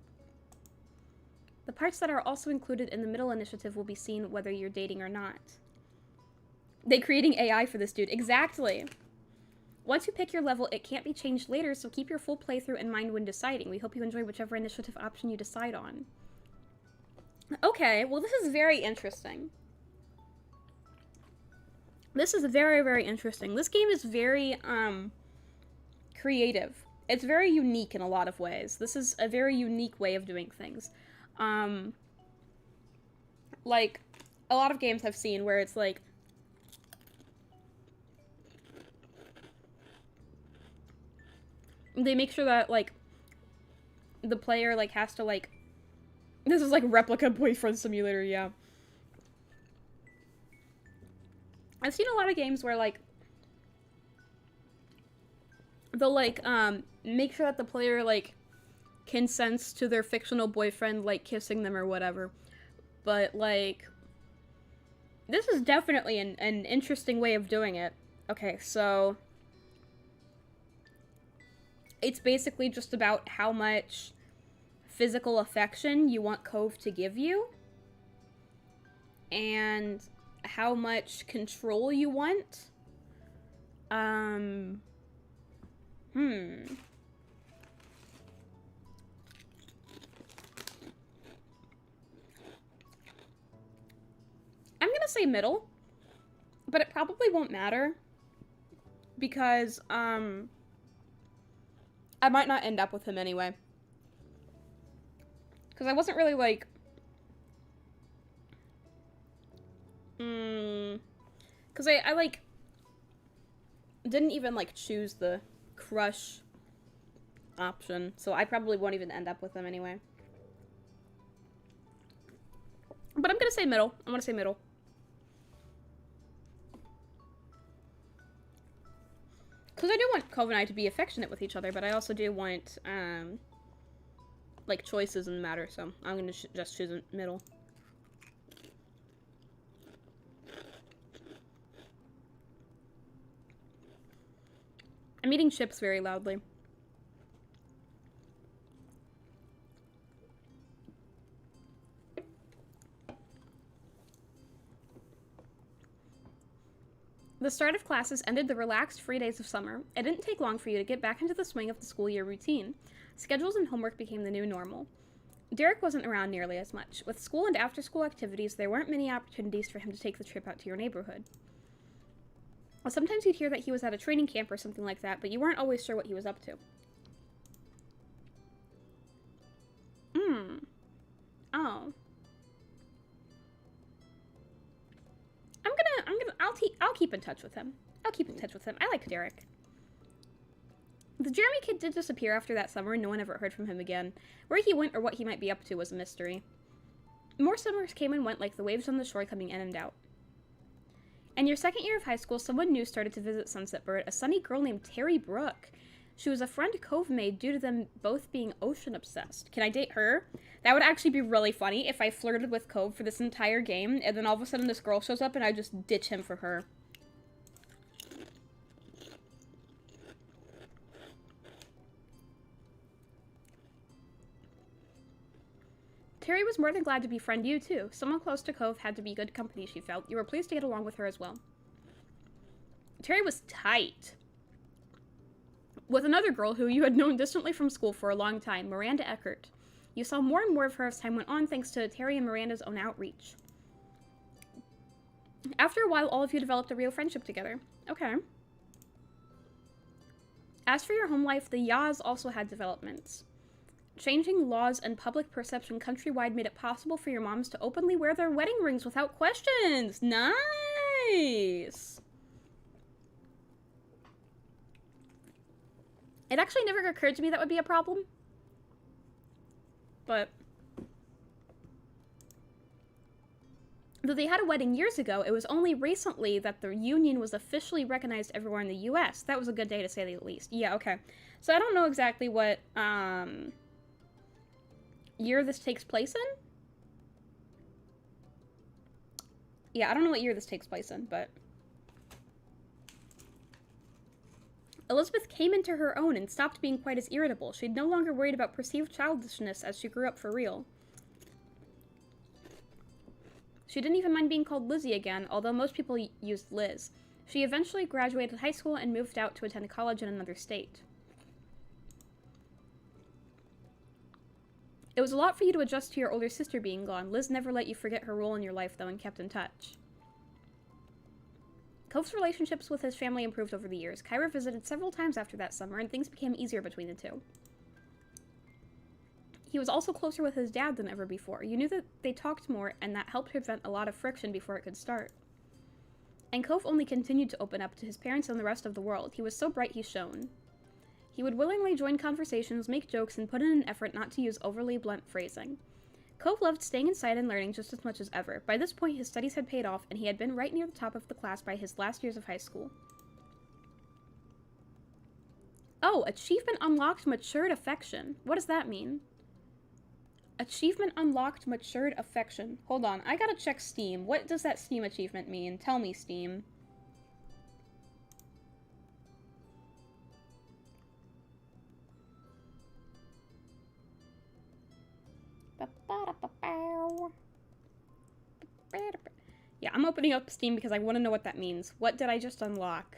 Speaker 1: The parts that are also included in the middle initiative will be seen whether you're dating or not. They creating AI for this dude. Exactly! Once you pick your level, it can't be changed later, so keep your full playthrough in mind when deciding. We hope you enjoy whichever initiative option you decide on. Okay, well this is very interesting. This is very, very interesting. This game is very, creative. It's very unique in a lot of ways. This is a very unique way of doing things. Like, a lot of games I've seen where it's like, they make sure that, like, the player, like, has to, like, this is like replica boyfriend simulator, yeah. I've seen a lot of games where, like, they'll, like, make sure that the player, like, consents to their fictional boyfriend, like, kissing them or whatever. But, like, this is definitely an interesting way of doing it. Okay, so it's basically just about how much physical affection you want Cove to give you, and how much control you want. I'm gonna say middle, but it probably won't matter, because, I might not end up with him anyway. Because I wasn't really, like, because I, like, didn't even, like, choose the crush option, so I probably won't even end up with them anyway. But I'm gonna say middle. I'm gonna say middle. Because I do want Cove and I to be affectionate with each other, but I also do want, like, choices in the matter, so I'm gonna just choose a middle. I'm eating chips very loudly. The start of classes ended the relaxed, free days of summer. It didn't take long for you to get back into the swing of the school year routine. Schedules and homework became the new normal. Derek wasn't around nearly as much. With school and after-school activities, there weren't many opportunities for him to take the trip out to your neighborhood. Well, sometimes you'd hear that he was at a training camp or something like that, but you weren't always sure what he was up to. Oh. I'll keep in touch with him. I like Derek. The Jeremy kid did disappear after that summer, and no one ever heard from him again. Where he went or what he might be up to was a mystery. More summers came and went like the waves on the shore, coming in and out. In your second year of high school, someone new started to visit Sunset Bird, a sunny girl named Terry Brooke. She was a friend Cove made due to them both being ocean obsessed. Can I date her? That would actually be really funny if I flirted with Cove for this entire game, and then all of a sudden this girl shows up and I just ditch him for her. Terry was more than glad to befriend you, too. Someone close to Cove had to be good company, she felt. You were pleased to get along with her as well. Terry was tight with another girl who you had known distantly from school for a long time, Miranda Eckert. You saw more and more of her as time went on, thanks to Terry and Miranda's own outreach. After a while, all of you developed a real friendship together. Okay. As for your home life, the Yas also had developments. Changing laws and public perception countrywide made it possible for your moms to openly wear their wedding rings without questions. Nice! It actually never occurred to me that would be a problem. But though they had a wedding years ago, it was only recently that the union was officially recognized everywhere in the US. That was a good day to say the least. Yeah, okay. So I don't know exactly what year this takes place in. Yeah, I don't know what year this takes place in, but Elizabeth came into her own and stopped being quite as irritable. She'd no longer worried about perceived childishness as she grew up for real. She didn't even mind being called Lizzie again, although most people used Liz. She eventually graduated high school and moved out to attend college in another state. It was a lot for you to adjust to your older sister being gone. Liz never let you forget her role in your life, though, and kept in touch. Cove's relationships with his family improved over the years. Kyra visited several times after that summer, and things became easier between the two. He was also closer with his dad than ever before. You knew that they talked more, and that helped prevent a lot of friction before it could start. And Cove only continued to open up to his parents and the rest of the world. He was so bright he shone. He would willingly join conversations, make jokes, and put in an effort not to use overly blunt phrasing. Cove loved staying inside and learning just as much as ever. By this point, his studies had paid off, and he had been right near the top of the class by his last years of high school. Oh, achievement unlocked matured affection. What does that mean? Achievement unlocked matured affection. Hold on, I gotta check Steam. What does that Steam achievement mean? Tell me, Steam. Yeah, I'm opening up Steam because I want to know what that means. What did I just unlock?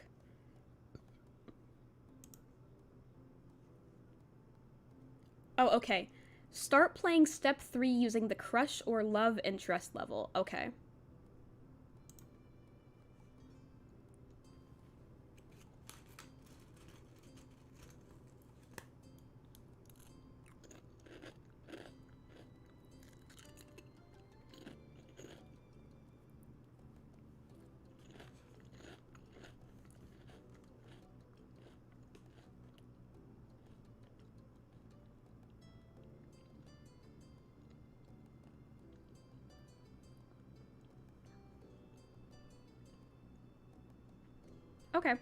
Speaker 1: Oh, okay. Start playing step 3 using the crush or love interest level. Okay. Okay.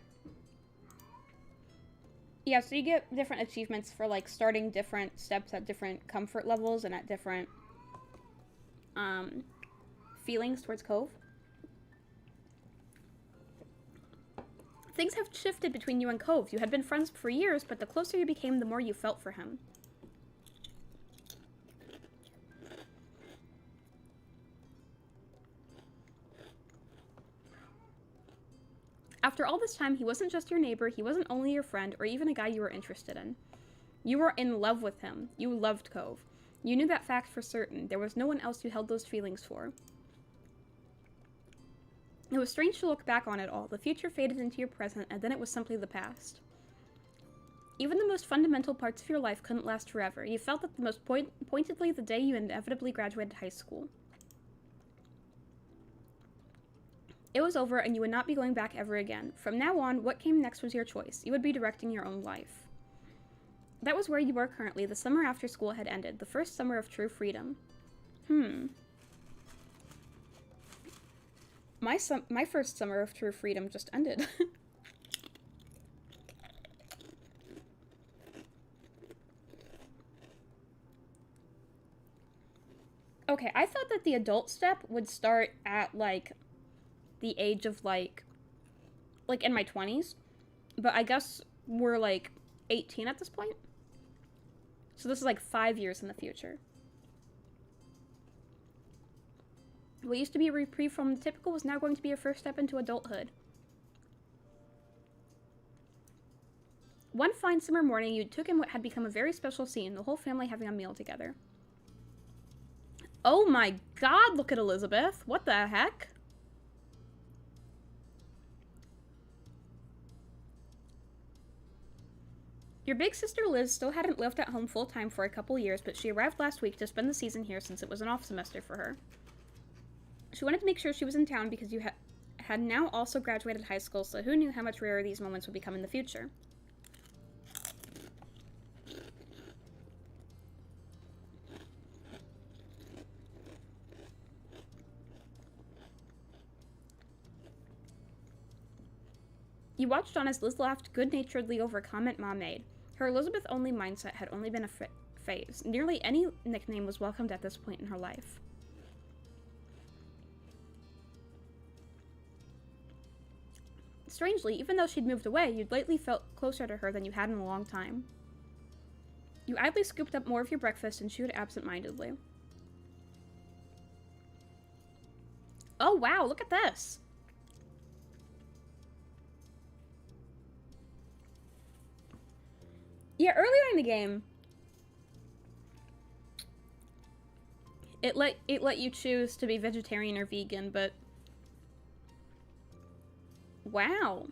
Speaker 1: Yeah, so you get different achievements for, like, starting different steps at different comfort levels and at different, feelings towards Cove. Things have shifted between you and Cove. You had been friends for years, but the closer you became, the more you felt for him. After all this time, he wasn't just your neighbor, he wasn't only your friend, or even a guy you were interested in. You were in love with him. You loved Cove. You knew that fact for certain. There was no one else you held those feelings for. It was strange to look back on it all. The future faded into your present, and then it was simply the past. Even the most fundamental parts of your life couldn't last forever. You felt that the most pointedly the day you inevitably graduated high school. It was over, and you would not be going back ever again. From now on, what came next was your choice. You would be directing your own life. That was where you were currently. The summer after school had ended. The first summer of true freedom. My first summer of true freedom just ended. Okay, I thought that the adult step would start at, like, the age of, like in my 20s. But I guess we're, like, 18 at this point. So this is, like, 5 years in the future. What used to be a reprieve from the typical was now going to be a first step into adulthood. One fine summer morning, you took in what had become a very special scene, the whole family having a meal together. Oh my god, look at Elizabeth. What the heck? Your big sister Liz still hadn't lived at home full-time for a couple years, but she arrived last week to spend the season here since it was an off semester for her. She wanted to make sure she was in town because you had now also graduated high school, so who knew how much rarer these moments would become in the future. You watched on as Liz laughed good-naturedly over a comment Mom made. Her Elizabeth-only mindset had only been a phase. Nearly any nickname was welcomed at this point in her life. Strangely, even though she'd moved away, you'd lately felt closer to her than you had in a long time. You idly scooped up more of your breakfast and chewed absent-mindedly. Oh wow, look at this! Yeah, earlier in the game, it let you choose to be vegetarian or vegan, but wow.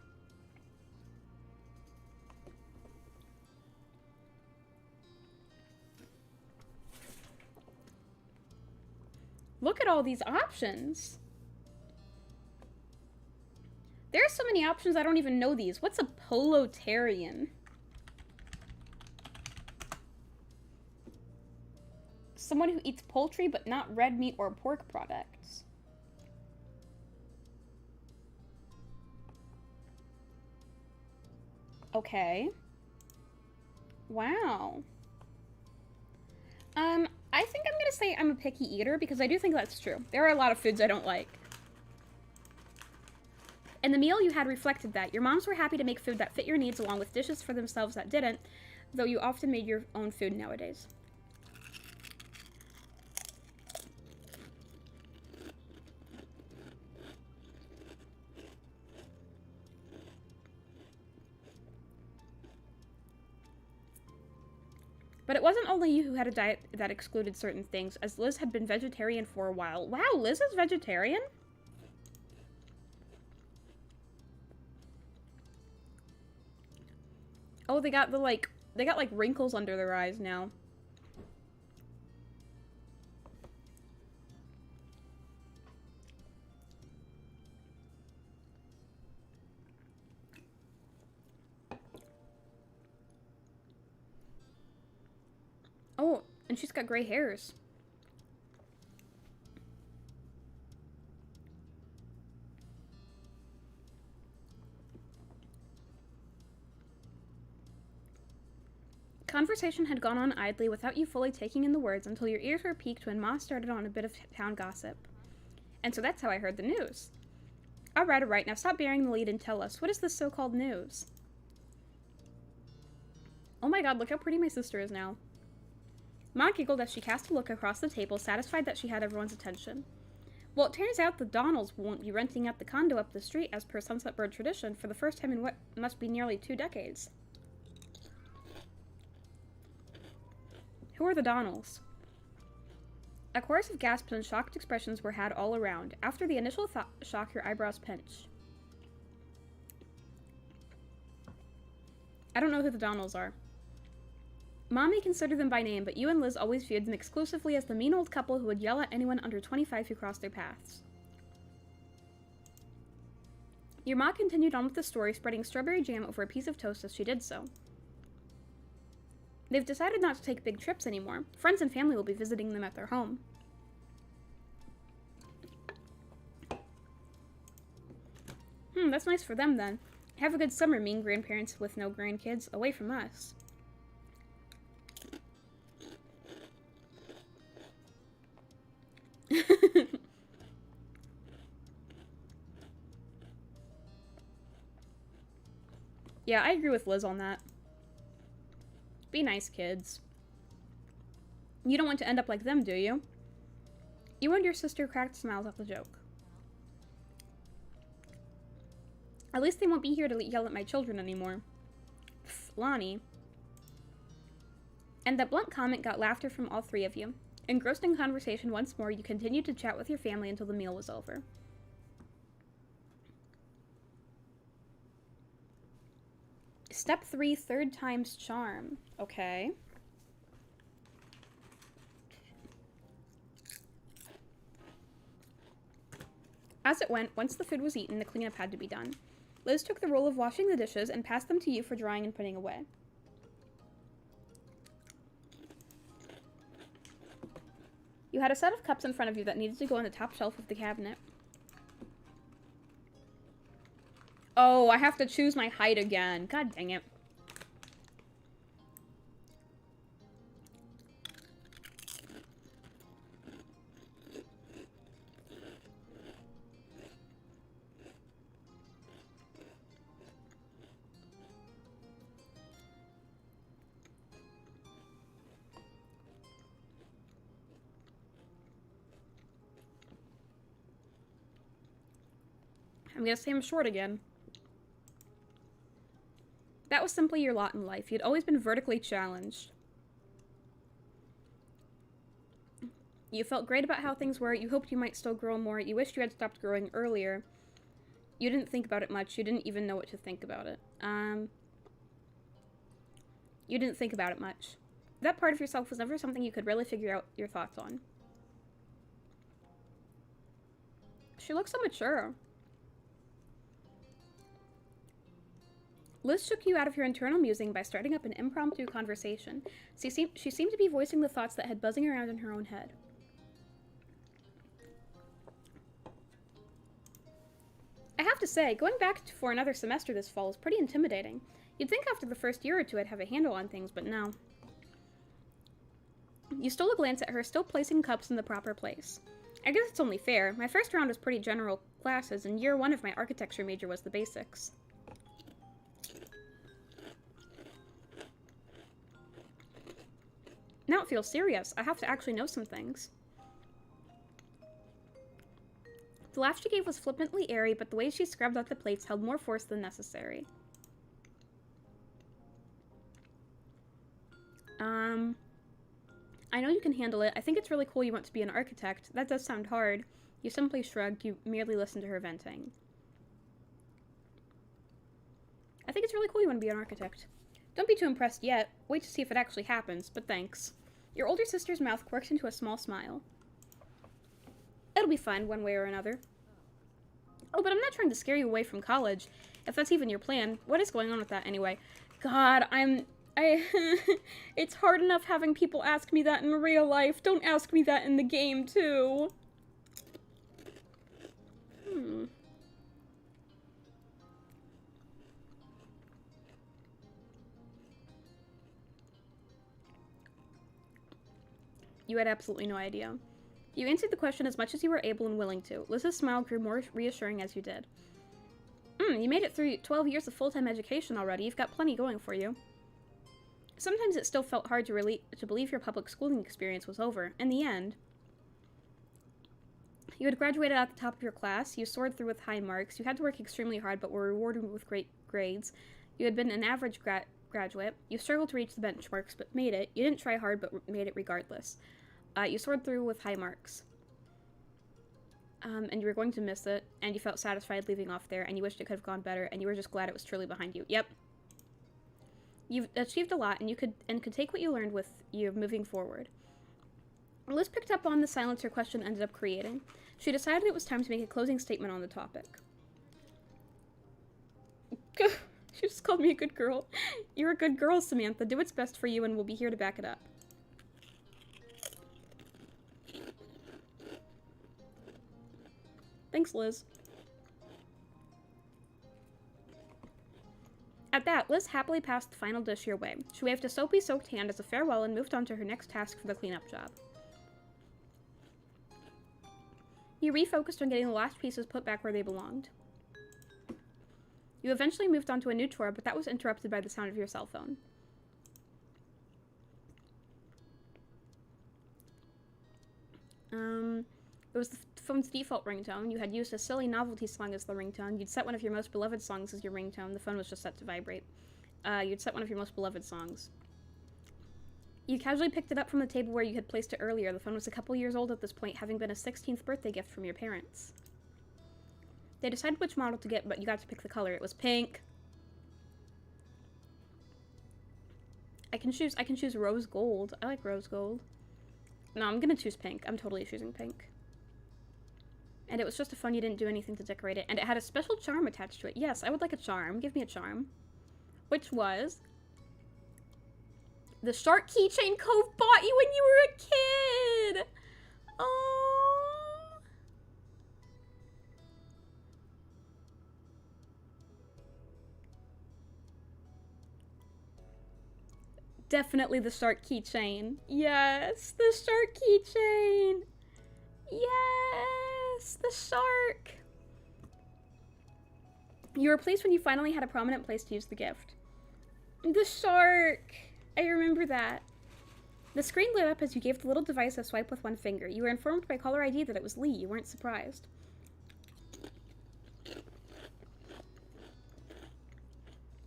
Speaker 1: Look at all these options. There are so many options I don't even know these. What's a polotarian? Someone who eats poultry but not red meat or pork products. Okay. Wow. I think I'm gonna say I'm a picky eater because I do think that's true. There are a lot of foods I don't like. And the meal you had reflected that. Your moms were happy to make food that fit your needs along with dishes for themselves that didn't, though you often made your own food nowadays. But it wasn't only you who had a diet that excluded certain things, as Liz had been vegetarian for a while. Wow, Liz is vegetarian? Oh, they got like wrinkles under their eyes now. Oh, and she's got gray hairs. Conversation had gone on idly without you fully taking in the words until your ears were piqued when Ma started on a bit of town gossip. And so that's how I heard the news. Alright, now stop bearing the lead and tell us, what is this so-called news? Oh my god, look how pretty my sister is now. Ma giggled as she cast a look across the table, satisfied that she had everyone's attention. Well, it turns out the Donnells won't be renting out the condo up the street as per Sunset Bird tradition for the first time in what must be nearly 2 decades. Who are the Donnells? A chorus of gasps and shocked expressions were had all around. After the initial shock, your eyebrows pinched. I don't know who the Donnells are. Mom may consider them by name, but you and Liz always viewed them exclusively as the mean old couple who would yell at anyone under 25 who crossed their paths. Your ma continued on with the story, spreading strawberry jam over a piece of toast as she did so. They've decided not to take big trips anymore. Friends and family will be visiting them at their home. That's nice for them then. Have a good summer, mean grandparents with no grandkids, away from us. Yeah, I agree with Liz on that. Be nice, kids. You don't want to end up like them, do you? You and your sister cracked smiles at the joke. At least they won't be here to yell at my children anymore. Pfft, Lonnie. And that blunt comment got laughter from all three of you. Engrossed in conversation once more, you continued to chat with your family until the meal was over. Step 3, third time's charm. Okay. As it went, once the food was eaten, the cleanup had to be done. Liz took the role of washing the dishes and passed them to you for drying and putting away. You had a set of cups in front of you that needed to go on the top shelf of the cabinet. Oh, I have to choose my height again. God dang it. I'm gonna say I'm short again. That was simply your lot in life. You'd always been vertically challenged. You felt great about how things were. You hoped you might still grow more. You wished you had stopped growing earlier. You didn't think about it much. You didn't even know what to think about it. You didn't think about it much. That part of yourself was never something you could really figure out your thoughts on. She looks so mature. Liz shook you out of your internal musing by starting up an impromptu conversation. She seemed to be voicing the thoughts that had buzzing around in her own head. I have to say, going back for another semester this fall is pretty intimidating. You'd think after the first year or two I'd have a handle on things, but no. You stole a glance at her, still placing cups in the proper place. I guess it's only fair. My first round was pretty general classes, and year 1 of my architecture major was the basics. Now it feels serious. I have to actually know some things. The laugh she gave was flippantly airy, but the way she scrubbed out the plates held more force than necessary. I know you can handle it. I think it's really cool you want to be an architect. That does sound hard. You simply shrugged. You merely listened to her venting. I think it's really cool you want to be an architect. Don't be too impressed yet. Wait to see if it actually happens, but thanks. Your older sister's mouth quirked into a small smile. It'll be fun, one way or another. Oh, but I'm not trying to scare you away from college. If that's even your plan. What is going on with that, anyway? God, it's hard enough having people ask me that in real life. Don't ask me that in the game, too. You had absolutely no idea. You answered the question as much as you were able and willing to. Liz's smile grew more reassuring as you did. You made it through 12 years of full-time education already. You've got plenty going for you. Sometimes it still felt hard to believe your public schooling experience was over. In the end, you had graduated at the top of your class. You soared through with high marks. You had to work extremely hard but were rewarded with great grades. You had been an average graduate. You struggled to reach the benchmarks but made it. You didn't try hard but made it regardless. You soared through with high marks. And you were going to miss it, and you felt satisfied leaving off there, and you wished it could have gone better, and you were just glad it was truly behind you. Yep. You've achieved a lot, and could take what you learned with you moving forward. Liz picked up on the silence her question ended up creating. She decided it was time to make a closing statement on the topic. She just called me a good girl. You're a good girl, Samantha. Do what's best for you and we'll be here to back it up. Thanks, Liz. At that, Liz happily passed the final dish your way. She waved a soapy, soaked hand as a farewell and moved on to her next task for the cleanup job. You refocused on getting the last pieces put back where they belonged. You eventually moved on to a new chore, but that was interrupted by the sound of your cell phone. It was the phone's default ringtone. You had used a silly novelty song as the ringtone. You'd set one of your most beloved songs as your ringtone. The phone was just set to vibrate. You'd set one of your most beloved songs. You casually picked it up from the table where you had placed it earlier. The phone was a couple years old at this point, having been a 16th birthday gift from your parents. They decided which model to get, but you got to pick the color. It was pink. I can choose rose gold. I like rose gold. No, I'm gonna choose pink. I'm totally choosing pink. And it was just a phone. You didn't do anything to decorate it. And it had a special charm attached to it. Yes, I would like a charm. Give me a charm. Which was the shark keychain Cove bought you when you were a kid. Oh. Definitely the shark keychain. Yes, the shark keychain. Yes, the shark. You were pleased when you finally had a prominent place to use the gift. The shark. I remember that. The screen lit up as you gave the little device a swipe with one finger. You were informed by caller ID that it was Lee. You weren't surprised.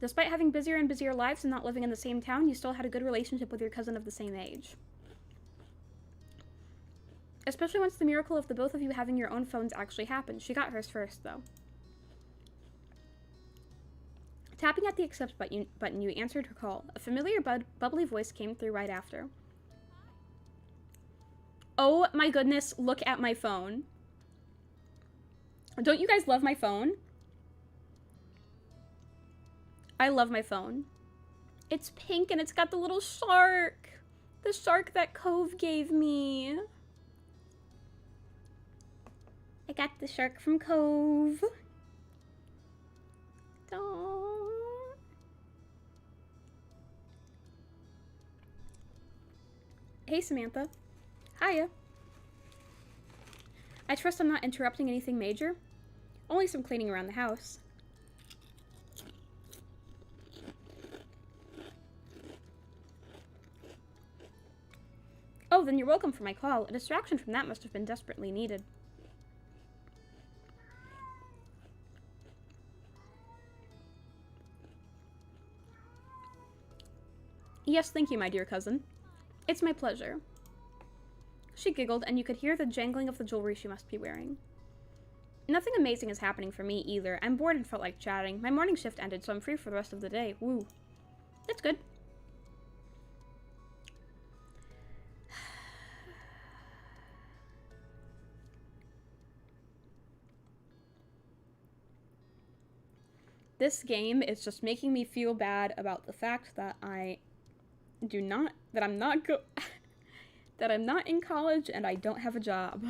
Speaker 1: Despite having busier and busier lives and not living in the same town, you still had a good relationship with your cousin of the same age. Especially once the miracle of the both of you having your own phones actually happened. She got hers first, though. Tapping at the accept button, you answered her call. A familiar bubbly voice came through right after. Oh my goodness, look at my phone. Don't you guys love my phone? I love my phone. It's pink and it's got the little shark. The shark that Cove gave me. I got the shark from Cove. Aww. Hey, Samantha. Hiya. I trust I'm not interrupting anything major? Only some cleaning around the house. Oh, then you're welcome for my call. A distraction from that must have been desperately needed. Yes, thank you, my dear cousin. It's my pleasure. She giggled, and you could hear the jangling of the jewelry she must be wearing. Nothing amazing is happening for me, either. I'm bored and felt like chatting. My morning shift ended, so I'm free for the rest of the day. Woo. That's good. This game is just making me feel bad about the fact that that I'm not in college and I don't have a job.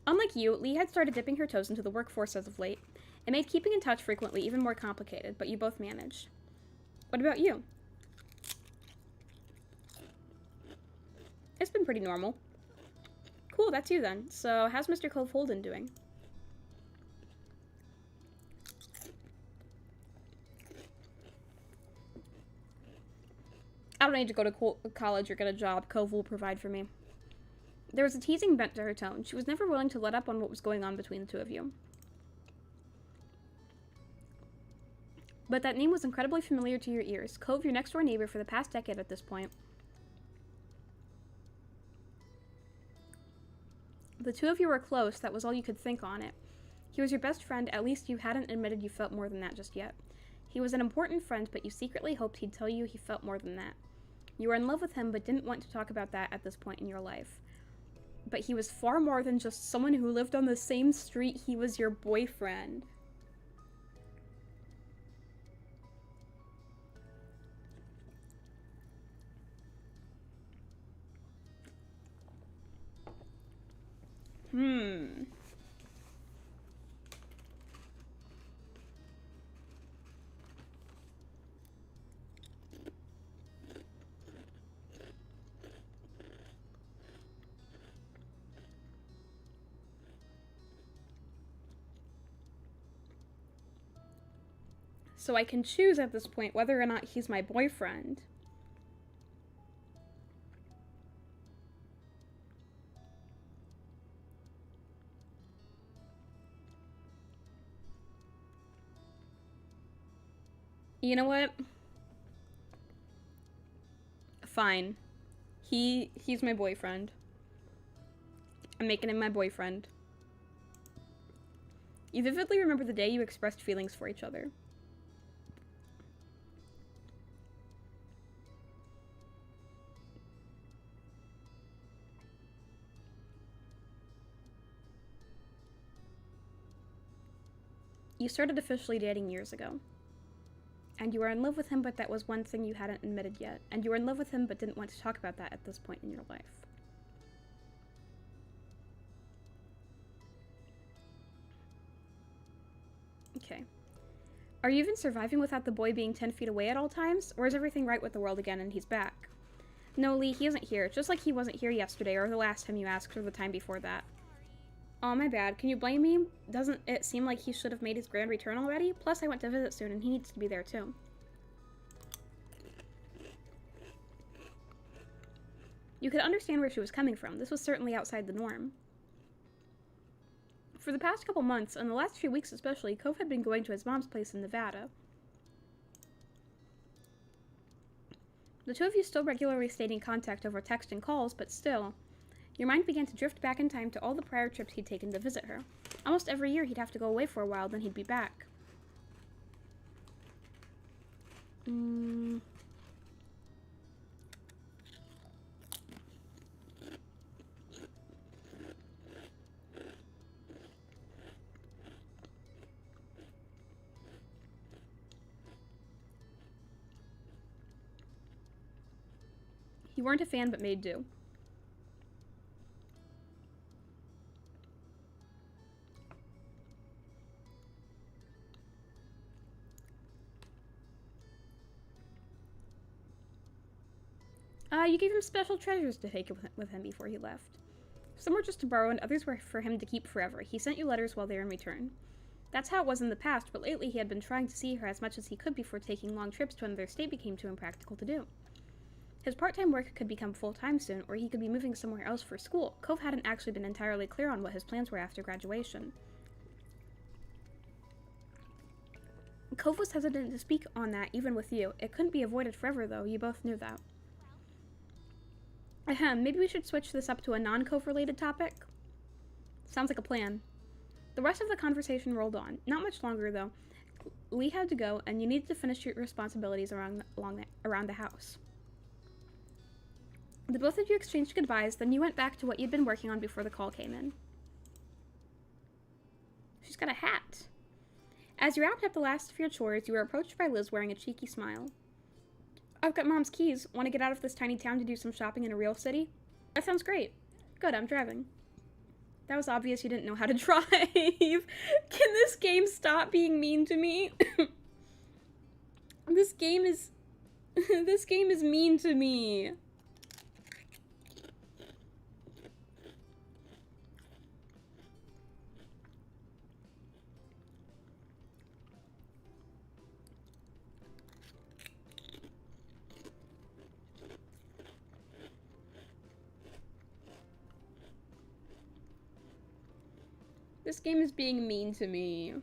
Speaker 1: Unlike you, Lee had started dipping her toes into the workforce as of late. It made keeping in touch frequently even more complicated, but you both managed. What about you? It's been pretty normal. Cool, that's you then. So, how's Mr. Cove Holden doing? I don't need to go to college or get a job. Cove will provide for me. There was a teasing bent to her tone. She was never willing to let up on what was going on between the two of you. But that name was incredibly familiar to your ears. Cove, your next-door neighbor for the past decade at this point. The two of you were close. That was all you could think on it. He was your best friend. At least you hadn't admitted you felt more than that just yet. He was an important friend, but you secretly hoped he'd tell you he felt more than that. You were in love with him, but didn't want to talk about that at this point in your life. But he was far more than just someone who lived on the same street. He was your boyfriend. So I can choose at this point whether or not he's my boyfriend. You know what? Fine. He's my boyfriend. I'm making him my boyfriend. You vividly remember the day you expressed feelings for each other. You started officially dating years ago. And you were in love with him, but that was one thing you hadn't admitted yet. And you were in love with him, but didn't want to talk about that at this point in your life. Okay. Are you even surviving without the boy being 10 feet away at all times? Or is everything right with the world again and he's back? No, Lee, he isn't here. Just like he wasn't here yesterday or the last time you asked or the time before that. Oh, my bad. Can you blame me? Doesn't it seem like he should have made his grand return already? Plus, I went to visit soon and he needs to be there too. You could understand where she was coming from. This was certainly outside the norm. For the past couple months, and the last few weeks especially, Cove had been going to his mom's place in Nevada. The two of you still regularly stayed in contact over text and calls, but still, your mind began to drift back in time to all the prior trips he'd taken to visit her. Almost every year he'd have to go away for a while, then he'd be back. You weren't a fan, but made do. You gave him special treasures to take with him before he left. Some were just to borrow and others were for him to keep forever. He sent you letters while they were in return. That's how it was in the past, but lately he had been trying to see her as much as he could before taking long trips to another state became too impractical to do. His part-time work could become full-time soon, or he could be moving somewhere else for school. Cove hadn't actually been entirely clear on what his plans were after graduation. Cove was hesitant to speak on that, even with you. It couldn't be avoided forever, though. You both knew that. Ahem, maybe we should switch this up to a non-Cove related topic? Sounds like a plan. The rest of the conversation rolled on. Not much longer, though. Lee had to go, and you needed to finish your responsibilities around the house. The both of you exchanged goodbyes, then you went back to what you'd been working on before the call came in. She's got a hat. As you wrapped up the last of your chores, you were approached by Liz wearing a cheeky smile. I've got Mom's keys. Want to get out of this tiny town to do some shopping in a real city? That sounds great. Good, I'm driving. That was obvious you didn't know how to drive. Can this game stop being mean to me? This game is mean to me. This game is being mean to me.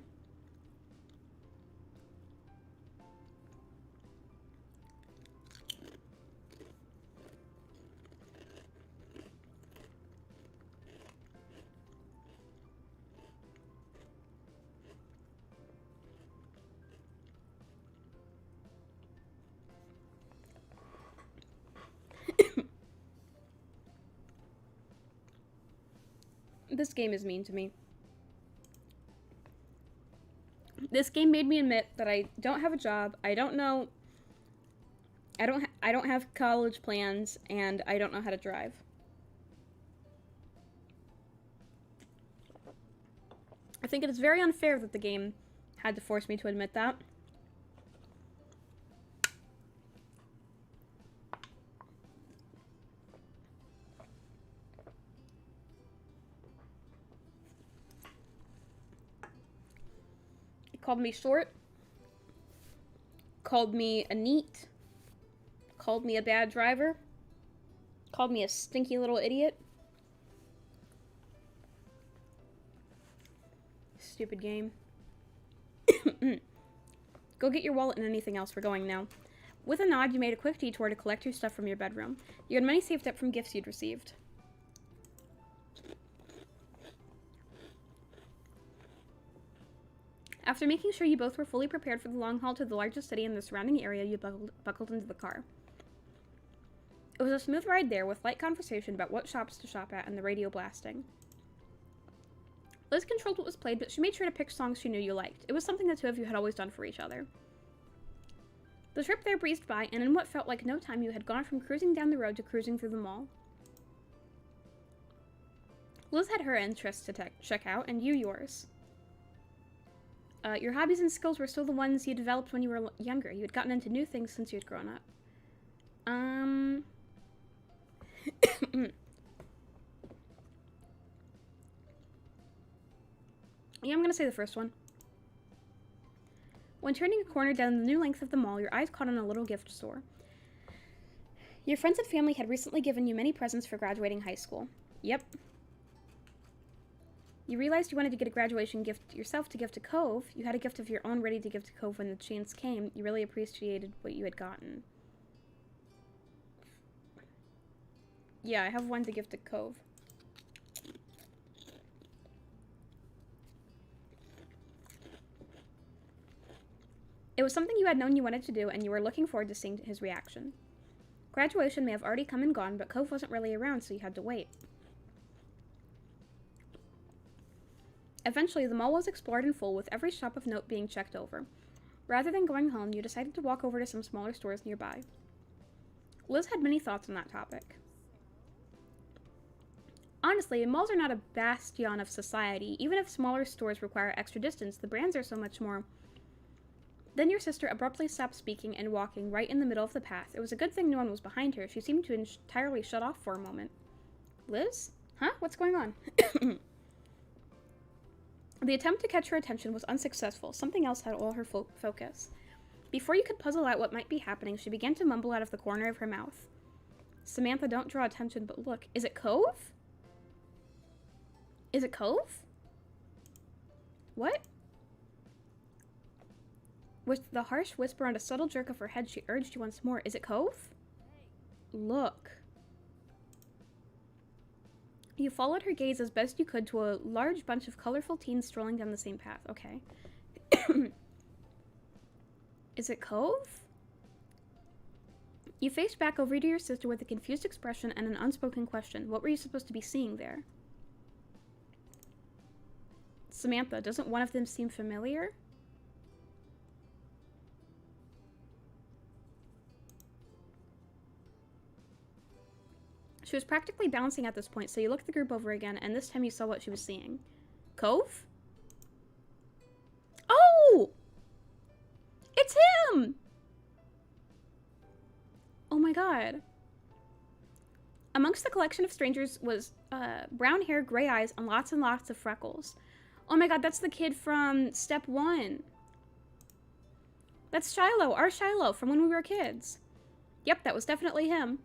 Speaker 1: This game is mean to me. This game made me admit that I don't have a job, I don't have college plans, and I don't know how to drive. I think it is very unfair that the game had to force me to admit that. It called me short, called me a neat, called me a bad driver, called me a stinky little idiot. Stupid game. Go get your wallet and anything else. We're going now. With a nod, you made a quick detour to collect your stuff from your bedroom. You had money saved up from gifts you'd received. After making sure you both were fully prepared for the long haul to the largest city in the surrounding area, you buckled into the car. It was a smooth ride there, with light conversation about what shops to shop at and the radio blasting. Liz controlled what was played, but she made sure to pick songs she knew you liked. It was something the two of you had always done for each other. The trip there breezed by, and in what felt like no time, you had gone from cruising down the road to cruising through the mall. Liz had her interests to check out, and you yours. Your hobbies and skills were still the ones you developed when you were younger. You had gotten into new things since you had grown up. Yeah, I'm gonna say the first one. When turning a corner down the new length of the mall, your eyes caught on a little gift store. Your friends and family had recently given you many presents for graduating high school. Yep. You realized you wanted to get a graduation gift yourself to give to Cove. You had a gift of your own ready to give to Cove when the chance came. You really appreciated what you had gotten. Yeah, I have one to give to Cove. It was something you had known you wanted to do, and you were looking forward to seeing his reaction. Graduation may have already come and gone, but Cove wasn't really around, so you had to wait. Eventually, the mall was explored in full, with every shop of note being checked over. Rather than going home, you decided to walk over to some smaller stores nearby. Liz had many thoughts on that topic. Honestly, malls are not a bastion of society. Even if smaller stores require extra distance, the brands are so much more. Then your sister abruptly stopped speaking and walking right in the middle of the path. It was a good thing no one was behind her. She seemed to entirely shut off for a moment. Liz? Huh? What's going on? The attempt to catch her attention was unsuccessful. Something else had all her focus. Before you could puzzle out what might be happening, she began to mumble out of the corner of her mouth. Samantha, don't draw attention, but look. Is it Cove? Is it Cove? What? With the harsh whisper and a subtle jerk of her head, she urged you once more. Is it Cove? Look. You followed her gaze as best you could to a large bunch of colorful teens strolling down the same path. Okay. Is it Cove? You faced back over to your sister with a confused expression and an unspoken question. What were you supposed to be seeing there? Samantha, doesn't one of them seem familiar? She was practically bouncing at this point, so you looked the group over again, and this time you saw what she was seeing. Cove? Oh! It's him! Oh my god. Amongst the collection of strangers was brown hair, gray eyes, and lots of freckles. Oh my god, that's the kid from Step 1. That's Shiloh, our Shiloh, from when we were kids. Yep, that was definitely him.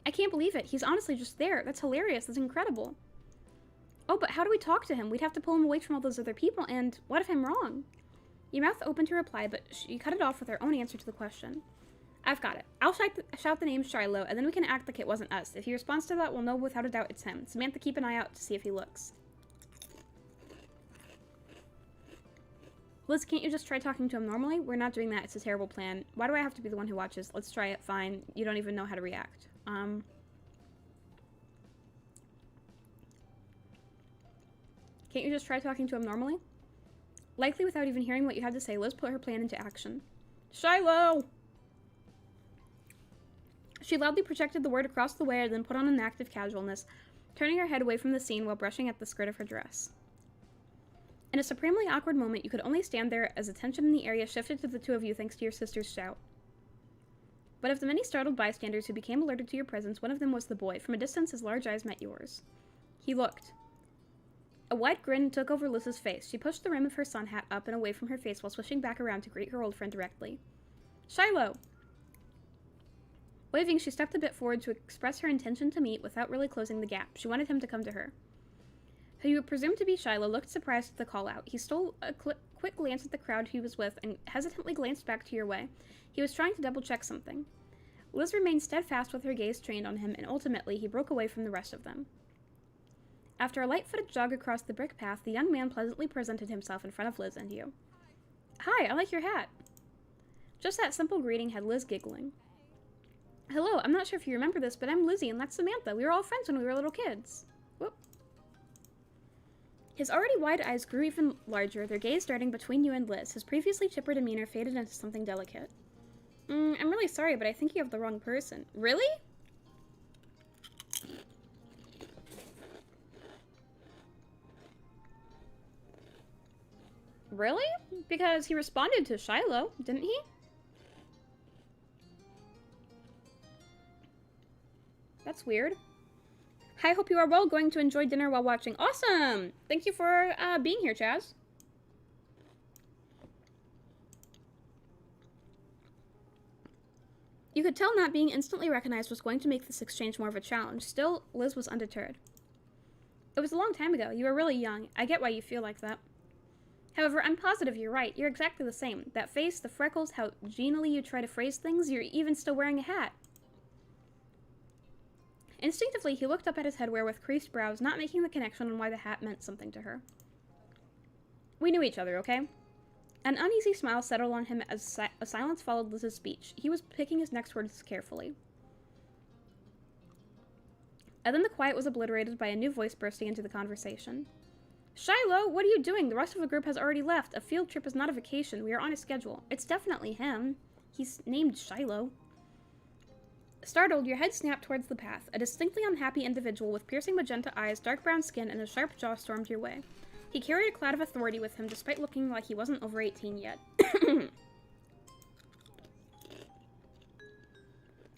Speaker 1: I can't believe it. He's honestly just there. That's hilarious. That's incredible. Oh, but how do we talk to him? We'd have to pull him away from all those other people, and what if I'm wrong? Your mouth opened to reply, but she cut it off with her own answer to the question. I've got it. I'll shout the name Shiloh, and then we can act like it wasn't us. If he responds to that, we'll know without a doubt it's him. Samantha, keep an eye out to see if he looks. Liz, can't you just try talking to him normally? We're not doing that. It's a terrible plan. Why do I have to be the one who watches? Let's try it. Fine. You don't even know how to react. Can't you just try talking to him normally? Likely without even hearing what you had to say, Liz put her plan into action. Shiloh! She loudly projected the word across the way and then put on an act of casualness, turning her head away from the scene while brushing at the skirt of her dress. In a supremely awkward moment, you could only stand there as attention in the area shifted to the two of you thanks to your sister's shout. But of the many startled bystanders who became alerted to your presence, one of them was the boy. From a distance, his large eyes met yours. He looked. A wide grin took over Liz's face. She pushed the rim of her sun hat up and away from her face while swishing back around to greet her old friend directly. Shiloh! Waving, she stepped a bit forward to express her intention to meet without really closing the gap. She wanted him to come to her. Who you presumed to be Shiloh looked surprised at the call-out. He stole a quick glance at the crowd he was with and hesitantly glanced back to your way. He was trying to double-check something. Liz remained steadfast with her gaze trained on him, and ultimately he broke away from the rest of them. After a light-footed jog across the brick path, the young man pleasantly presented himself in front of Liz and you. Hi, I like your hat. Just that simple greeting had Liz giggling. Hello, I'm not sure if you remember this, but I'm Lizzie and that's Samantha. We were all friends when we were little kids. Whoop. His already wide eyes grew even larger, their gaze darting between you and Liz. His previously chipper demeanor faded into something delicate. I'm really sorry, but I think you have the wrong person. Really? Really? Because he responded to Shiloh, didn't he? That's weird. I hope you are well, going to enjoy dinner while watching. Awesome! Thank you for being here, Chaz. You could tell not being instantly recognized was going to make this exchange more of a challenge. Still, Liz was undeterred. It was a long time ago. You were really young. I get why you feel like that. However, I'm positive you're right. You're exactly the same. That face, the freckles, how genially you try to phrase things, you're even still wearing a hat. Instinctively, he looked up at his headwear with creased brows, not making the connection on why the hat meant something to her. We knew each other, okay? An uneasy smile settled on him as a silence followed Liz's speech. He was picking his next words carefully. And then the quiet was obliterated by a new voice bursting into the conversation. Shiloh, what are you doing? The rest of the group has already left. A field trip is not a vacation. We are on a schedule. It's definitely him. He's named Shiloh. Startled, your head snapped towards the path. A distinctly unhappy individual with piercing magenta eyes, dark brown skin, and a sharp jaw stormed your way. He carried a cloud of authority with him, despite looking like he wasn't over 18 yet.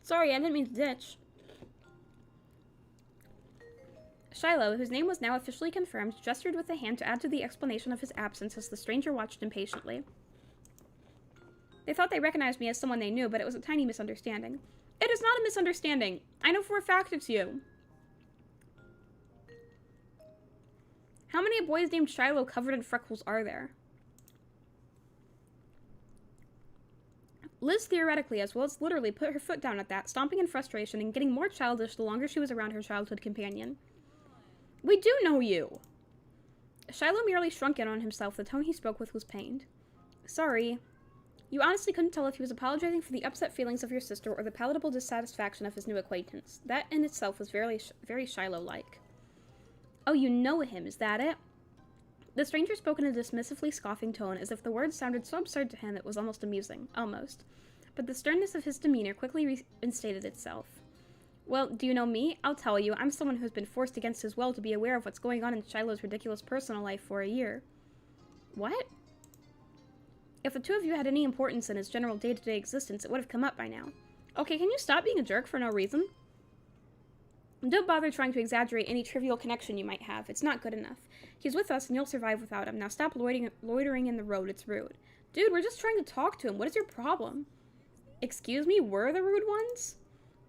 Speaker 1: Sorry, I didn't mean to ditch. Shiloh, whose name was now officially confirmed, gestured with a hand to add to the explanation of his absence as the stranger watched impatiently. They thought they recognized me as someone they knew, but it was a tiny misunderstanding. It is not a misunderstanding. I know for a fact it's you. How many boys named Shiloh covered in freckles are there? Liz theoretically, as well as literally, put her foot down at that, stomping in frustration and getting more childish the longer she was around her childhood companion. We do know you! Shiloh merely shrunk in on himself. The tone he spoke with was pained. Sorry. You honestly couldn't tell if he was apologizing for the upset feelings of your sister or the palatable dissatisfaction of his new acquaintance. That in itself was very Shiloh-like. Oh, you know him, is that it? The stranger spoke in a dismissively scoffing tone, as if the words sounded so absurd to him it was almost amusing. Almost. But the sternness of his demeanor quickly reinstated itself. Well, do you know me? I'll tell you, I'm someone who's been forced against his will to be aware of what's going on in Shiloh's ridiculous personal life for a year. What? If the two of you had any importance in his general day-to-day existence, it would have come up by now. Okay, can you stop being a jerk for no reason? Don't bother trying to exaggerate any trivial connection you might have. It's not good enough. He's with us and you'll survive without him. Now stop loitering in the road. It's rude. Dude, we're just trying to talk to him. What is your problem? Excuse me? We're the rude ones?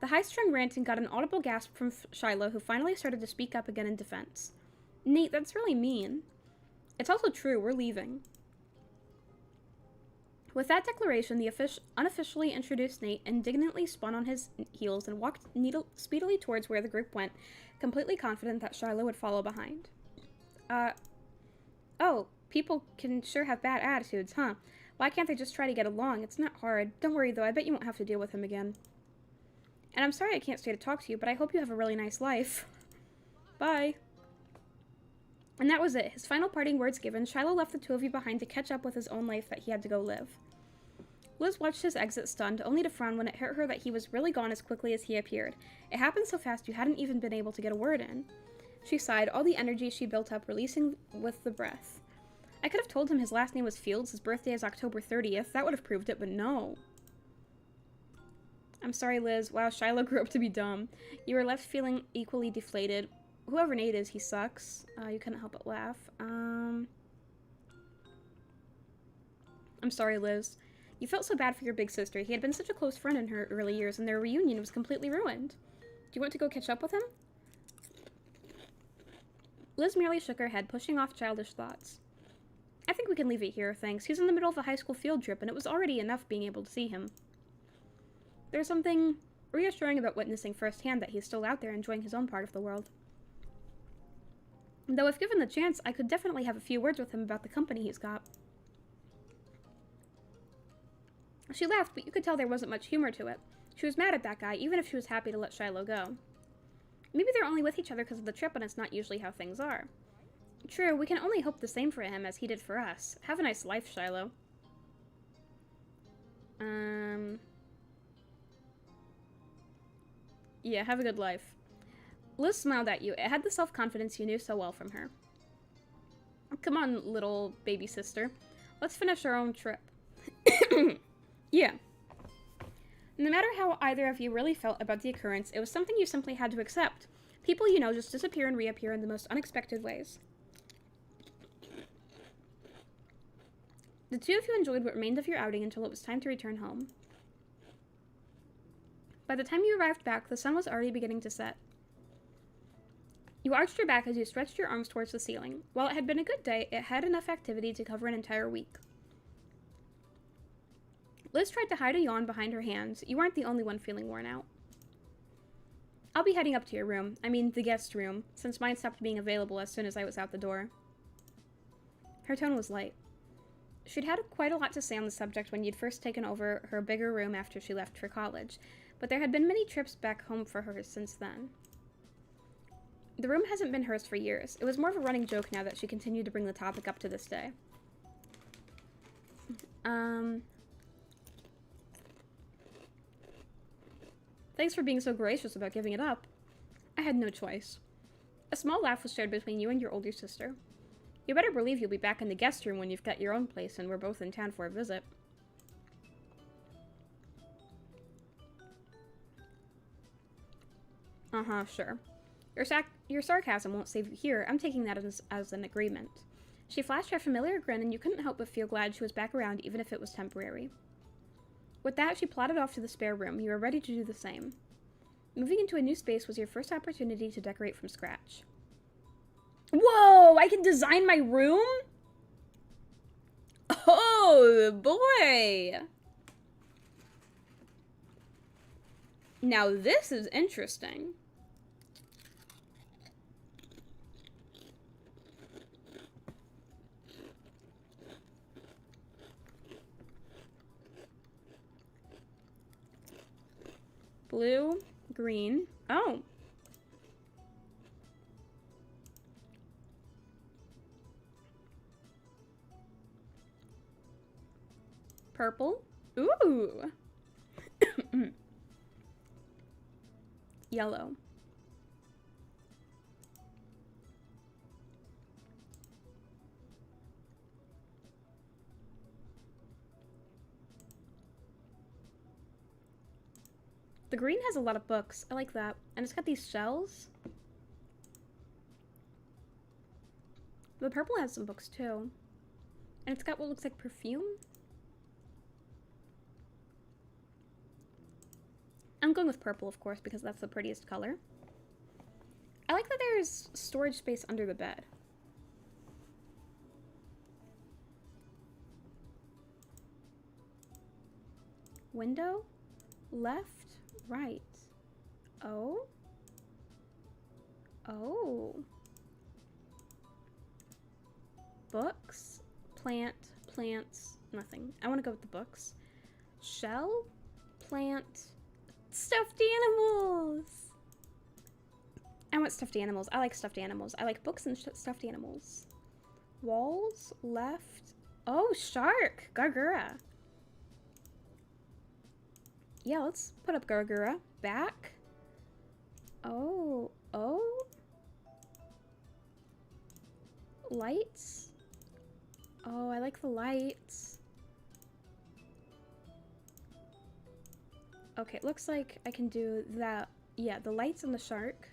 Speaker 1: The high-strung ranting got an audible gasp from Shiloh, who finally started to speak up again in defense. Nate, that's really mean. It's also true. We're leaving. With that declaration, the unofficially introduced Nate indignantly spun on his heels and walked speedily towards where the group went, completely confident that Shiloh would follow behind. Oh, people can sure have bad attitudes, huh? Why can't they just try to get along? It's not hard. Don't worry, though. I bet you won't have to deal with him again. And I'm sorry I can't stay to talk to you, but I hope you have a really nice life. Bye. And that was it. His final parting words given, Shiloh left the two of you behind to catch up with his own life that he had to go live. Liz watched his exit stunned, only to frown when it hit her that he was really gone as quickly as he appeared. It happened so fast you hadn't even been able to get a word in. She sighed, all the energy she built up releasing with the breath. I could have told him his last name was Fields, his birthday is October 30th. That would have proved it, but no. I'm sorry, Liz. Wow, Shiloh grew up to be dumb. You were left feeling equally deflated. Whoever Nate is, he sucks. You couldn't help but laugh. I'm sorry, Liz. You felt so bad for your big sister. He had been such a close friend in her early years, and their reunion was completely ruined. Do you want to go catch up with him? Liz merely shook her head, pushing off childish thoughts. I think we can leave it here, thanks. He's in the middle of a high school field trip, and it was already enough being able to see him. There's something reassuring about witnessing firsthand that he's still out there enjoying his own part of the world. Though if given the chance, I could definitely have a few words with him about the company he's got. She laughed, but you could tell there wasn't much humor to it. She was mad at that guy, even if she was happy to let Shiloh go. Maybe they're only with each other because of the trip, and it's not usually how things are. True, we can only hope the same for him as he did for us. Have a nice life, Shiloh. Yeah, have a good life. Liz smiled at you. It had the self-confidence you knew so well from her. Come on, little baby sister. Let's finish our own trip. Yeah. No matter how either of you really felt about the occurrence, it was something you simply had to accept. People you know just disappear and reappear in the most unexpected ways. The two of you enjoyed what remained of your outing until it was time to return home. By the time you arrived back, the sun was already beginning to set. You arched your back as you stretched your arms towards the ceiling. While it had been a good day, it had enough activity to cover an entire week. Liz tried to hide a yawn behind her hands. You weren't the only one feeling worn out. I'll be heading up to your room. I mean, the guest room, since mine stopped being available as soon as I was out the door. Her tone was light. She'd had quite a lot to say on the subject when you'd first taken over her bigger room after she left for college, but there had been many trips back home for her since then. The room hasn't been hers for years. It was more of a running joke now that she continued to bring the topic up to this day. Thanks for being so gracious about giving it up. I had no choice. A small laugh was shared between you and your older sister. You better believe you'll be back in the guest room when you've got your own place and we're both in town for a visit. Uh-huh, sure. Your sarcasm won't save you here. I'm taking that as an agreement. She flashed her familiar grin, and you couldn't help but feel glad she was back around, even if it was temporary. With that, she plodded off to the spare room. You were ready to do the same. Moving into a new space was your first opportunity to decorate from scratch. Whoa! I can design my room? Oh, boy! Now this is interesting. Blue, green. Oh. Purple. Ooh. Yellow. The green has a lot of books. I like that. And it's got these shells. The purple has some books too. And it's got what looks like perfume. I'm going with purple, of course, because that's the prettiest color. I like that there's storage space under the bed. Window, left, right. Oh. Oh. Books, plant, plants, nothing. I want to go with the books. Shell, plant, stuffed animals. I want stuffed animals. I like stuffed animals. I like books and stuffed animals. Walls, left. Oh, shark. Gargura. Yeah, let's put up Gargura. Back. Oh. Oh. Lights. Oh, I like the lights. Okay, it looks like I can do that. Yeah, the lights and the shark.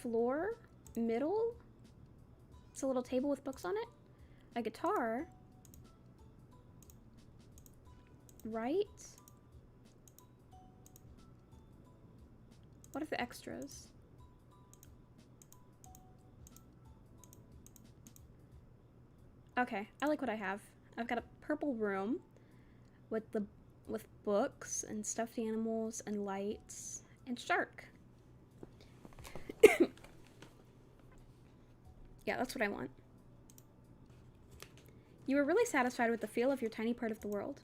Speaker 1: Floor, middle. It's a little table with books on it. A guitar. Right. What are the extras? Okay, I like what I have. I've got a purple room with books and stuffed animals and lights and shark. Yeah, that's what I want. You were really satisfied with the feel of your tiny part of the world.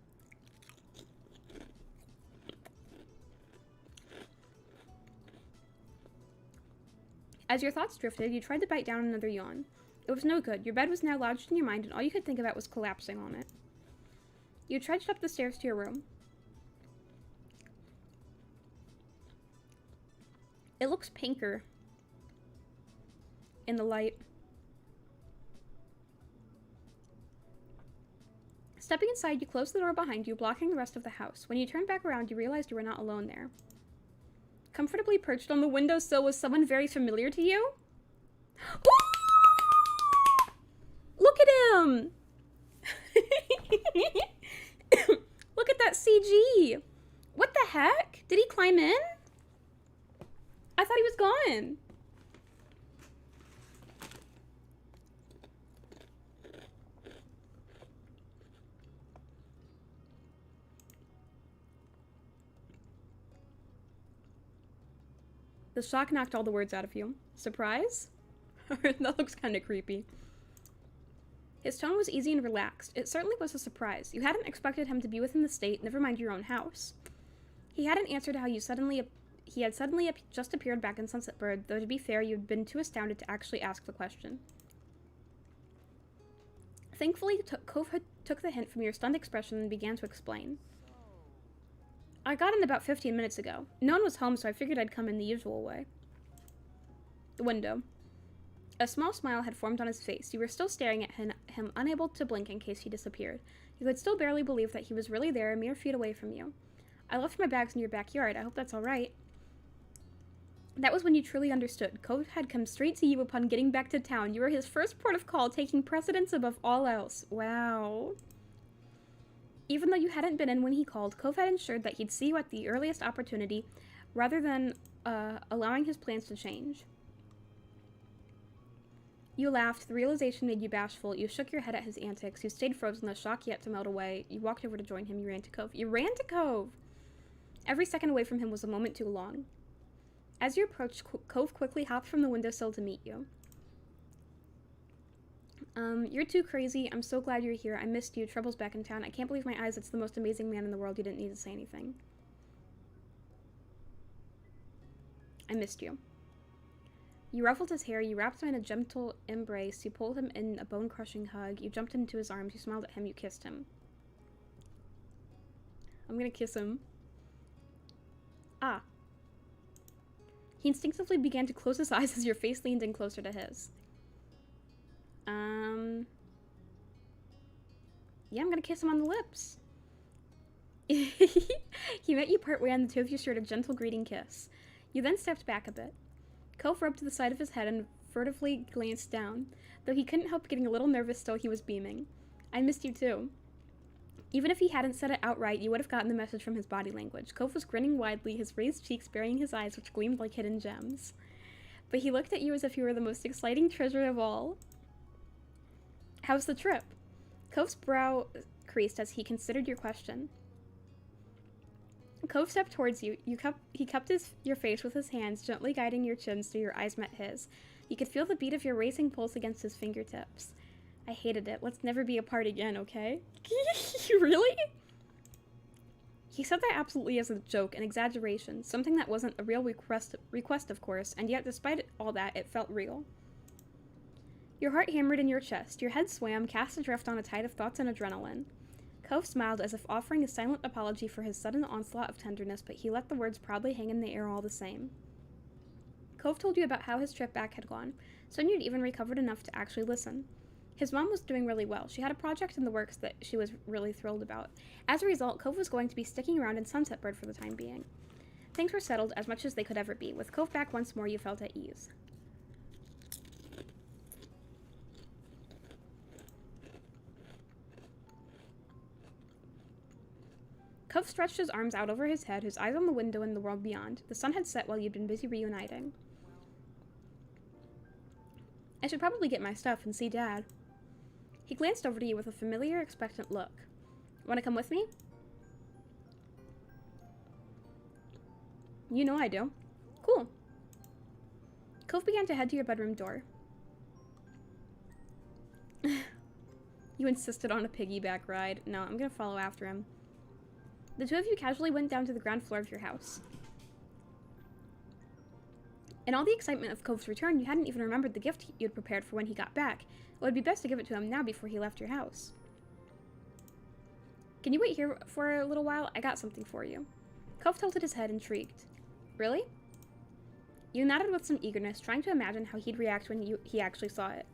Speaker 1: As your thoughts drifted, you tried to bite down another yawn. It was no good. Your bed was now lodged in your mind, and all you could think about was collapsing on it. You trudged up the stairs to your room. It looks pinker in the light. Stepping inside, you closed the door behind you, blocking the rest of the house. When you turned back around, you realized you were not alone there. Comfortably perched on the windowsill was someone very familiar to you? Look at him! Look at that CG! What the heck? Did he climb in? I thought he was gone. The shock knocked all the words out of you. Surprise? That looks kind of creepy. His tone was easy and relaxed. It certainly was a surprise. You hadn't expected him to be within the state, never mind your own house. He hadn't answered how you he had suddenly just appeared back in Sunset Bird, though to be fair, you'd been too astounded to actually ask the question. Thankfully, Cove took the hint from your stunned expression and began to explain. I got in about 15 minutes ago. No one was home, so I figured I'd come in the usual way. The window. A small smile had formed on his face. You were still staring at him, unable to blink in case he disappeared. You could still barely believe that he was really there, a mere feet away from you. I left my bags in your backyard. I hope that's all right. That was when you truly understood. Cove had come straight to you upon getting back to town. You were his first port of call, taking precedence above all else. Wow. Even though you hadn't been in when he called, Cove had ensured that he'd see you at the earliest opportunity, rather than allowing his plans to change. You laughed. The realization made you bashful. You shook your head at his antics. You stayed frozen, the shock yet to melt away. You walked over to join him. You ran to Cove. You ran to Cove! Every second away from him was a moment too long. As you approached, Cove quickly hopped from the windowsill to meet you. You're too crazy. I'm so glad you're here. I missed you. Trouble's back in town. I can't believe my eyes. It's the most amazing man in the world. You didn't need to say anything. I missed you. You ruffled his hair. You wrapped him in a gentle embrace. You pulled him in a bone-crushing hug. You jumped into his arms. You smiled at him. You kissed him. I'm gonna kiss him. Ah. He instinctively began to close his eyes as your face leaned in closer to his. Yeah, I'm gonna kiss him on the lips. He met you partway and the two of you shared a gentle greeting kiss. You then stepped back a bit. Cove rubbed to the side of his head and furtively glanced down. Though he couldn't help getting a little nervous, still he was beaming. I missed you too. Even if he hadn't said it outright, you would have gotten the message from his body language. Cove was grinning widely, his raised cheeks burying his eyes, which gleamed like hidden gems. But he looked at you as if you were the most exciting treasure of all. How's the trip? Cove's brow creased as he considered your question. Cove stepped towards you. He cupped your face with his hands, gently guiding your chin so your eyes met his. You could feel the beat of your racing pulse against his fingertips. I hated it. Let's never be apart again, okay? Really? He said that absolutely as a joke, an exaggeration, something that wasn't a real request of course, and yet despite all that, it felt real. Your heart hammered in your chest. Your head swam, cast adrift on a tide of thoughts and adrenaline. Cove smiled as if offering a silent apology for his sudden onslaught of tenderness, but he let the words proudly hang in the air all the same. Cove told you about how his trip back had gone, soon you'd even recovered enough to actually listen. His mom was doing really well. She had a project in the works that she was really thrilled about. As a result, Cove was going to be sticking around in Sunset Bird for the time being. Things were settled as much as they could ever be. With Cove back once more, you felt at ease. Cove stretched his arms out over his head, his eyes on the window and the world beyond. The sun had set while you'd been busy reuniting. I should probably get my stuff and see Dad. He glanced over to you with a familiar, expectant look. Want to come with me? You know I do. Cool. Cove began to head to your bedroom door. You insisted on a piggyback ride. No, I'm gonna follow after him. The two of you casually went down to the ground floor of your house. In all the excitement of Cove's return, you hadn't even remembered the gift you'd prepared for when he got back. It would be best to give it to him now before he left your house. Can you wait here for a little while? I got something for you. Cove tilted his head, intrigued. Really? You nodded with some eagerness, trying to imagine how he'd react when he actually saw it.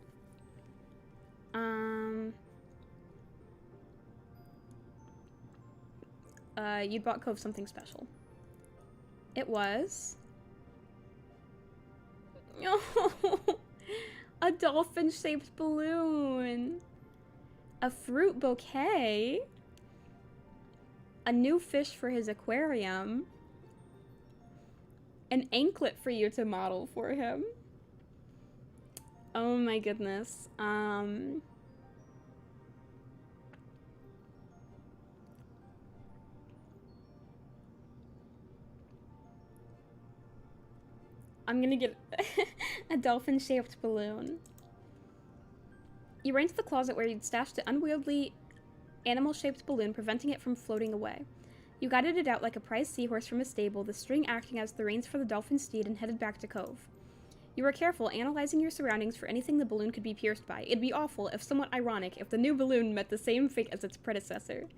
Speaker 1: You'd bought Cove something special. It was... a dolphin-shaped balloon. A fruit bouquet. A new fish for his aquarium. An anklet for you to model for him. Oh my goodness. I'm gonna get a dolphin-shaped balloon. You ran to the closet where you'd stashed the unwieldy animal-shaped balloon, preventing it from floating away. You guided it out like a prized seahorse from a stable, the string acting as the reins for the dolphin steed, and headed back to Cove. You were careful, analyzing your surroundings for anything the balloon could be pierced by. It'd be awful, if somewhat ironic, if the new balloon met the same fate as its predecessor.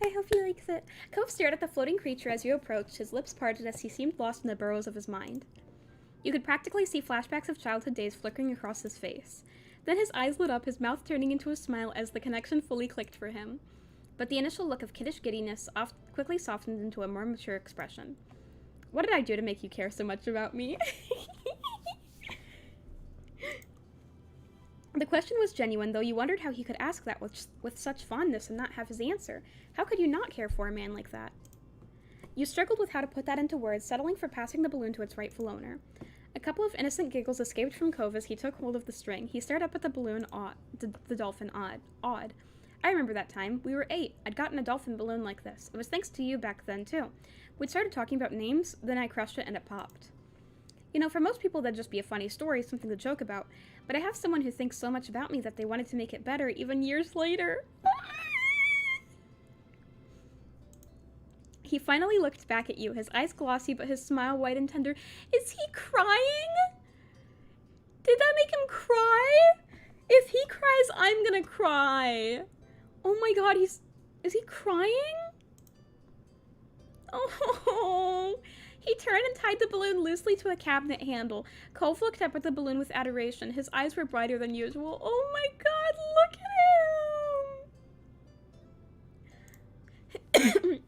Speaker 1: I hope he likes it. Cove stared at the floating creature as you approached, his lips parted as he seemed lost in the burrows of his mind. You could practically see flashbacks of childhood days flickering across his face. Then his eyes lit up, his mouth turning into a smile as the connection fully clicked for him. But the initial look of kiddish giddiness quickly softened into a more mature expression. What did I do to make you care so much about me? The question was genuine, though you wondered how he could ask that with such fondness and not have his answer. How could you not care for a man like that? You struggled with how to put that into words, settling for passing the balloon to its rightful owner. A couple of innocent giggles escaped from Cove as he took hold of the string. He stared up at the balloon, the dolphin, awed. I remember that time. We were 8. I'd gotten a dolphin balloon like this. It was thanks to you back then, too. We'd started talking about names, then I crushed it and it popped. You know, for most people that'd just be a funny story, something to joke about, but I have someone who thinks so much about me that they wanted to make it better even years later. He finally looked back at you, his eyes glossy but his smile white and tender. Is he crying? Did that make him cry? If he cries, I'm gonna cry. Oh my god, is he crying? Oh, he turned and tied the balloon loosely to a cabinet handle. Cove looked up at the balloon with adoration. His eyes were brighter than usual. Oh my god, look at him!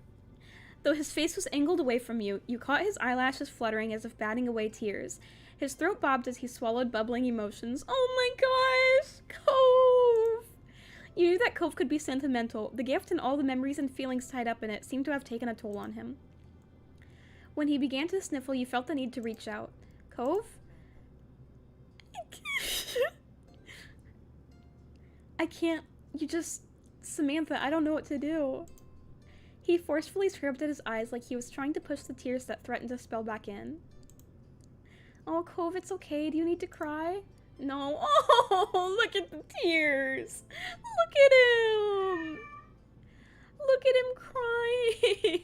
Speaker 1: Though his face was angled away from you, you caught his eyelashes fluttering as if batting away tears. His throat bobbed as he swallowed bubbling emotions. Oh my gosh, Cove! You knew that Cove could be sentimental. The gift and all the memories and feelings tied up in it seemed to have taken a toll on him. When he began to sniffle, you felt the need to reach out. Cove? I can't. Samantha, I don't know what to do. He forcefully scrubbed at his eyes like he was trying to push the tears that threatened to spill back in. Oh, Cove, it's okay. Do you need to cry? No. Oh, look at the tears. Look at him. Look at him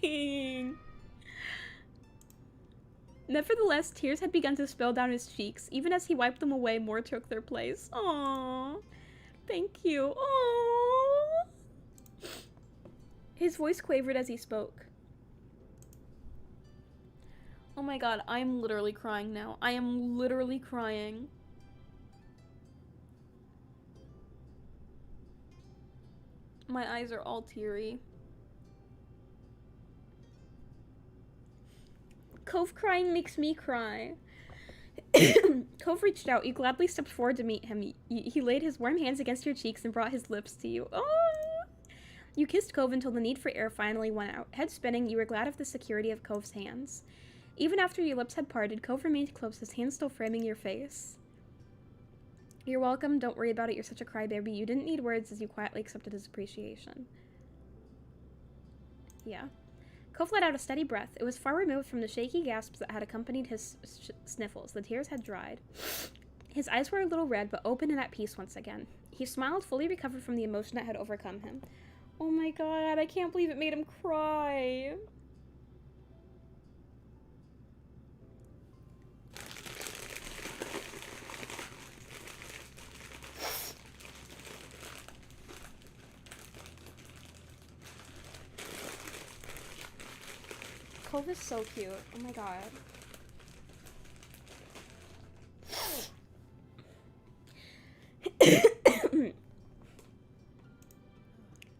Speaker 1: crying. Nevertheless, tears had begun to spill down his cheeks. Even as he wiped them away, more took their place. Aww. Thank you. Aww. His voice quavered as he spoke. Oh my god, I'm literally crying now. I am literally crying. My eyes are all teary. Cove crying makes me cry. Cove reached out. You gladly stepped forward to meet him. He laid his warm hands against your cheeks and brought his lips to you. Oh! You kissed Cove until the need for air finally went out. Head spinning, you were glad of the security of Cove's hands. Even after your lips had parted, Cove remained close, his hands still framing your face. You're welcome. Don't worry about it. You're such a crybaby. You didn't need words as you quietly accepted his appreciation. Yeah. Cove let out a steady breath. It was far removed from the shaky gasps that had accompanied his sniffles. The tears had dried. His eyes were a little red, but open and at peace once again. He smiled, fully recovered from the emotion that had overcome him. Oh my god, I can't believe it made him cry. Cove is so cute. Oh my god.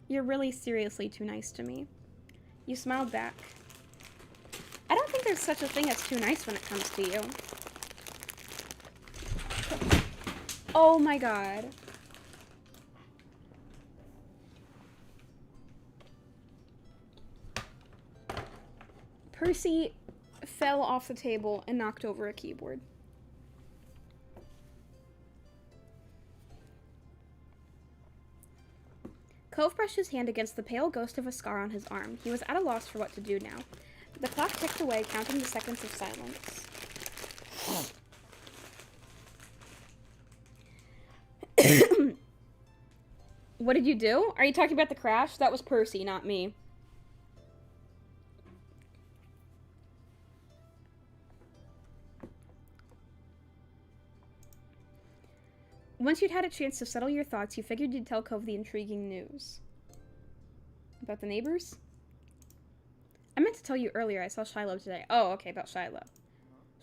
Speaker 1: You're really seriously too nice to me. You smiled back. I don't think there's such a thing as too nice when it comes to you. Oh my god. Percy fell off the table and knocked over a keyboard. Cove brushed his hand against the pale ghost of a scar on his arm. He was at a loss for what to do now. The clock ticked away, counting the seconds of silence. What did you do? Are you talking about the crash? That was Percy, not me. Once you'd had a chance to settle your thoughts, you figured you'd tell Cove the intriguing news. About the neighbors? I meant to tell you earlier I saw Shiloh today. Oh, okay, about Shiloh.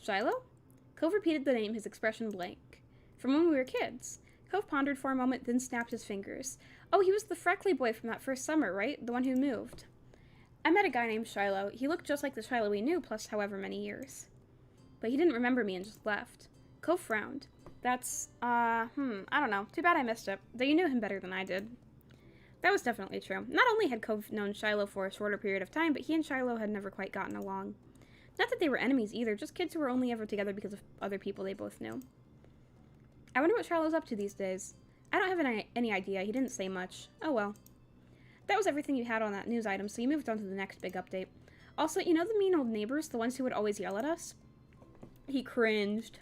Speaker 1: Shiloh? Cove repeated the name, his expression blank. From when we were kids. Cove pondered for a moment, then snapped his fingers. Oh, he was the freckly boy from that first summer, right? The one who moved. I met a guy named Shiloh. He looked just like the Shiloh we knew, plus however many years. But he didn't remember me and just left. Cove frowned. That's, I don't know. Too bad I missed it. Though you knew him better than I did. That was definitely true. Not only had Cove known Shiloh for a shorter period of time, but he and Shiloh had never quite gotten along. Not that they were enemies either, just kids who were only ever together because of other people they both knew. I wonder what Shiloh's up to these days. I don't have any idea. He didn't say much. Oh well. That was everything you had on that news item, so you moved on to the next big update. Also, you know the mean old neighbors, the ones who would always yell at us? He cringed.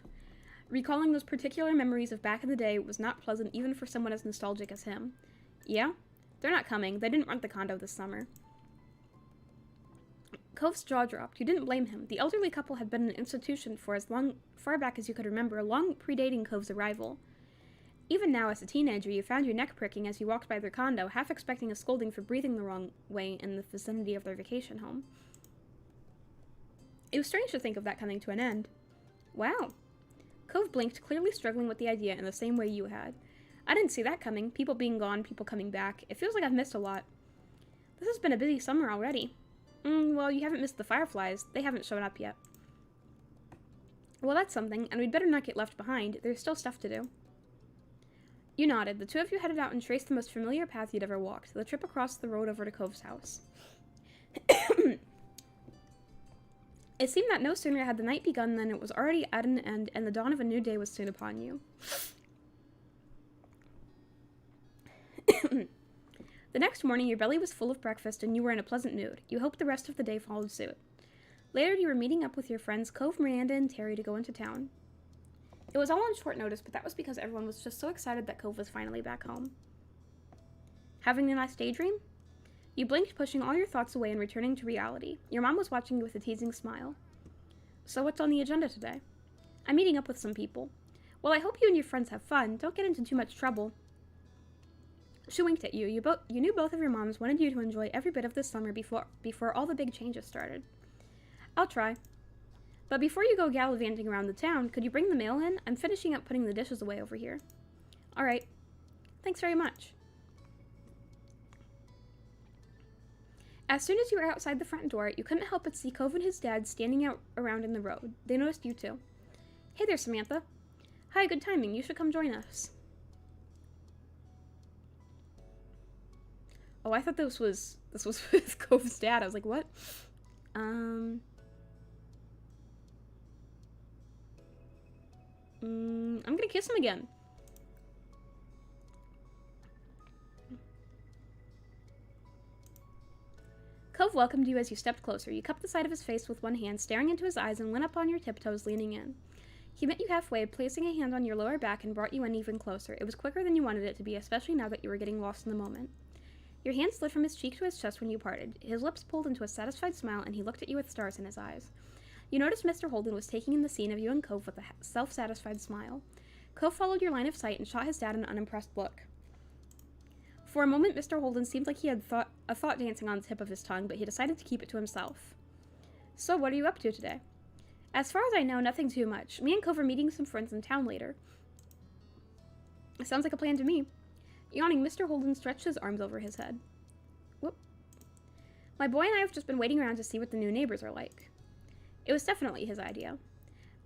Speaker 1: Recalling those particular memories of back in the day was not pleasant even for someone as nostalgic as him. Yeah? They're not coming. They didn't rent the condo this summer. Cove's jaw dropped. You didn't blame him. The elderly couple had been in an institution for as far back as you could remember, long predating Cove's arrival. Even now, as a teenager, you found your neck pricking as you walked by their condo, half expecting a scolding for breathing the wrong way in the vicinity of their vacation home. It was strange to think of that coming to an end. Wow. Cove blinked, clearly struggling with the idea in the same way you had. I didn't see that coming. People being gone, people coming back. It feels like I've missed a lot. This has been a busy summer already. Well, you haven't missed the fireflies. They haven't shown up yet. Well, that's something, and we'd better not get left behind. There's still stuff to do. You nodded. The two of you headed out and traced the most familiar path you'd ever walked, the trip across the road over to Cove's house. It seemed that no sooner had the night begun than it was already at an end, and the dawn of a new day was soon upon you. The next morning, your belly was full of breakfast, and you were in a pleasant mood. You hoped the rest of the day followed suit. Later, you were meeting up with your friends Cove, Miranda, and Terry to go into town. It was all on short notice, but that was because everyone was just so excited that Cove was finally back home. Having a nice daydream? You blinked, pushing all your thoughts away and returning to reality. Your mom was watching you with a teasing smile. So what's on the agenda today? I'm meeting up with some people. Well, I hope you and your friends have fun. Don't get into too much trouble. She winked at you. You knew both of your moms wanted you to enjoy every bit of this summer before all the big changes started. I'll try. But before you go gallivanting around the town, could you bring the mail in? I'm finishing up putting the dishes away over here. All right. Thanks very much. As soon as you were outside the front door, you couldn't help but see Cove and his dad standing out around in the road. They noticed you too. Hey there, Samantha. Hi, good timing. You should come join us. Oh, I thought this was with Cove's dad. I was like, what? I'm gonna kiss him again. Cove welcomed you as you stepped closer. You cupped the side of his face with one hand, staring into his eyes, and went up on your tiptoes, leaning in. He met you halfway, placing a hand on your lower back, and brought you in even closer. It was quicker than you wanted it to be, especially now that you were getting lost in the moment. Your hand slid from his cheek to his chest when you parted. His lips pulled into a satisfied smile, and he looked at you with stars in his eyes. You noticed Mr. Holden was taking in the scene of you and Cove with a self-satisfied smile. Cove followed your line of sight and shot his dad an unimpressed look. For a moment, Mr. Holden seemed like he had a thought dancing on the tip of his tongue, but he decided to keep it to himself. So, what are you up to today? As far as I know, nothing too much. Me and Cove are meeting some friends in town later. It sounds like a plan to me. Yawning, Mr. Holden stretched his arms over his head. Whoop. My boy and I have just been waiting around to see what the new neighbors are like. It was definitely his idea.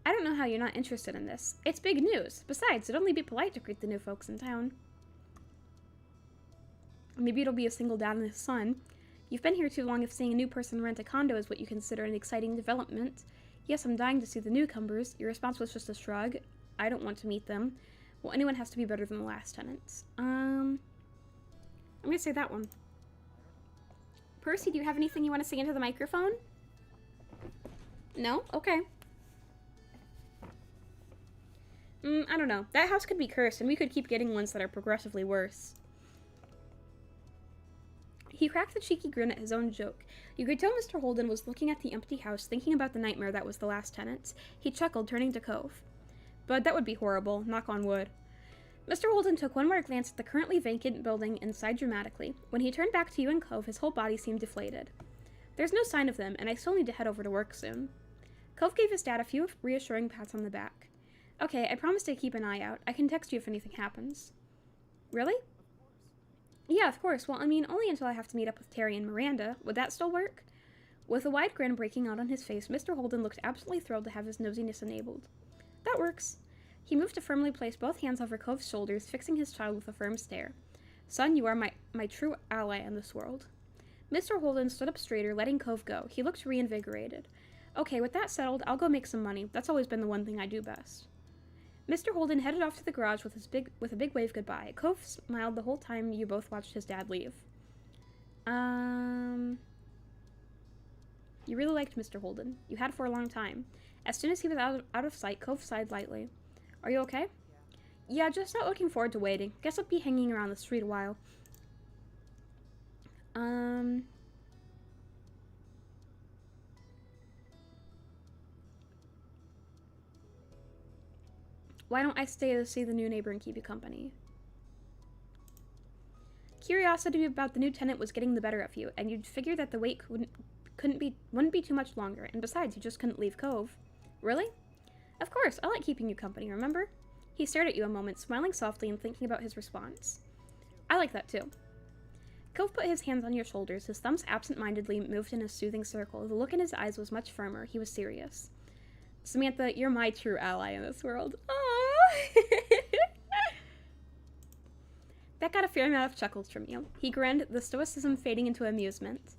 Speaker 1: I don't know how you're not interested in this. It's big news. Besides, it'd only be polite to greet the new folks in town. Maybe it'll be a single dad and his son. You've been here too long if seeing a new person rent a condo is what you consider an exciting development. Yes, I'm dying to see the newcomers. Your response was just a shrug. I don't want to meet them. Well, anyone has to be better than the last tenants. I'm gonna say that one. Percy, do you have anything you want to say into the microphone? No? Okay. I don't know. That house could be cursed, and we could keep getting ones that are progressively worse. He cracked a cheeky grin at his own joke. You could tell Mr. Holden was looking at the empty house, thinking about the nightmare that was the last tenants. He chuckled, turning to Cove. But that would be horrible, knock on wood. Mr. Holden took one more glance at the currently vacant building and sighed dramatically. When he turned back to you and Cove, his whole body seemed deflated. There's no sign of them, and I still need to head over to work soon. Cove gave his dad a few reassuring pats on the back. Okay, I promise to keep an eye out. I can text you if anything happens. Really? Yeah, of course. Well, I mean, only until I have to meet up with Terry and Miranda. Would that still work? With a wide grin breaking out on his face, Mr. Holden looked absolutely thrilled to have his nosiness enabled. That works. He moved to firmly place both hands over Cove's shoulders, fixing his child with a firm stare. Son, you are my true ally in this world. Mr. Holden stood up straighter, letting Cove go. He looked reinvigorated. Okay, with that settled, I'll go make some money. That's always been the one thing I do best. Mr. Holden headed off to the garage with a big wave goodbye. Cove smiled the whole time you both watched his dad leave. You really liked Mr. Holden. You had for a long time. As soon as he was out of sight, Cove sighed lightly. Are you okay? Yeah, just not looking forward to waiting. Guess I'll be hanging around the street a while. Why don't I stay to see the new neighbor and keep you company? Curiosity about the new tenant was getting the better of you, and you'd figured that the wait wouldn't be too much longer, and besides, you just couldn't leave Cove. Really? Of course, I like keeping you company, remember? He stared at you a moment, smiling softly and thinking about his response. I like that too. Cove put his hands on your shoulders, his thumbs absent-mindedly moved in a soothing circle. The look in his eyes was much firmer. He was serious. Samantha, you're my true ally in this world. Aww! That got a fair amount of chuckles from you. He grinned, the stoicism fading into amusement.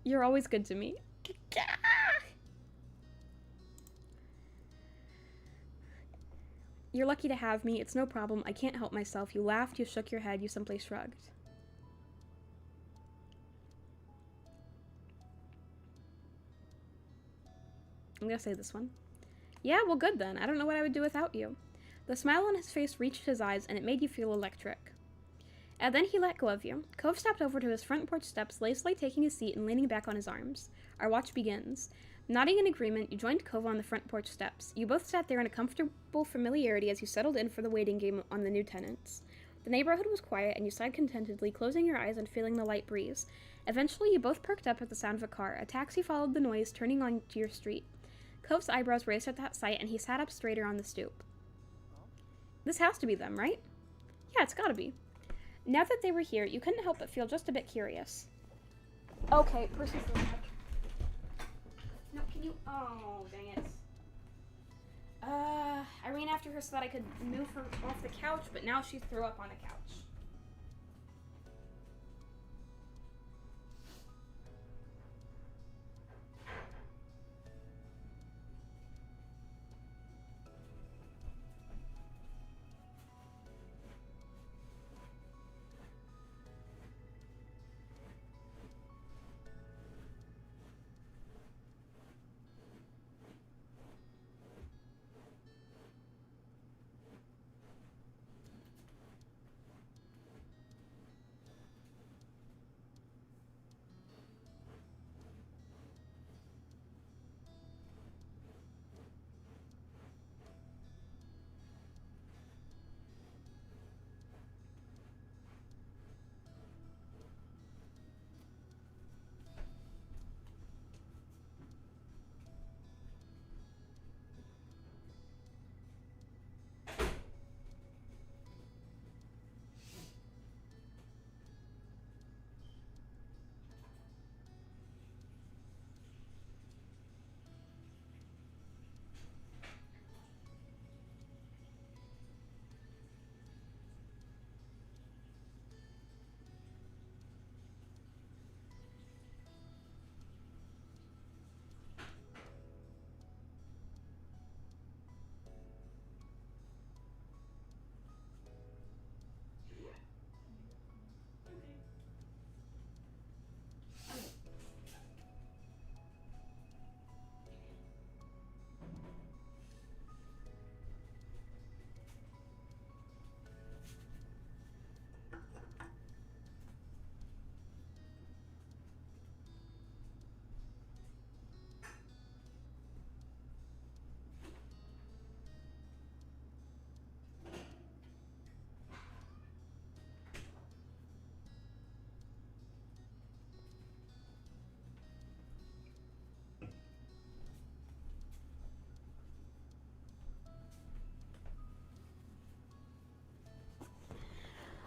Speaker 1: You're always good to me. You're lucky to have me. It's no problem. I can't help myself. You laughed, you shook your head, you simply shrugged. I'm gonna say this one. Yeah, well good then. I don't know what I would do without you. The smile on his face reached his eyes, and it made you feel electric. And then he let go of you. Cove stepped over to his front porch steps, lazily taking his seat and leaning back on his arms. Our watch begins. Nodding in agreement, you joined Cove on the front porch steps. You both sat there in a comfortable familiarity as you settled in for the waiting game on the new tenants. The neighborhood was quiet, and you sighed contentedly, closing your eyes and feeling the light breeze. Eventually, you both perked up at the sound of a car. A taxi followed the noise, turning onto your street. Cove's eyebrows raised at that sight, and he sat up straighter on the stoop. This has to be them, right? Yeah, it's gotta be. Now that they were here, you couldn't help but feel just a bit curious. Okay, Percy's going up. No, can you... Oh, dang it. I ran after her so that I could move her off the couch, but now she threw up on a couch.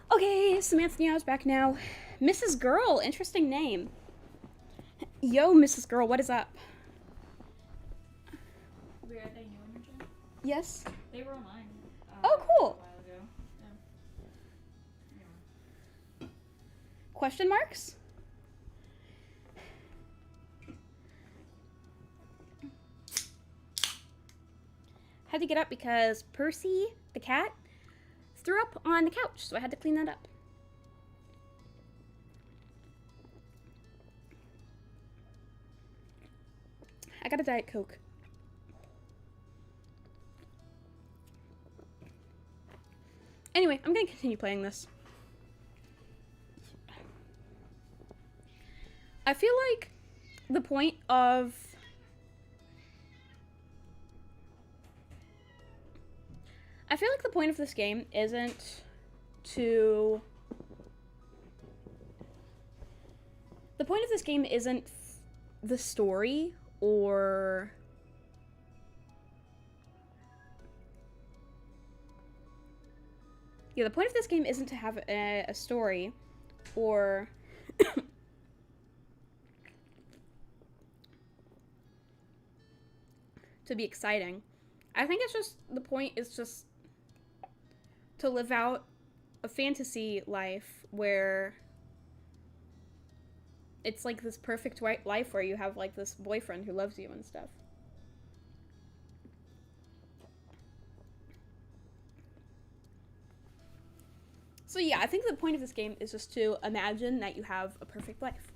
Speaker 1: Okay, Samantha Meow's back now. Mrs. Girl, interesting name. Yo, Mrs. Girl, what is up?
Speaker 2: Wait, are they new in your gym?
Speaker 1: Yes?
Speaker 2: They were online.
Speaker 1: Oh, cool.
Speaker 2: A while ago. Yeah.
Speaker 1: Question marks? Had to get up because Percy, the cat, threw up on the couch, so I had to clean that up. I got a Diet Coke. Anyway, I'm gonna continue playing this. I feel like the point of... I feel like the point of this game isn't to... The point of this game isn't the story or... Yeah, the point of this game isn't to have a story or... to be exciting. I think it's just, the point is just to live out a fantasy life where it's like this perfect life where you have like this boyfriend who loves you and stuff. So yeah, I think the point of this game is just to imagine that you have a perfect life.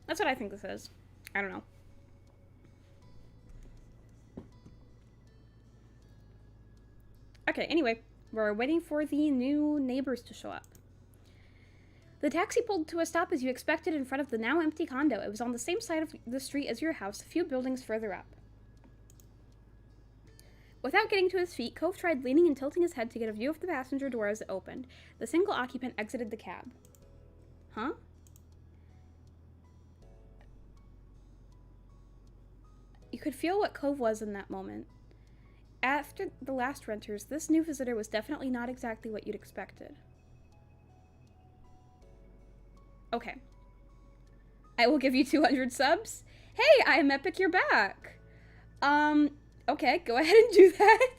Speaker 1: That's what I think this is. I don't know. Okay, anyway, we're waiting for the new neighbors to show up. The taxi pulled to a stop as you expected in front of the now empty condo. It was on the same side of the street as your house, a few buildings further up. Without getting to his feet, Cove tried leaning and tilting his head to get a view of the passenger door as it opened. The single occupant exited the cab. Huh? could feel what Cove was in that moment. After the last renters, this new visitor was definitely not exactly what you'd expected. Okay. I will give you 200 subs. Hey, I'm Epic, you're back. Okay, go ahead and do that.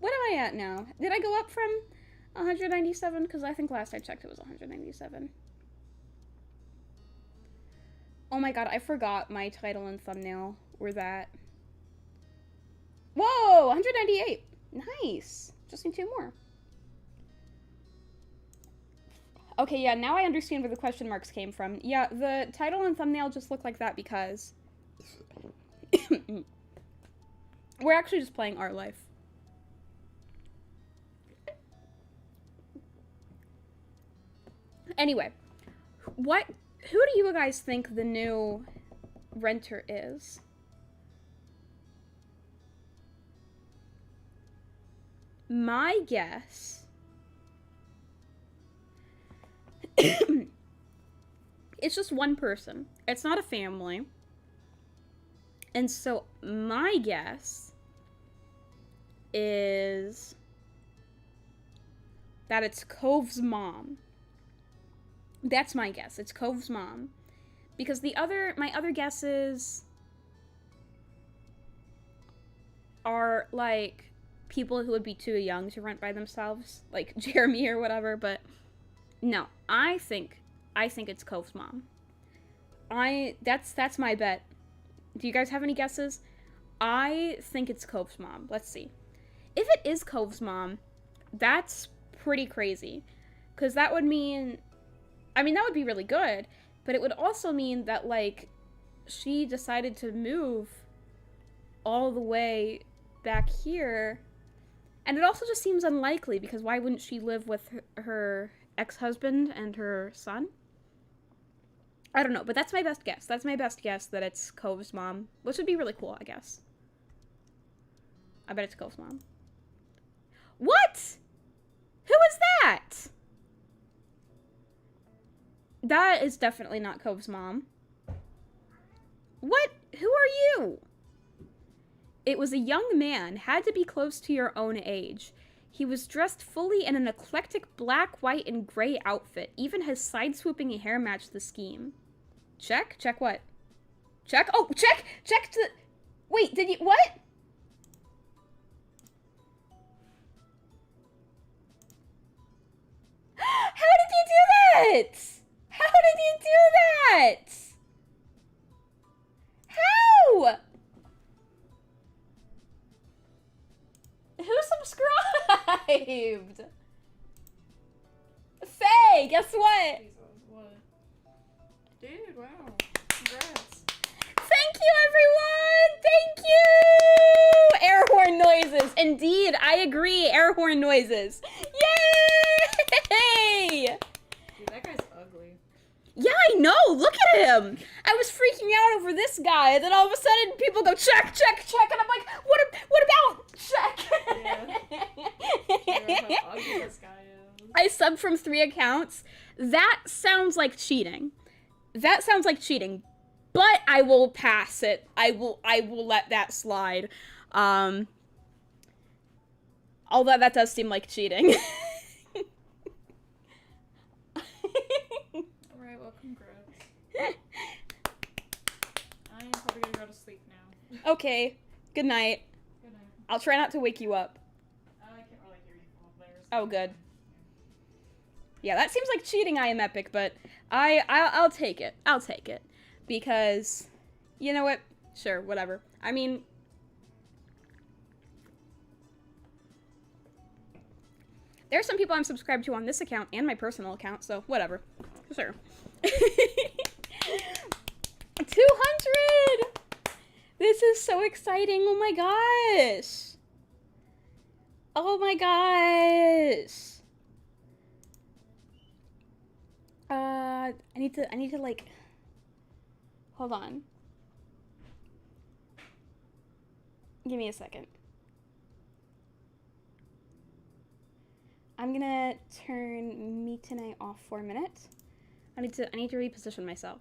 Speaker 1: What am I at now? Did I go up from 197? Because I think last I checked it was 197. Oh my god, I forgot my title and thumbnail were that. Whoa, 198. Nice. Just need 2 more. Okay, yeah, now I understand where the question marks came from. Yeah, the title and thumbnail just look like that because we're actually just playing Art Life. Anyway, who do you guys think the new renter is? My guess it's just one person. It's not a family. And so my guess is that it's Cove's mom. That's my guess. It's Cove's mom. Because my other guesses are, like, people who would be too young to rent by themselves. Like, Jeremy or whatever, but no. I think it's Cove's mom. That's my bet. Do you guys have any guesses? I think it's Cove's mom. Let's see. If it is Cove's mom, that's pretty crazy. Because that would mean... I mean, that would be really good, but it would also mean that, like, she decided to move all the way back here. And it also just seems unlikely, because why wouldn't she live with her ex-husband and her son? I don't know, but that's my best guess. That's my best guess that it's Cove's mom, which would be really cool, I guess. I bet it's Cove's mom. What? Who is that? That is definitely not Cove's mom. What? Who are you? It was a young man, had to be close to your own age. He was dressed fully in an eclectic black, white, and gray outfit. Even his side-swooping hair matched the scheme. Check? Check what? Check? Oh, check! Check the... Wait, did you... What? How did you do that? How did you do that? How? Who subscribed? Faye, guess what?
Speaker 2: Jesus, what? Dude, wow. Congrats.
Speaker 1: Thank you, everyone! Thank you! Air horn noises. Indeed, I agree. Air horn noises. Yay!
Speaker 2: Dude, that guy's ugly.
Speaker 1: Yeah, I know. Look at him. I was freaking out over this guy, and then all of a sudden people go, check, check, check, and I'm like, what about check?
Speaker 2: Yeah. How ugly this guy is.
Speaker 1: I subbed from 3 accounts. That sounds like cheating. That sounds like cheating. But I will pass it. I will let that slide. Although that does seem like cheating.
Speaker 2: Alright, well, congrats. I'm probably gonna go to sleep now.
Speaker 1: Okay. Good night.
Speaker 2: Good night.
Speaker 1: I'll try not to wake you up.
Speaker 2: I can't really hear you from up there.
Speaker 1: Oh, good. Yeah, that seems like cheating, I am epic, but I'll take it. I'll take it. Because, you know what? Sure, whatever. I mean... There are some people I'm subscribed to on this account and my personal account, so whatever. Sure. 200! This is so exciting. Oh my gosh. Oh my gosh. I need to like, hold on. Give me a second. I'm gonna turn Me Tonight off for a minute. I need to reposition myself.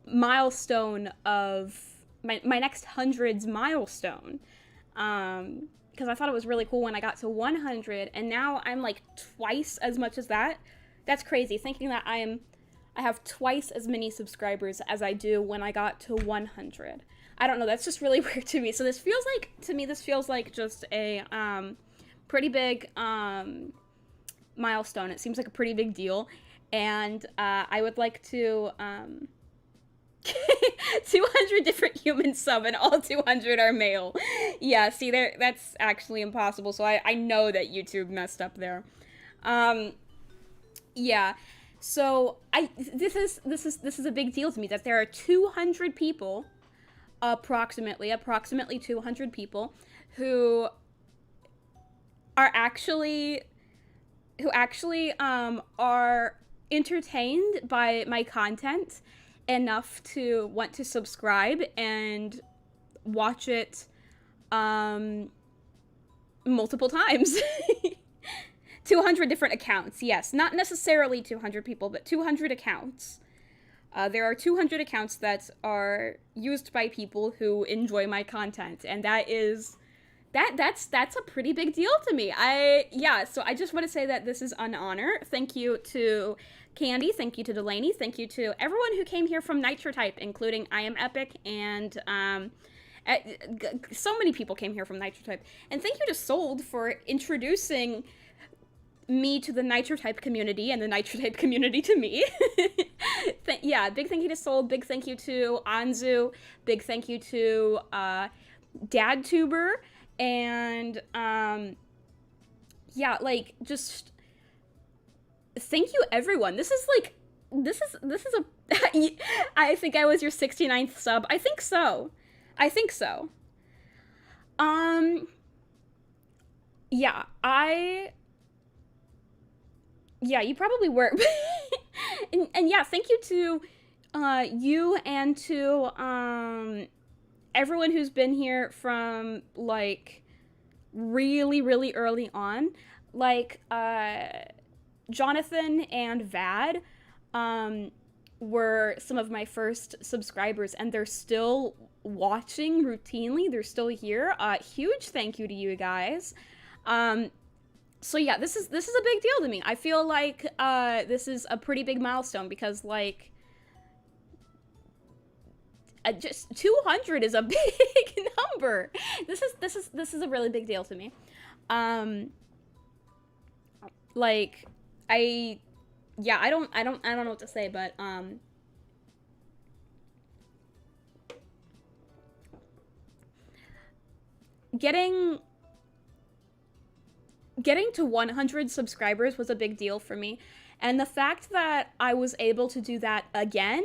Speaker 1: milestone of my next hundreds milestone. Because I thought it was really cool when I got to 100, and now I'm like twice as much as that. That's crazy, thinking that I have twice as many subscribers as I do when I got to 100. I don't know, that's just really weird to me. So this feels like, to me, this feels like just a pretty big milestone. It seems like a pretty big deal. And I would like to 200 different humans sub, and all 200 are male. Yeah, see, there, that's actually impossible. So I know that YouTube messed up there. Yeah. So this is a big deal to me, that there are 200 people, approximately 200 people who actually are entertained by my content enough to want to subscribe and watch it multiple times. 200 different accounts, yes. Not necessarily 200 people, but 200 accounts. There are 200 accounts that are used by people who enjoy my content, and that's a pretty big deal to me. So I just want to say that this is an honor. Thank you to Candy, thank you to Delaney, thank you to everyone who came here from NitroType, including I Am Epic, and so many people came here from NitroType. And thank you to Sold for introducing me to the NitroType community and the NitroType community to me. Yeah, big thank you to Soul, big thank you to Anzu, big thank you to DadTuber, and yeah, like, just thank you everyone. This is a I think I was your 69th sub. I think so. Yeah, you probably were. and yeah, thank you to you and to everyone who's been here from, like, really, really early on. Like, Jonathan and Vad were some of my first subscribers, and they're still watching routinely. They're still here. Huge thank you to you guys. So yeah, this is a big deal to me. I feel like this is a pretty big milestone, because, like, just 200 is a big number. This is a really big deal to me. Like, I don't know what to say, but getting to 100 subscribers was a big deal for me, and the fact that I was able to do that again,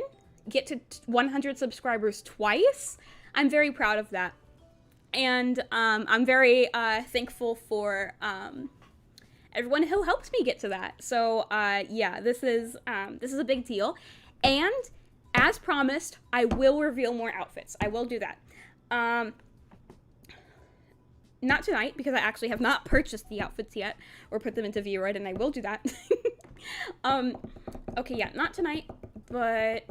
Speaker 1: get to 100 subscribers twice, I'm very proud of that. And I'm very thankful for everyone who helped me get to that. So yeah, this is a big deal. And as promised, I will reveal more outfits. I will do that. Not tonight, because I actually have not purchased the outfits yet or put them into VRoid, and I will do that. Okay, yeah, not tonight, but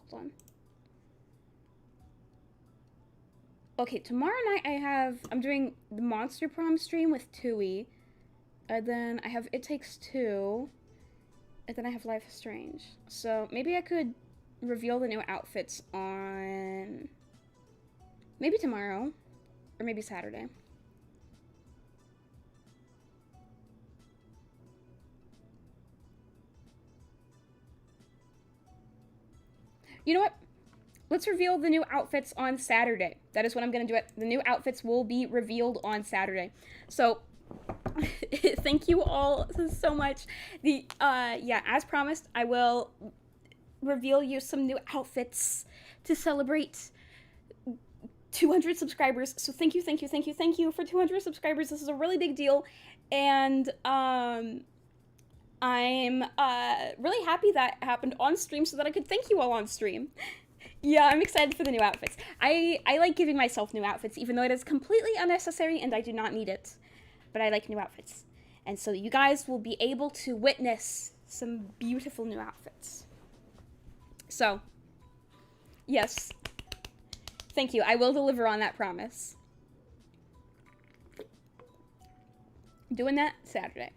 Speaker 1: hold on. Okay, tomorrow night I'm doing the Monster Prom stream with Tui, and then I have It Takes Two, and then I have Life is Strange. So maybe I could reveal the new outfits on maybe tomorrow, or maybe Saturday. You know what? Let's reveal the new outfits on Saturday. That is what I'm going to do. The new outfits will be revealed on Saturday. So thank you all so much. Yeah, as promised, I will reveal you some new outfits to celebrate 200 subscribers. So thank you for 200 subscribers. This is a really big deal, and I'm really happy that happened on stream so that I could thank you all on stream. Yeah, I'm excited for the new outfits. I like giving myself new outfits, even though it is completely unnecessary and I do not need it. But I like new outfits. And so you guys will be able to witness some beautiful new outfits. So, yes, thank you. I will deliver on that promise. Doing that Saturday.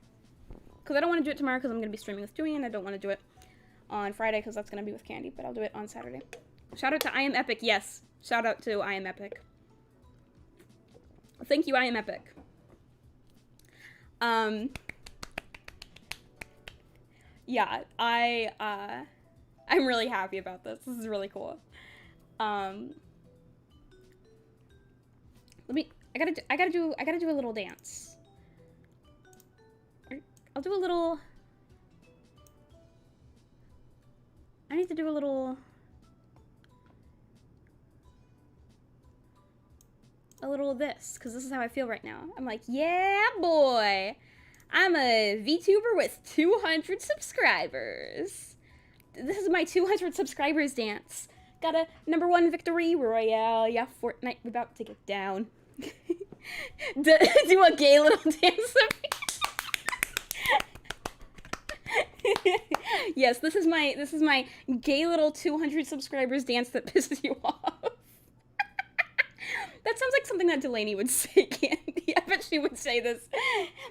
Speaker 1: Because I don't want to do it tomorrow because I'm going to be streaming with Dewey, and I don't want to do it on Friday because that's going to be with Candy, but I'll do it on Saturday. Shout out to I Am Epic, yes. Shout out to I Am Epic. Thank you, I Am Epic. Yeah, I'm really happy about this. This is really cool. I gotta do a little dance. I'll do a little. I need to do a little of this, because this is how I feel right now. I'm like, yeah, boy. I'm a VTuber with 200 subscribers. This is my 200 subscribers dance. Got a #1 victory royale. Yeah, Fortnite, we're about to get down. Do a gay little dance. Yes, this is my gay little 200 subscribers dance that pisses you off. That sounds like something that Delaney would say, Candy. I bet she would say this.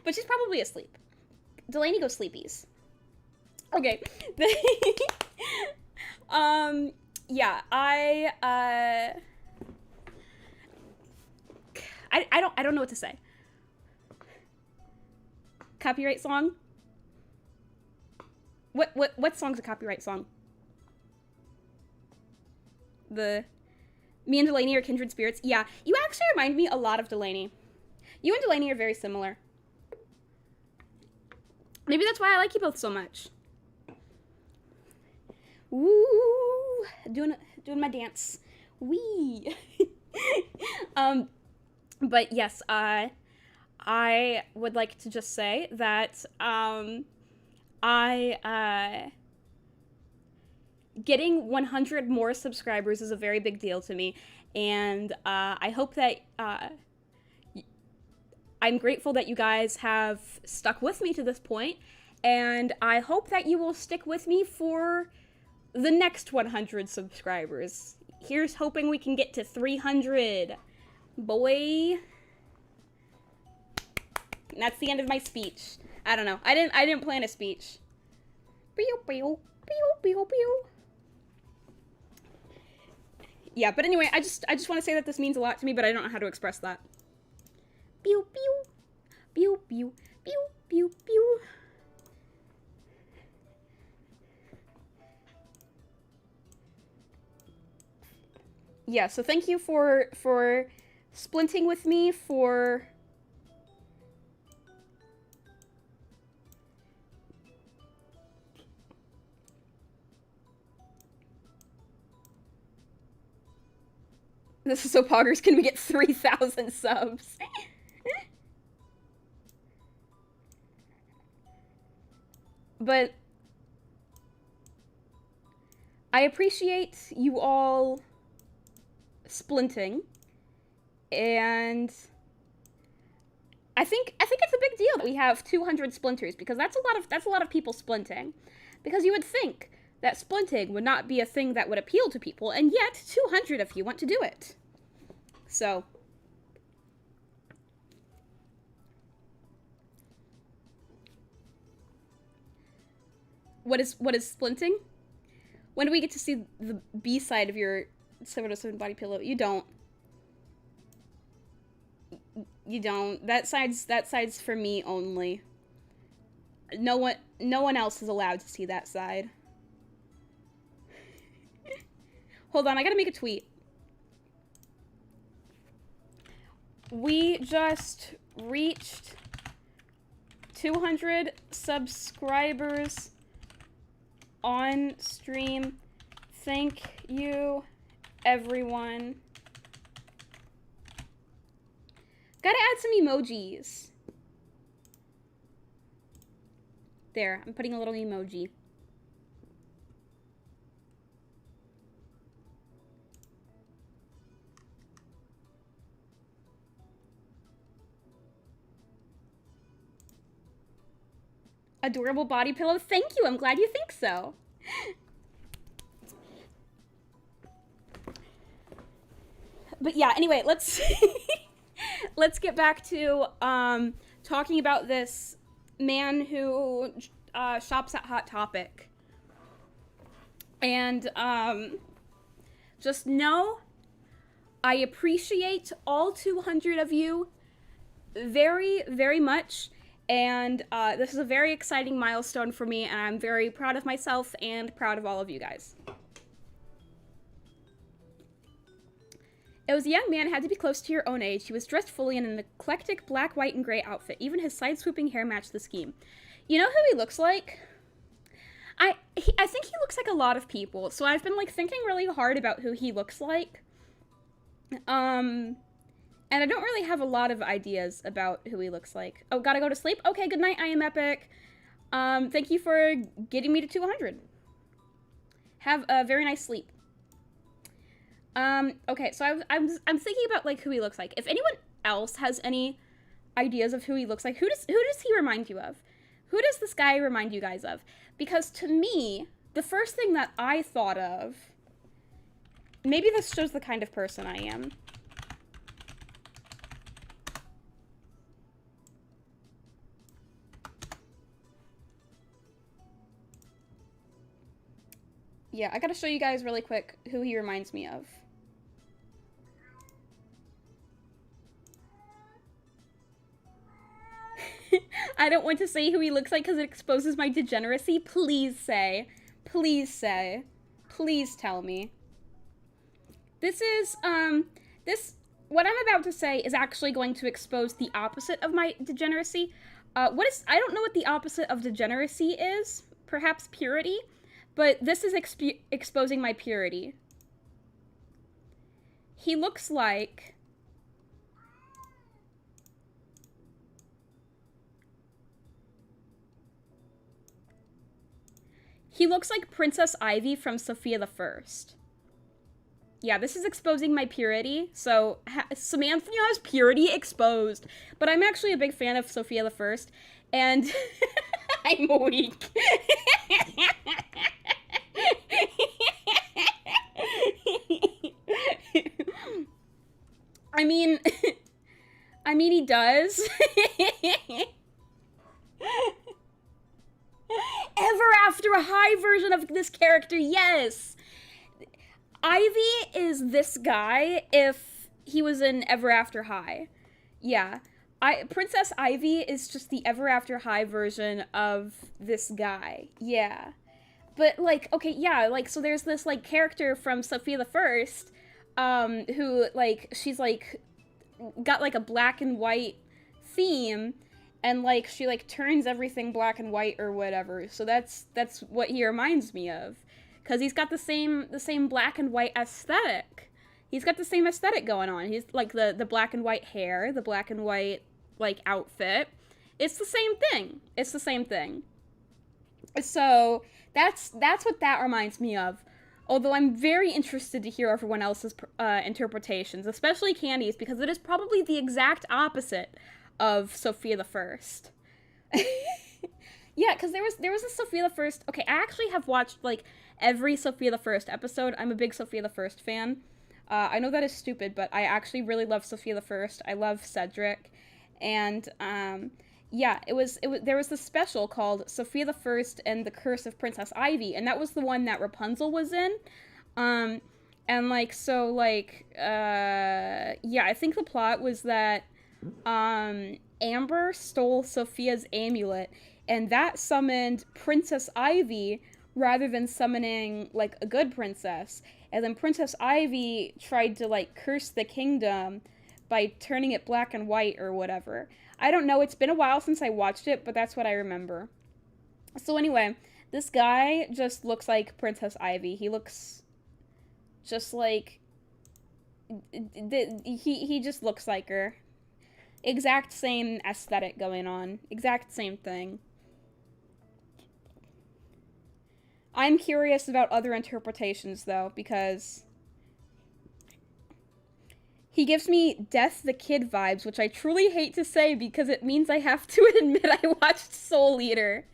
Speaker 1: But she's probably asleep. Delaney, go sleepies. Okay. Yeah, I don't know what to say. Copyright song? What song's a copyright song? Me and Delaney are kindred spirits. Yeah, you actually remind me a lot of Delaney. You and Delaney are very similar. Maybe that's why I like you both so much. Woo! Doing my dance. Wee! But yes, I would like to just say that, getting 100 more subscribers is a very big deal to me, and I hope that I'm grateful that you guys have stuck with me to this point, and I hope that you will stick with me for the next 100 subscribers. Here's hoping we can get to 300. Boy. And that's the end of my speech. I don't know. I didn't plan a speech. Pew, pew, pew, pew, pew. Yeah, but anyway, I just want to say that this means a lot to me, but I don't know how to express that. Pew, pew. Pew, pew, pew, pew, pew. Yeah, so thank you for splinting with me, for this is so poggers. Can we get 3,000 subs? But I appreciate you all splinting, and I think it's a big deal that we have 200 splinters, because that's a lot of people splinting. Because you would think that splinting would not be a thing that would appeal to people, and yet 200 of you want to do it. So what is splinting? When do we get to see the B side of your 707 body pillow? You don't. You don't. That side's for me only. No one else is allowed to see that side. Hold on, I gotta make a tweet. We just reached 200 subscribers on stream. Thank you, everyone. Gotta add some emojis. There, I'm putting a little emoji. Adorable body pillow. Thank you. I'm glad you think so. But yeah, anyway, let's let's get back to talking about this man who shops at Hot Topic. And just know I appreciate all 200 of you very, very much. And this is a very exciting milestone for me, and I'm very proud of myself and proud of all of you guys. It was a young man, had to be close to your own age. He was dressed fully in an eclectic black, white, and gray outfit. Even his side-swooping hair matched the scheme. You know who he looks like? I think he looks like a lot of people, so I've been, like, thinking really hard about who he looks like. And I don't really have a lot of ideas about who he looks like. Oh, gotta go to sleep? Okay, good night, I am epic. Thank you for getting me to 200. Have a very nice sleep. Okay, so I'm thinking about, like, who he looks like. If anyone else has any ideas of who he looks like, who does he remind you of? Who does this guy remind you guys of? Because to me, the first thing that I thought of, maybe this shows the kind of person I am. Yeah, I gotta show you guys really quick who he reminds me of. I don't want to say who he looks like because it exposes my degeneracy. Please say. Please say. Please tell me. This is, what I'm about to say is actually going to expose the opposite of my degeneracy. I don't know what the opposite of degeneracy is. Perhaps purity? But this is exposing my purity. He looks like... He looks like Princess Ivy from Sophia the First. Yeah, this is exposing my purity. So, Samantha has purity exposed. But I'm actually a big fan of Sophia the First. And I'm weak. I mean, he does. Ever After High version of this character, yes! Ivy is this guy if he was in Ever After High. Yeah. Princess Ivy is just the Ever After High version of this guy. Yeah. But, like, okay, yeah, like, so there's this, like, character from Sophia the First, who, like, she's, like, got, like, a black and white theme, and, like, she, like, turns everything black and white or whatever. So that's what he reminds me of. Because he's got the same black and white aesthetic. He's got the same aesthetic going on. He's, like, the black and white hair, the black and white, like, outfit. It's the same thing. It's the same thing. So, that's what that reminds me of. Although I'm very interested to hear everyone else's interpretations, especially Candy's, because it is probably the exact opposite of Sophia the First. Yeah, because there was a Sophia the First. Okay, I actually have watched, like, every Sophia the First episode. I'm a big Sophia the First fan. I know that is stupid, but I actually really love Sophia the First. I love Cedric. And, yeah, there was this special called Sophia the First and the Curse of Princess Ivy, and that was the one that Rapunzel was in. And, like, so, like, yeah, I think the plot was that, Amber stole Sophia's amulet, and that summoned Princess Ivy rather than summoning, like, a good princess. And then Princess Ivy tried to, like, curse the kingdom by turning it black and white or whatever. I don't know, it's been a while since I watched it, but that's what I remember. So anyway, this guy just looks like Princess Ivy. He looks just like... He just looks like her. Exact same aesthetic going on. Exact same thing. I'm curious about other interpretations, though, because He gives me Death the Kid vibes, which I truly hate to say because it means I have to admit I watched Soul Eater.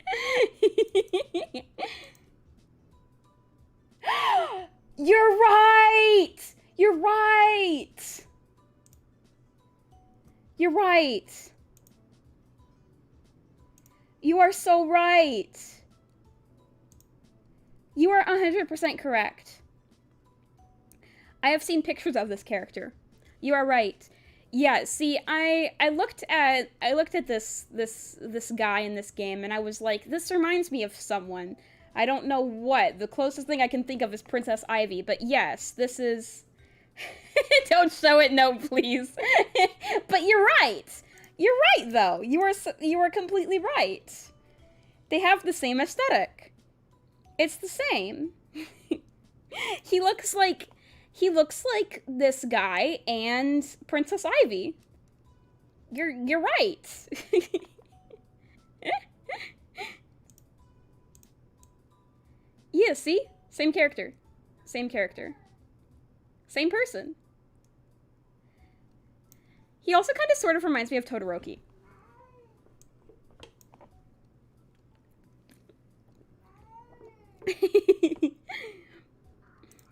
Speaker 1: You're right! You're right! You're right. You are so right. You are 100% correct. I have seen pictures of this character. You are right. Yeah, see, I looked at this guy in this game and I was like, this reminds me of someone. I don't know what. The closest thing I can think of is Princess Ivy, but yes, this is Don't show it, no, please. But you're right. You're right though. You are completely right. They have the same aesthetic. It's the same. He looks like this guy and Princess Ivy. You're right. Yeah, see? Same character. Same character. Same person. He also kind of sort of reminds me of Todoroki.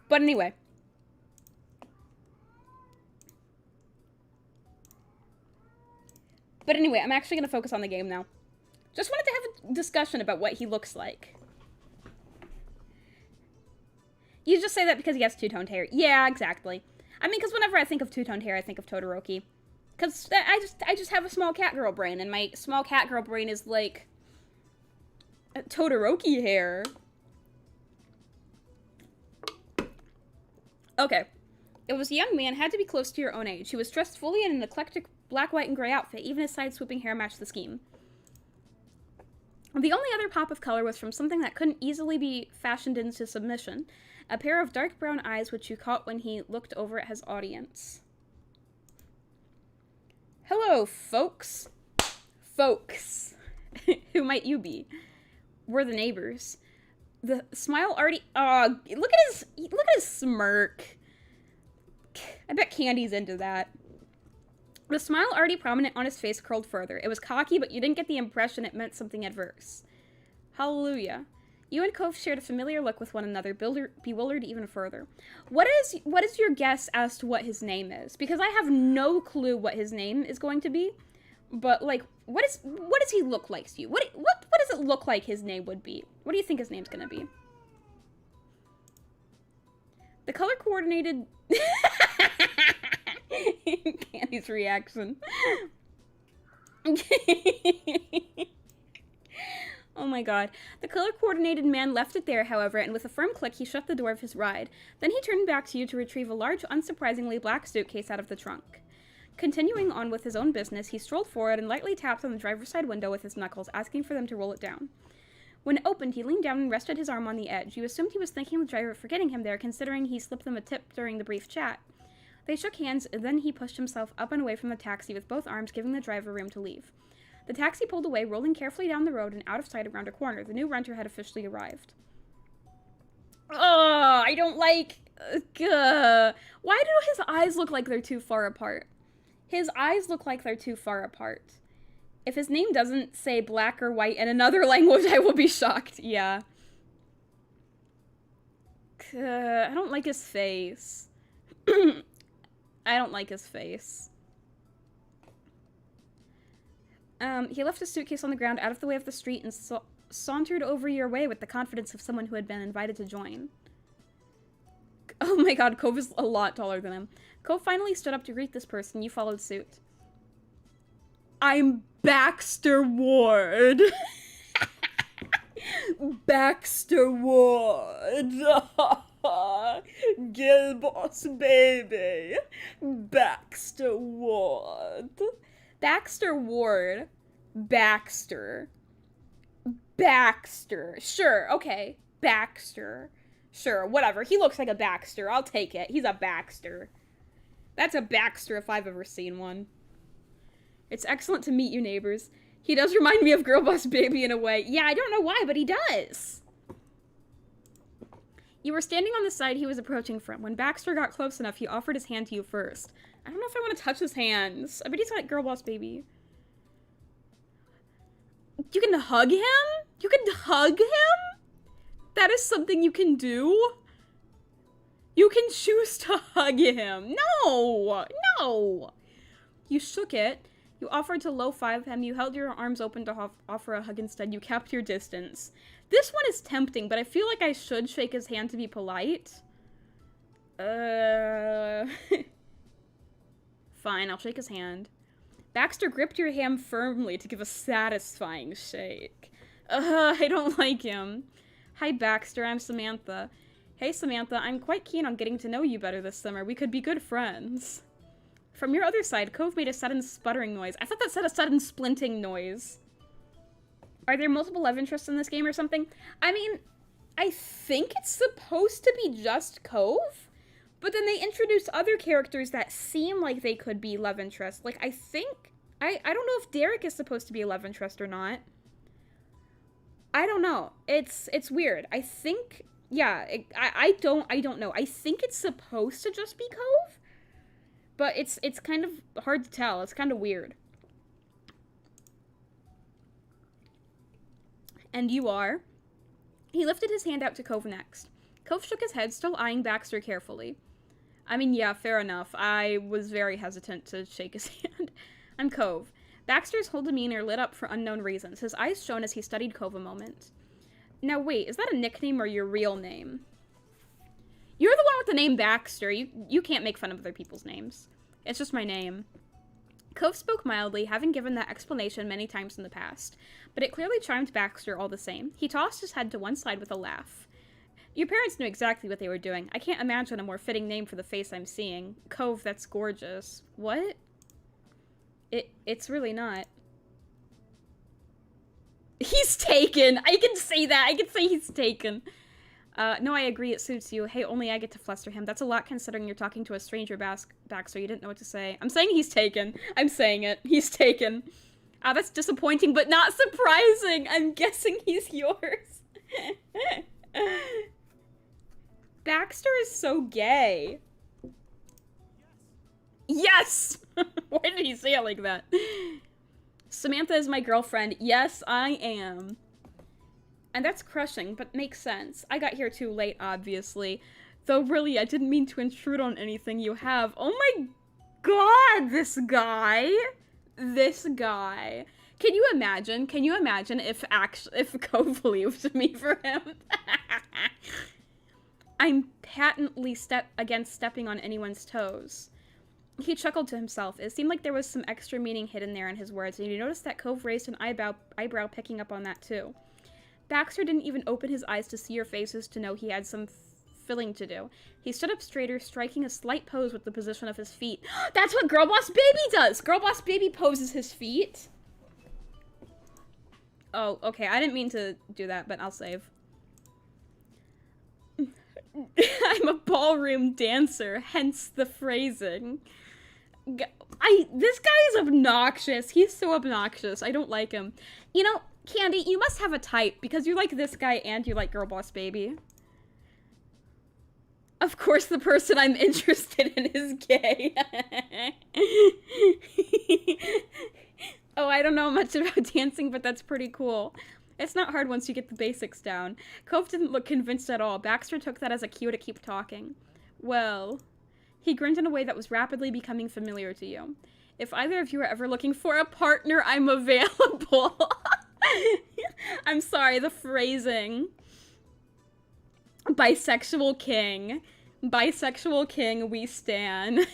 Speaker 1: But anyway. I'm actually going to focus on the game now. Just wanted to have a discussion about what he looks like. You just say that because he has two-toned hair. Yeah, exactly. I mean, because whenever I think of two-toned hair, I think of Todoroki. Because I just have a small cat girl brain, and my small cat girl brain is like Todoroki hair. Okay. It was a young man, had to be close to your own age. He was dressed fully in an eclectic black, white, and gray outfit. Even his side-swooping hair matched the scheme. The only other pop of color was from something that couldn't easily be fashioned into submission. A pair of dark brown eyes which you caught when he looked over at his audience. Hello, folks. Folks. Who might you be? We're the neighbors. The smile already... look at his smirk. I bet Candy's into that. The smile already prominent on his face curled further. It was cocky, but you didn't get the impression it meant something adverse. Hallelujah. You and Cove shared a familiar look with one another, bewildered even further. What is your guess as to what his name is? Because I have no clue what his name is going to be. But, like, what does he look like to you? What does it look like his name would be? What do you think his name's gonna be? The color coordinated... Candy's reaction. Oh my god. The color-coordinated man left it there, however, and with a firm click, he shut the door of his ride. Then he turned back to you to retrieve a large, unsurprisingly black suitcase out of the trunk. Continuing on with his own business, he strolled forward and lightly tapped on the driver's side window with his knuckles, asking for them to roll it down. When it opened, he leaned down and rested his arm on the edge. You assumed he was thanking the driver for getting him there, considering he slipped them a tip during the brief chat. They shook hands, and then he pushed himself up and away from the taxi with both arms, giving the driver room to leave. The taxi pulled away, rolling carefully down the road and out of sight around a corner. The new renter had officially arrived. Oh, I don't like... Why do his eyes look like they're too far apart? His eyes look like they're too far apart. If his name doesn't say black or white in another language, I will be shocked. Yeah. I don't like his face. I don't like his face. He left his suitcase on the ground out of the way of the street and sauntered over your way with the confidence of someone who had been invited to join. Oh my god, Cove is a lot taller than him. Cove finally stood up to greet this person. You followed suit. I'm Baxter Ward. Baxter Ward. Girl boss baby. Baxter Ward. Baxter Ward. Baxter. Baxter. Sure, okay. Baxter. Sure, whatever. He looks like a Baxter. I'll take it. He's a Baxter. That's a Baxter if I've ever seen one. It's excellent to meet you, neighbors. He does remind me of Girl Boss Baby in a way. Yeah, I don't know why, but he does. You were standing on the side he was approaching from. When Baxter got close enough, he offered his hand to you first. I don't know if I want to touch his hands. I bet he's got girl boss baby. You can hug him? You can hug him? That is something you can do? You can choose to hug him. No! No! You shook it. You offered to low-five him. You held your arms open to offer a hug instead. You kept your distance. This one is tempting, but I feel like I should shake his hand to be polite. Fine, I'll shake his hand. Baxter gripped your hand firmly to give a satisfying shake. I don't like him. Hi, Baxter, I'm Samantha. Hey, Samantha, I'm quite keen on getting to know you better this summer. We could be good friends. From your other side, Cove made a sudden sputtering noise. I thought that said a sudden splinting noise. Are there multiple love interests in this game or something? I mean, I think it's supposed to be just Cove, but then they introduce other characters that seem like they could be love interests. Like, I think... I don't know if Derek is supposed to be a love interest or not. I don't know. It's weird. I think... Yeah, I don't know. I think it's supposed to just be Cove, but it's kind of hard to tell. It's kind of weird. And you are? He lifted his hand out to Cove next. Cove shook his head, still eyeing Baxter carefully. I mean, yeah, fair enough. I was very hesitant to shake his hand. I'm Cove. Baxter's whole demeanor lit up for unknown reasons. His eyes shone as he studied Cove a moment. Now wait, is that a nickname or your real name? You're the one with the name Baxter. You can't make fun of other people's names. It's just my name. Cove spoke mildly, having given that explanation many times in the past, but it clearly charmed Baxter all the same. He tossed his head to one side with a laugh. Your parents knew exactly what they were doing. I can't imagine a more fitting name for the face I'm seeing. Cove, that's gorgeous. What? It's really not. He's taken! I can say that! I can say he's taken. No, I agree, it suits you. Hey, only I get to fluster him. That's a lot considering you're talking to a stranger, Baxter. You didn't know what to say. I'm saying he's taken. I'm saying it. He's taken. That's disappointing, but not surprising. I'm guessing he's yours. Baxter is so gay. Yes! Why did he say it like that? Samantha is my girlfriend. Yes, I am. And that's crushing, but makes sense. I got here too late, obviously. Though really, I didn't mean to intrude on anything you have. Oh my god, this guy. This guy. Can you imagine? Can you imagine if Cove leaves me for him? I'm patently stepping on anyone's toes. He chuckled to himself. It seemed like there was some extra meaning hidden there in his words, and you noticed that Cove raised an eyebrow picking up on that too. Baxter didn't even open his eyes to see your faces to know he had some filling to do. He stood up straighter, striking a slight pose with the position of his feet. That's what Girl Boss Baby does! Girl Boss Baby poses his feet. Oh, okay, I didn't mean to do that, but I'll save. I'm a ballroom dancer, hence the phrasing. This guy is obnoxious. He's so obnoxious. I don't like him. You know, Candy, you must have a type, because you like this guy and you like Girl Boss Baby. Of course, the person I'm interested in is gay. Oh, I don't know much about dancing, but that's pretty cool. It's not hard once you get the basics down. Cove didn't look convinced at all. Baxter took that as a cue to keep talking. Well, he grinned in a way that was rapidly becoming familiar to you. If either of you are ever looking for a partner, I'm available. I'm sorry, the phrasing. Bisexual king. Bisexual king, we stan.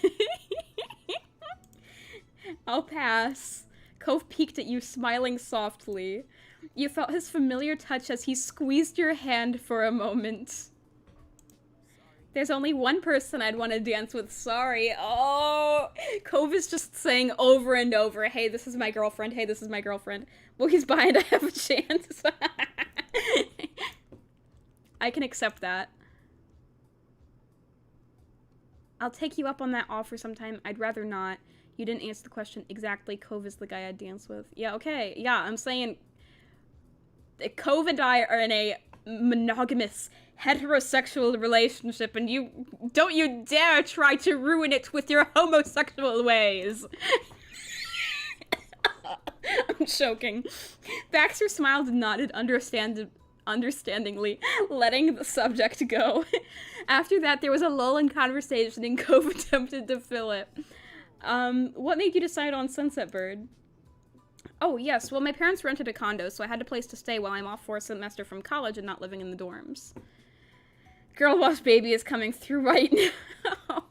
Speaker 1: I'll pass. Cove peeked at you, smiling softly. You felt his familiar touch as he squeezed your hand for a moment. There's only one person I'd want to dance with, sorry. Oh, Cove is just saying over and over, hey, this is my girlfriend, hey, this is my girlfriend. Well, he's behind, I have a chance. I can accept that. I'll take you up on that offer sometime. I'd rather not. You didn't answer the question exactly. Cove is the guy I'd dance with. Yeah, okay. Yeah, I'm saying Cove and I are in a monogamous heterosexual relationship, and don't you dare try to ruin it with your homosexual ways. I'm choking. Baxter smiled and nodded understandingly, letting the subject go. After that, there was a lull in conversation, and Cove attempted to fill it. What made you decide on Sunset Bird? Oh, yes. Well, my parents rented a condo, so I had a place to stay while I'm off for a semester from college and not living in the dorms. Girl boss baby is coming through right now.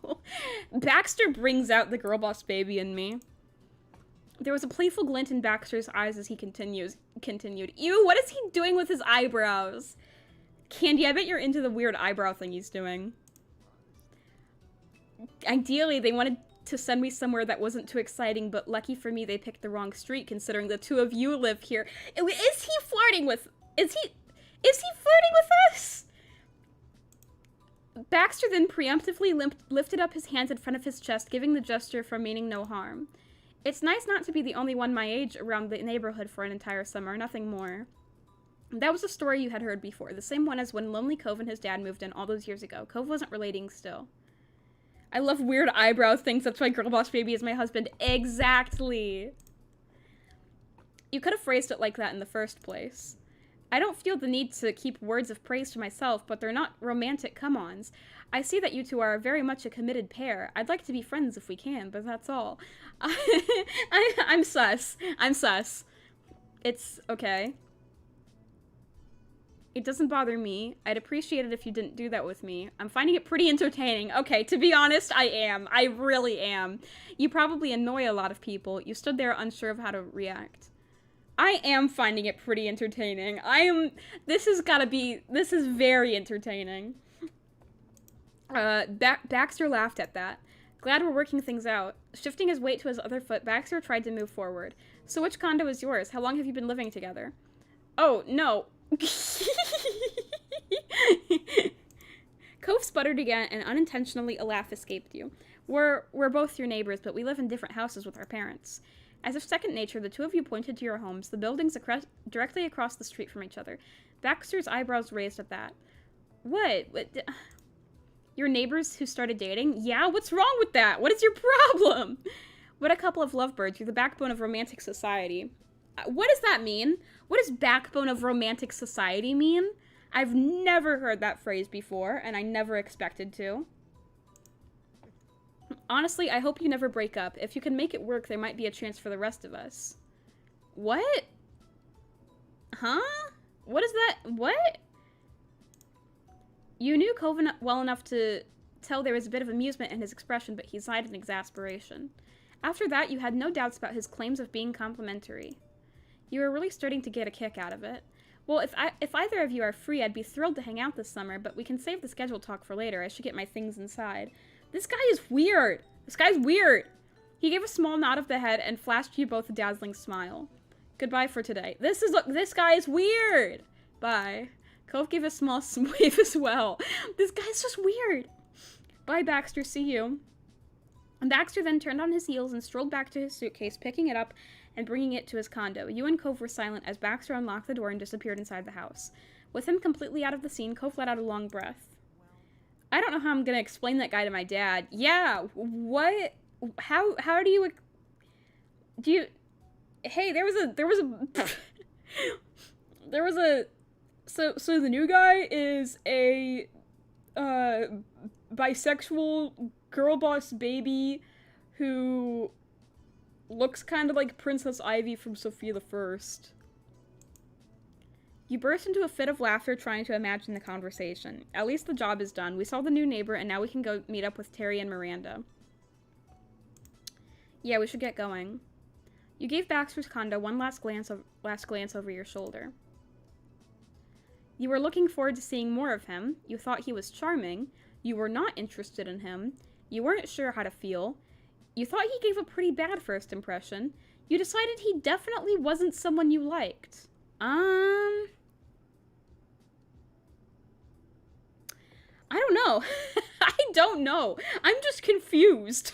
Speaker 1: Baxter brings out the girl boss baby in me. There was a playful glint in Baxter's eyes as he continued. Ew, what is he doing with his eyebrows? Candy, I bet you're into the weird eyebrow thing he's doing. Ideally, they wanted to send me somewhere that wasn't too exciting, but lucky for me, they picked the wrong street, considering the two of you live here. Is he flirting with us? Baxter then preemptively lifted up his hands in front of his chest, giving the gesture from meaning no harm. It's nice not to be the only one my age around the neighborhood for an entire summer, nothing more. That was a story you had heard before, the same one as when Lonely Cove and his dad moved in all those years ago. Cove wasn't relating still. I love weird eyebrow things, that's why Girl Boss Baby is my husband. Exactly! You could have phrased it like that in the first place. I don't feel the need to keep words of praise to myself, but they're not romantic come-ons. I see that you two are very much a committed pair. I'd like to be friends if we can, but that's all. I'm sus. It's okay. It doesn't bother me. I'd appreciate it if you didn't do that with me. I'm finding it pretty entertaining. Okay, to be honest, I am. I really am. You probably annoy a lot of people. You stood there unsure of how to react. I am finding it pretty entertaining. This is very entertaining. Baxter laughed at that. Glad we're working things out. Shifting his weight to his other foot, Baxter tried to move forward. So which condo is yours? How long have you been living together? Oh, no. Cove sputtered again, and unintentionally a laugh escaped you. We're both your neighbors, but we live in different houses with our parents. As if second nature, the two of you pointed to your homes, the buildings directly across the street from each other. Baxter's eyebrows raised at that. What? Your neighbors who started dating? Yeah, what's wrong with that? What is your problem? What a couple of lovebirds. You're the backbone of romantic society. What does that mean? What does backbone of romantic society mean? I've never heard that phrase before, and I never expected to. Honestly, I hope you never break up. If you can make it work, there might be a chance for the rest of us. What? Huh? What is that? What? You knew Cove well enough to tell there was a bit of amusement in his expression, but he sighed in exasperation. After that, you had no doubts about his claims of being complimentary. You were really starting to get a kick out of it. Well, if either of you are free, I'd be thrilled to hang out this summer, but we can save the schedule talk for later. I should get my things inside. This guy is weird. This guy's weird. He gave a small nod of the head and flashed you both a dazzling smile. Goodbye for today. This guy is weird. Bye. Cove gave a small wave as well. This guy's just weird. Bye, Baxter. See you. And Baxter then turned on his heels and strolled back to his suitcase, picking it up and bringing it to his condo. You and Cove were silent as Baxter unlocked the door and disappeared inside the house. With him completely out of the scene, Cove let out a long breath. I don't know how I'm gonna explain that guy to my dad. Yeah, what? How do you... Hey, there was a... So the new guy is a, bisexual girl boss baby who looks kind of like Princess Ivy from Sophia the First. You burst into a fit of laughter trying to imagine the conversation. At least the job is done. We saw the new neighbor, and now we can go meet up with Terry and Miranda. Yeah, we should get going. You gave Baxter's condo one last glance over your shoulder. You were looking forward to seeing more of him. You thought he was charming. You were not interested in him. You weren't sure how to feel. You thought he gave a pretty bad first impression. You decided he definitely wasn't someone you liked. I don't know. I don't know. I'm just confused.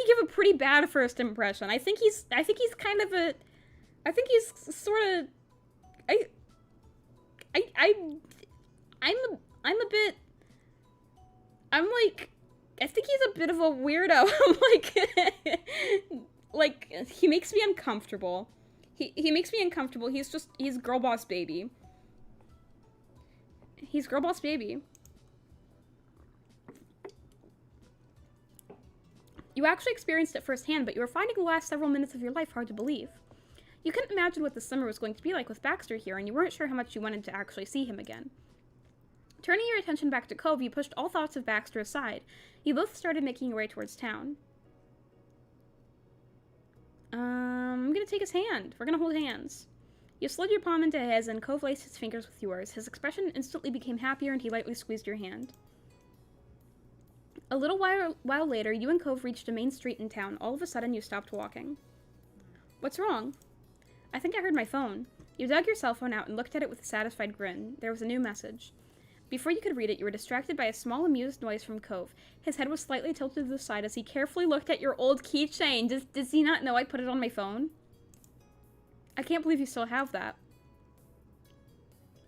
Speaker 1: give a pretty bad first impression. I think he's kind of a, I think he's sort of, I'm a bit, I'm like, I think he's a bit of a weirdo. I'm like, he makes me uncomfortable. He makes me uncomfortable. He's girl boss baby. He's girl boss baby. You actually experienced it firsthand, but you were finding the last several minutes of your life hard to believe. You couldn't imagine what the summer was going to be like with Baxter here, and you weren't sure how much you wanted to actually see him again. Turning your attention back to Cove, you pushed all thoughts of Baxter aside. You both started making your way towards town. I'm gonna take his hand. We're gonna hold hands. You slid your palm into his, and Cove laced his fingers with yours. His expression instantly became happier, and he lightly squeezed your hand. A little while later, you and Cove reached a main street in town. All of a sudden, you stopped walking. What's wrong? I think I heard my phone. You dug your cell phone out and looked at it with a satisfied grin. There was a new message. Before you could read it, you were distracted by a small, amused noise from Cove. His head was slightly tilted to the side as he carefully looked at your old keychain. Does he not know I put it on my phone? I can't believe you still have that.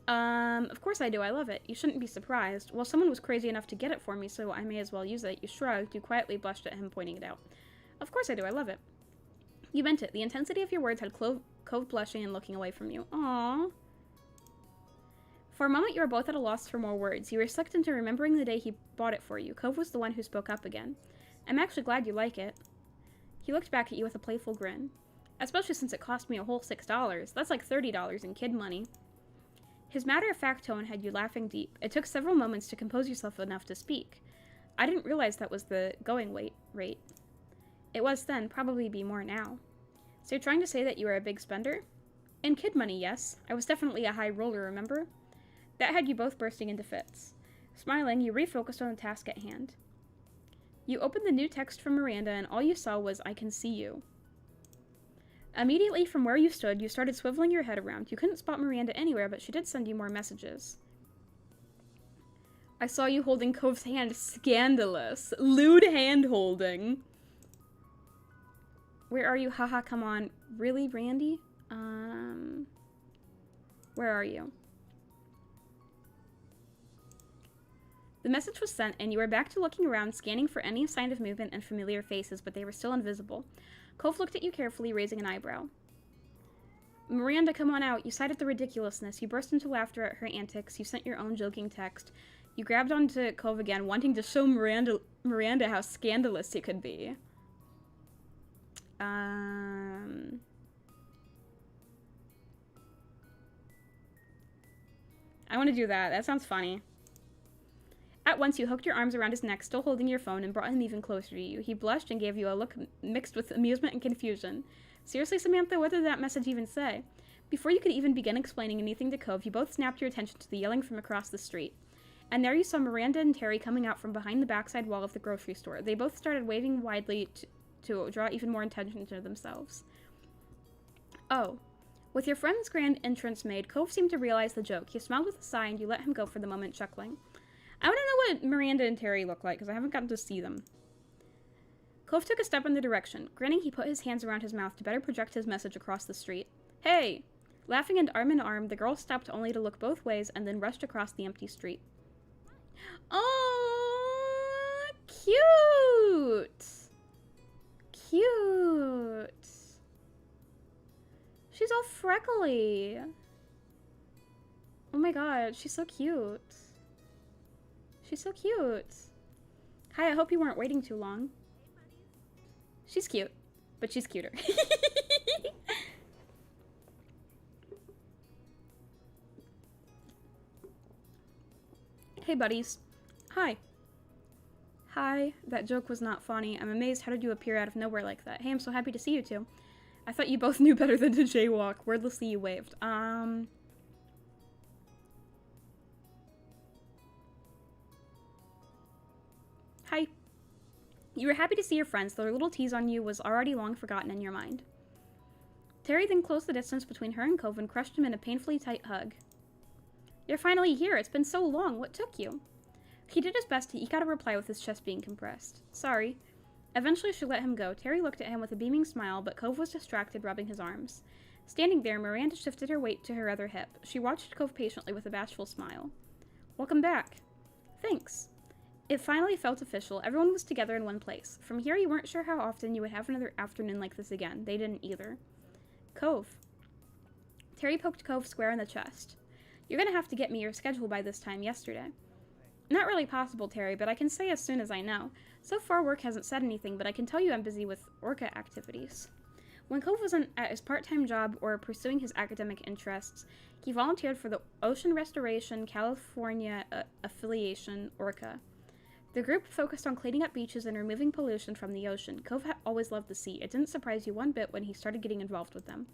Speaker 1: Of course I do. I love it. You shouldn't be surprised. Well, someone was crazy enough to get it for me, so I may as well use it. You shrugged. You quietly blushed at him, pointing it out. Of course I do. I love it. You meant it. The intensity of your words had Cove blushing and looking away from you. Aww. For a moment, you were both at a loss for more words. You were slicked into remembering the day he bought it for you. Cove was the one who spoke up again. I'm actually glad you like it. He looked back at you with a playful grin. Especially since it cost me a whole $6. That's like $30 in kid money. His matter-of-fact tone had you laughing deep. It took several moments to compose yourself enough to speak. I didn't realize that was the going rate. It was then, probably be more now. So you're trying to say that you were a big spender? In kid money, yes. I was definitely a high roller, remember? That had you both bursting into fits. Smiling, you refocused on the task at hand. You opened the new text from Miranda, and all you saw was, I can see you. Immediately from where you stood, you started swiveling your head around. You couldn't spot Miranda anywhere, but she did send you more messages. I saw you holding Cove's hand. Scandalous. Lewd hand-holding. Where are you? Haha, come on. Really, Randy? Where are you? The message was sent, and you were back to looking around, scanning for any sign of movement and familiar faces, but they were still invisible. Cove looked at you carefully, raising an eyebrow. Miranda, come on out. You cited the ridiculousness. You burst into laughter at her antics. You sent your own joking text. You grabbed onto Cove again, wanting to show Miranda how scandalous he could be. I want to do that. That sounds funny. At once, you hooked your arms around his neck, still holding your phone, and brought him even closer to you. He blushed and gave you a look mixed with amusement and confusion. Seriously, Samantha, what did that message even say? Before you could even begin explaining anything to Cove, you both snapped your attention to the yelling from across the street. And there you saw Miranda and Terry coming out from behind the backside wall of the grocery store. They both started waving widely to draw even more attention to themselves. Oh. With your friend's grand entrance made, Cove seemed to realize the joke. You smiled with a sigh, and you let him go for the moment, chuckling. I want to know what Miranda and Terry look like, because I haven't gotten to see them. Cove took a step in the direction. Grinning, he put his hands around his mouth to better project his message across the street. Hey! Laughing and arm in arm, the girls stopped only to look both ways and then rushed across the empty street. Oh, cute! Cute! She's all freckly. Oh my god, she's so cute. She's so cute. Hi, I hope you weren't waiting too long. She's cute, but she's cuter. Hey, buddies. Hi. Hi. That joke was not funny. I'm amazed. How did you appear out of nowhere like that? Hey, I'm so happy to see you two. I thought you both knew better than to jaywalk. Wordlessly, you waved. Hi. You were happy to see your friends, though their little tease on you was already long forgotten in your mind. Terry then closed the distance between her and Cove and crushed him in a painfully tight hug. You're finally here. It's been so long. What took you? He did his best to eke out a reply with his chest being compressed. Sorry. Eventually, she let him go. Terry looked at him with a beaming smile, but Cove was distracted, rubbing his arms. Standing there, Miranda shifted her weight to her other hip. She watched Cove patiently with a bashful smile. Welcome back. Thanks. It finally felt official. Everyone was together in one place. From here, you weren't sure how often you would have another afternoon like this again. They didn't either. Cove. Terry poked Cove square in the chest. You're gonna have to get me your schedule by this time yesterday. Not really possible, Terry, but I can say as soon as I know. So far, work hasn't said anything, but I can tell you I'm busy with Orca activities. When Cove wasn't at his part-time job or pursuing his academic interests, he volunteered for the Ocean Restoration California Affiliation, Orca. The group focused on cleaning up beaches and removing pollution from the ocean. Cove always loved the sea. It didn't surprise you one bit when he started getting involved with them.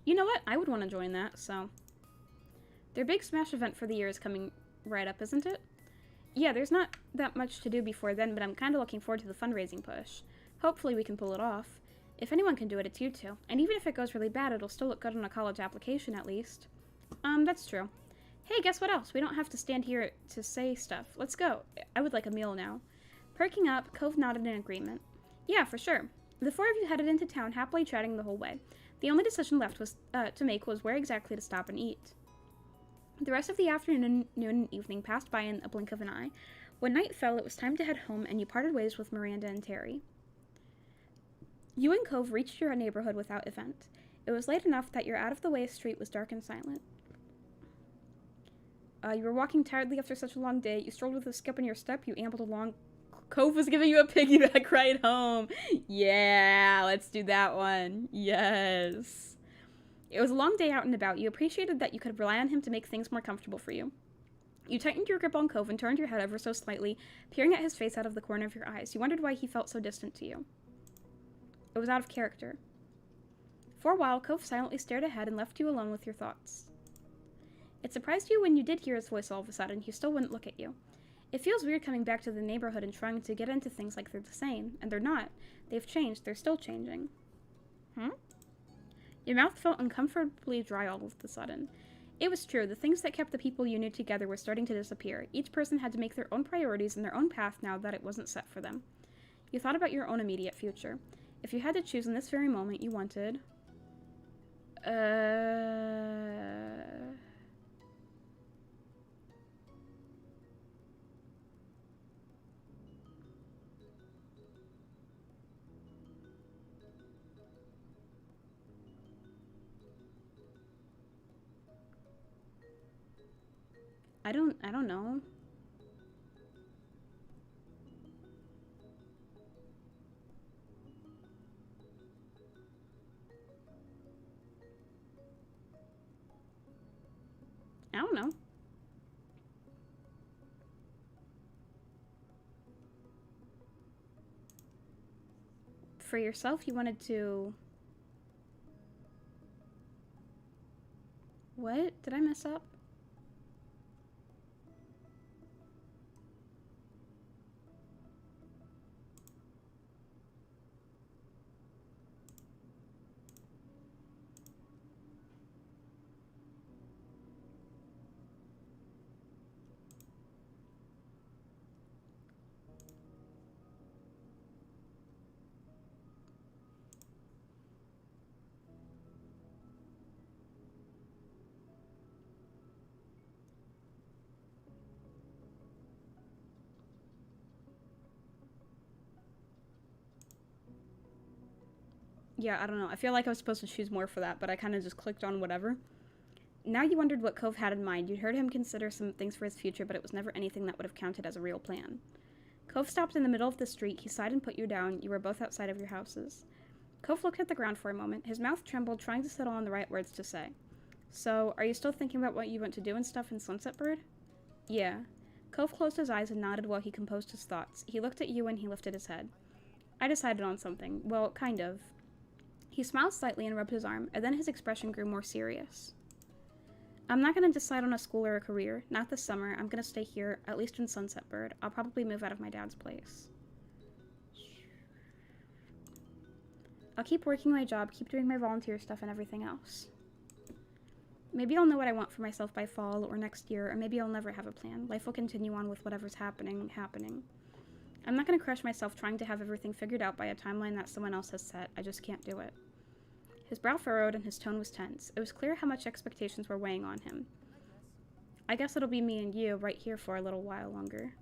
Speaker 1: You know what? I would want to join that, so. Their big smash event for the year is coming right up, isn't it? Yeah, there's not that much to do before then, but I'm kind of looking forward to the fundraising push. Hopefully we can pull it off. If anyone can do it, it's you two. And even if it goes really bad, it'll still look good on a college application, at least. That's true. Hey, guess what else? We don't have to stand here to say stuff. Let's go. I would like a meal now. Perking up, Cove nodded in agreement. Yeah, for sure. The four of you headed into town, happily chatting the whole way. The only decision left was to make was where exactly to stop and eat. The rest of the afternoon, noon, and evening passed by in a blink of an eye. When night fell, it was time to head home, and you parted ways with Miranda and Terry. You and Cove reached your neighborhood without event. It was late enough that your out-of-the-way street was dark and silent. You were walking tiredly after such a long day. You strolled with a skip in your step. You ambled along. Cove was giving you a piggyback ride home. Yeah, let's do that one. Yes. It was a long day out and about. You appreciated that you could rely on him to make things more comfortable for you. You tightened your grip on Cove and turned your head ever so slightly, peering at his face out of the corner of your eyes. You wondered why he felt so distant to you. It was out of character. For a while, Cove silently stared ahead and left you alone with your thoughts. It surprised you when you did hear his voice all of a sudden. He still wouldn't look at you. It feels weird coming back to the neighborhood and trying to get into things like they're the same, and they're not. They've changed. They're still changing. Your mouth felt uncomfortably dry all of a sudden. It was true. The things that kept the people you knew together were starting to disappear. Each person had to make their own priorities and their own path now that it wasn't set for them. You thought about your own immediate future. If you had to choose in this very moment, you wanted... I don't know. I don't know. For yourself, you wanted to... What? Did I mess up? Yeah, I don't know. I feel like I was supposed to choose more for that, but I kind of just clicked on whatever. Now you wondered what Cove had in mind. You'd heard him consider some things for his future, but it was never anything that would have counted as a real plan. Cove stopped in the middle of the street. He sighed and put you down. You were both outside of your houses. Cove looked at the ground for a moment. His mouth trembled, trying to settle on the right words to say. So, are you still thinking about what you want to do and stuff in Sunset Bird? Yeah. Cove closed his eyes and nodded while he composed his thoughts. He looked at you and he lifted his head. I decided on something. Well, kind of. He smiled slightly and rubbed his arm, and then his expression grew more serious. I'm not going to decide on a school or a career. Not this summer. I'm going to stay here, at least in Sunset Bird. I'll probably move out of my dad's place. I'll keep working my job, keep doing my volunteer stuff and everything else. Maybe I'll know what I want for myself by fall or next year, or maybe I'll never have a plan. Life will continue on with whatever's happening. I'm not going to crush myself trying to have everything figured out by a timeline that someone else has set. I just can't do it. His brow furrowed and his tone was tense. It was clear how much expectations were weighing on him. I guess it'll be me and you right here for a little while longer.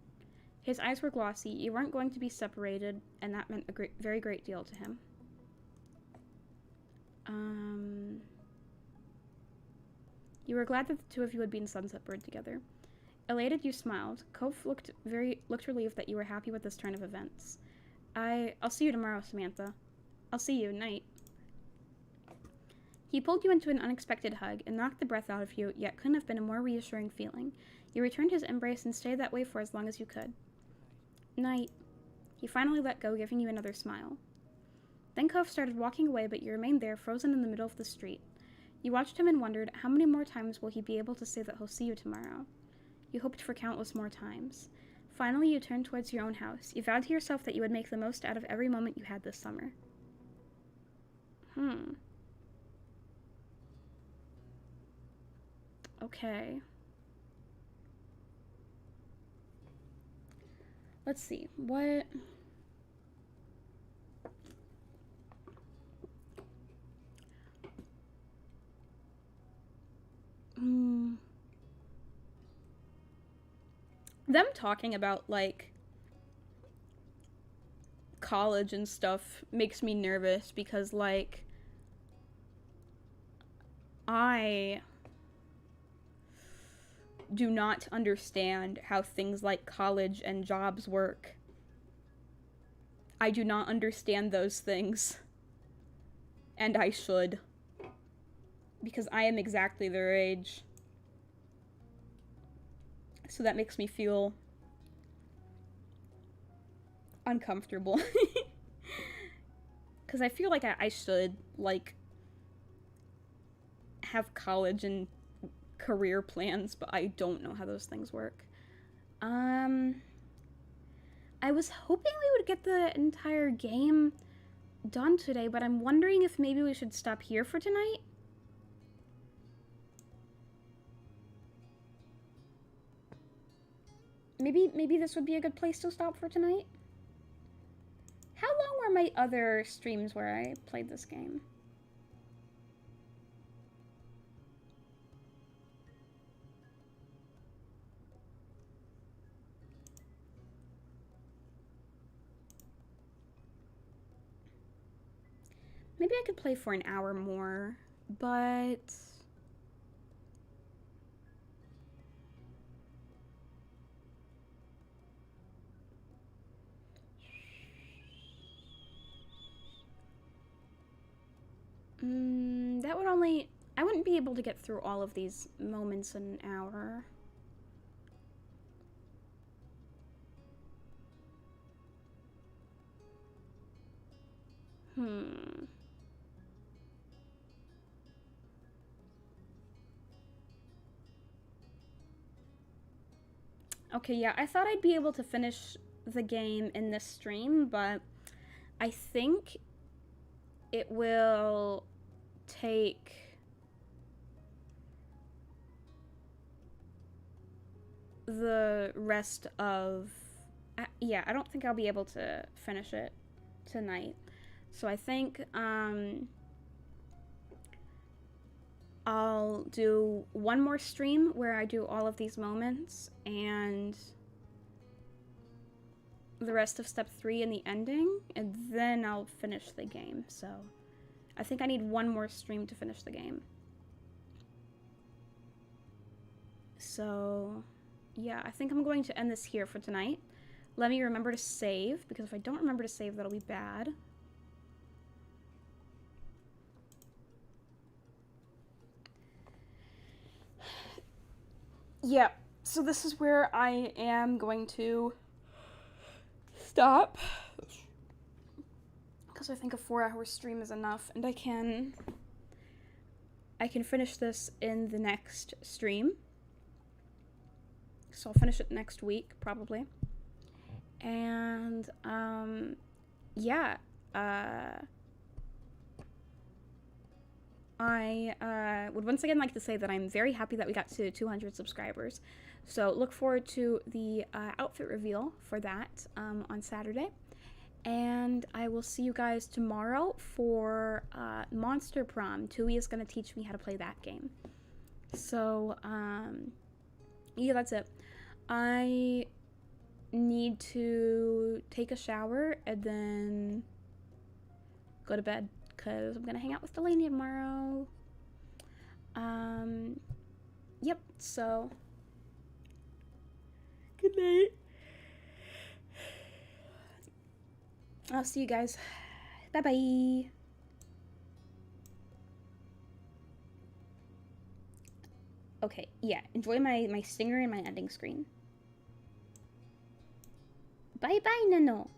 Speaker 1: His eyes were glossy. You weren't going to be separated, and that meant a very great deal to him. You were glad that the two of you would be in Sunset Bird together. Elated, you smiled. Cove looked relieved that you were happy with this turn of events. I'll see you tomorrow, Samantha. I'll see you, night. He pulled you into an unexpected hug and knocked the breath out of you, yet couldn't have been a more reassuring feeling. You returned his embrace and stayed that way for as long as you could. Night. He finally let go, giving you another smile. Then Cove started walking away, but you remained there, frozen in the middle of the street. You watched him and wondered, how many more times will he be able to say that he'll see you tomorrow? You hoped for countless more times. Finally, you turned towards your own house. You vowed to yourself that you would make the most out of every moment you had this summer. Okay. Let's see. What... Them talking about, like, college and stuff makes me nervous because, like, I do not understand how things like college and jobs work. I do not understand those things. And I should. Because I am exactly their age. So that makes me feel uncomfortable. Because I feel like I should, like, have college and career plans, but I don't know how those things work. I was hoping we would get the entire game done today, but I'm wondering if maybe we should stop here for tonight. Maybe this would be a good place to stop for tonight. How long were my other streams where I played this game? Maybe I could play for an hour more, but... that would only... I wouldn't be able to get through all of these moments in an hour. Okay, yeah, I thought I'd be able to finish the game in this stream, but I think it will take the rest of... yeah, I don't think I'll be able to finish it tonight. So I think I'll do one more stream where I do all of these moments and the rest of step 3 and the ending, and then I'll finish the game. So I think I need one more stream to finish the game. So yeah, I think I'm going to end this here for tonight. Let me remember to save, because if I don't remember to save, that'll be bad. Yeah, so this is where I am going to stop, because I think a 4-hour stream is enough, and I can finish this in the next stream. So I'll finish it next week, probably. And, yeah, I would once again like to say that I'm very happy that we got to 200 subscribers. So look forward to the outfit reveal for that on Saturday. And I will see you guys tomorrow for Monster Prom. Tui is going to teach me how to play that game. So, yeah, that's it. I need to take a shower and then go to bed because I'm going to hang out with Delaney tomorrow. Yep, so good night. I'll see you guys. Bye-bye. Okay, yeah, enjoy my stinger and my ending screen. Bye-bye, Nano.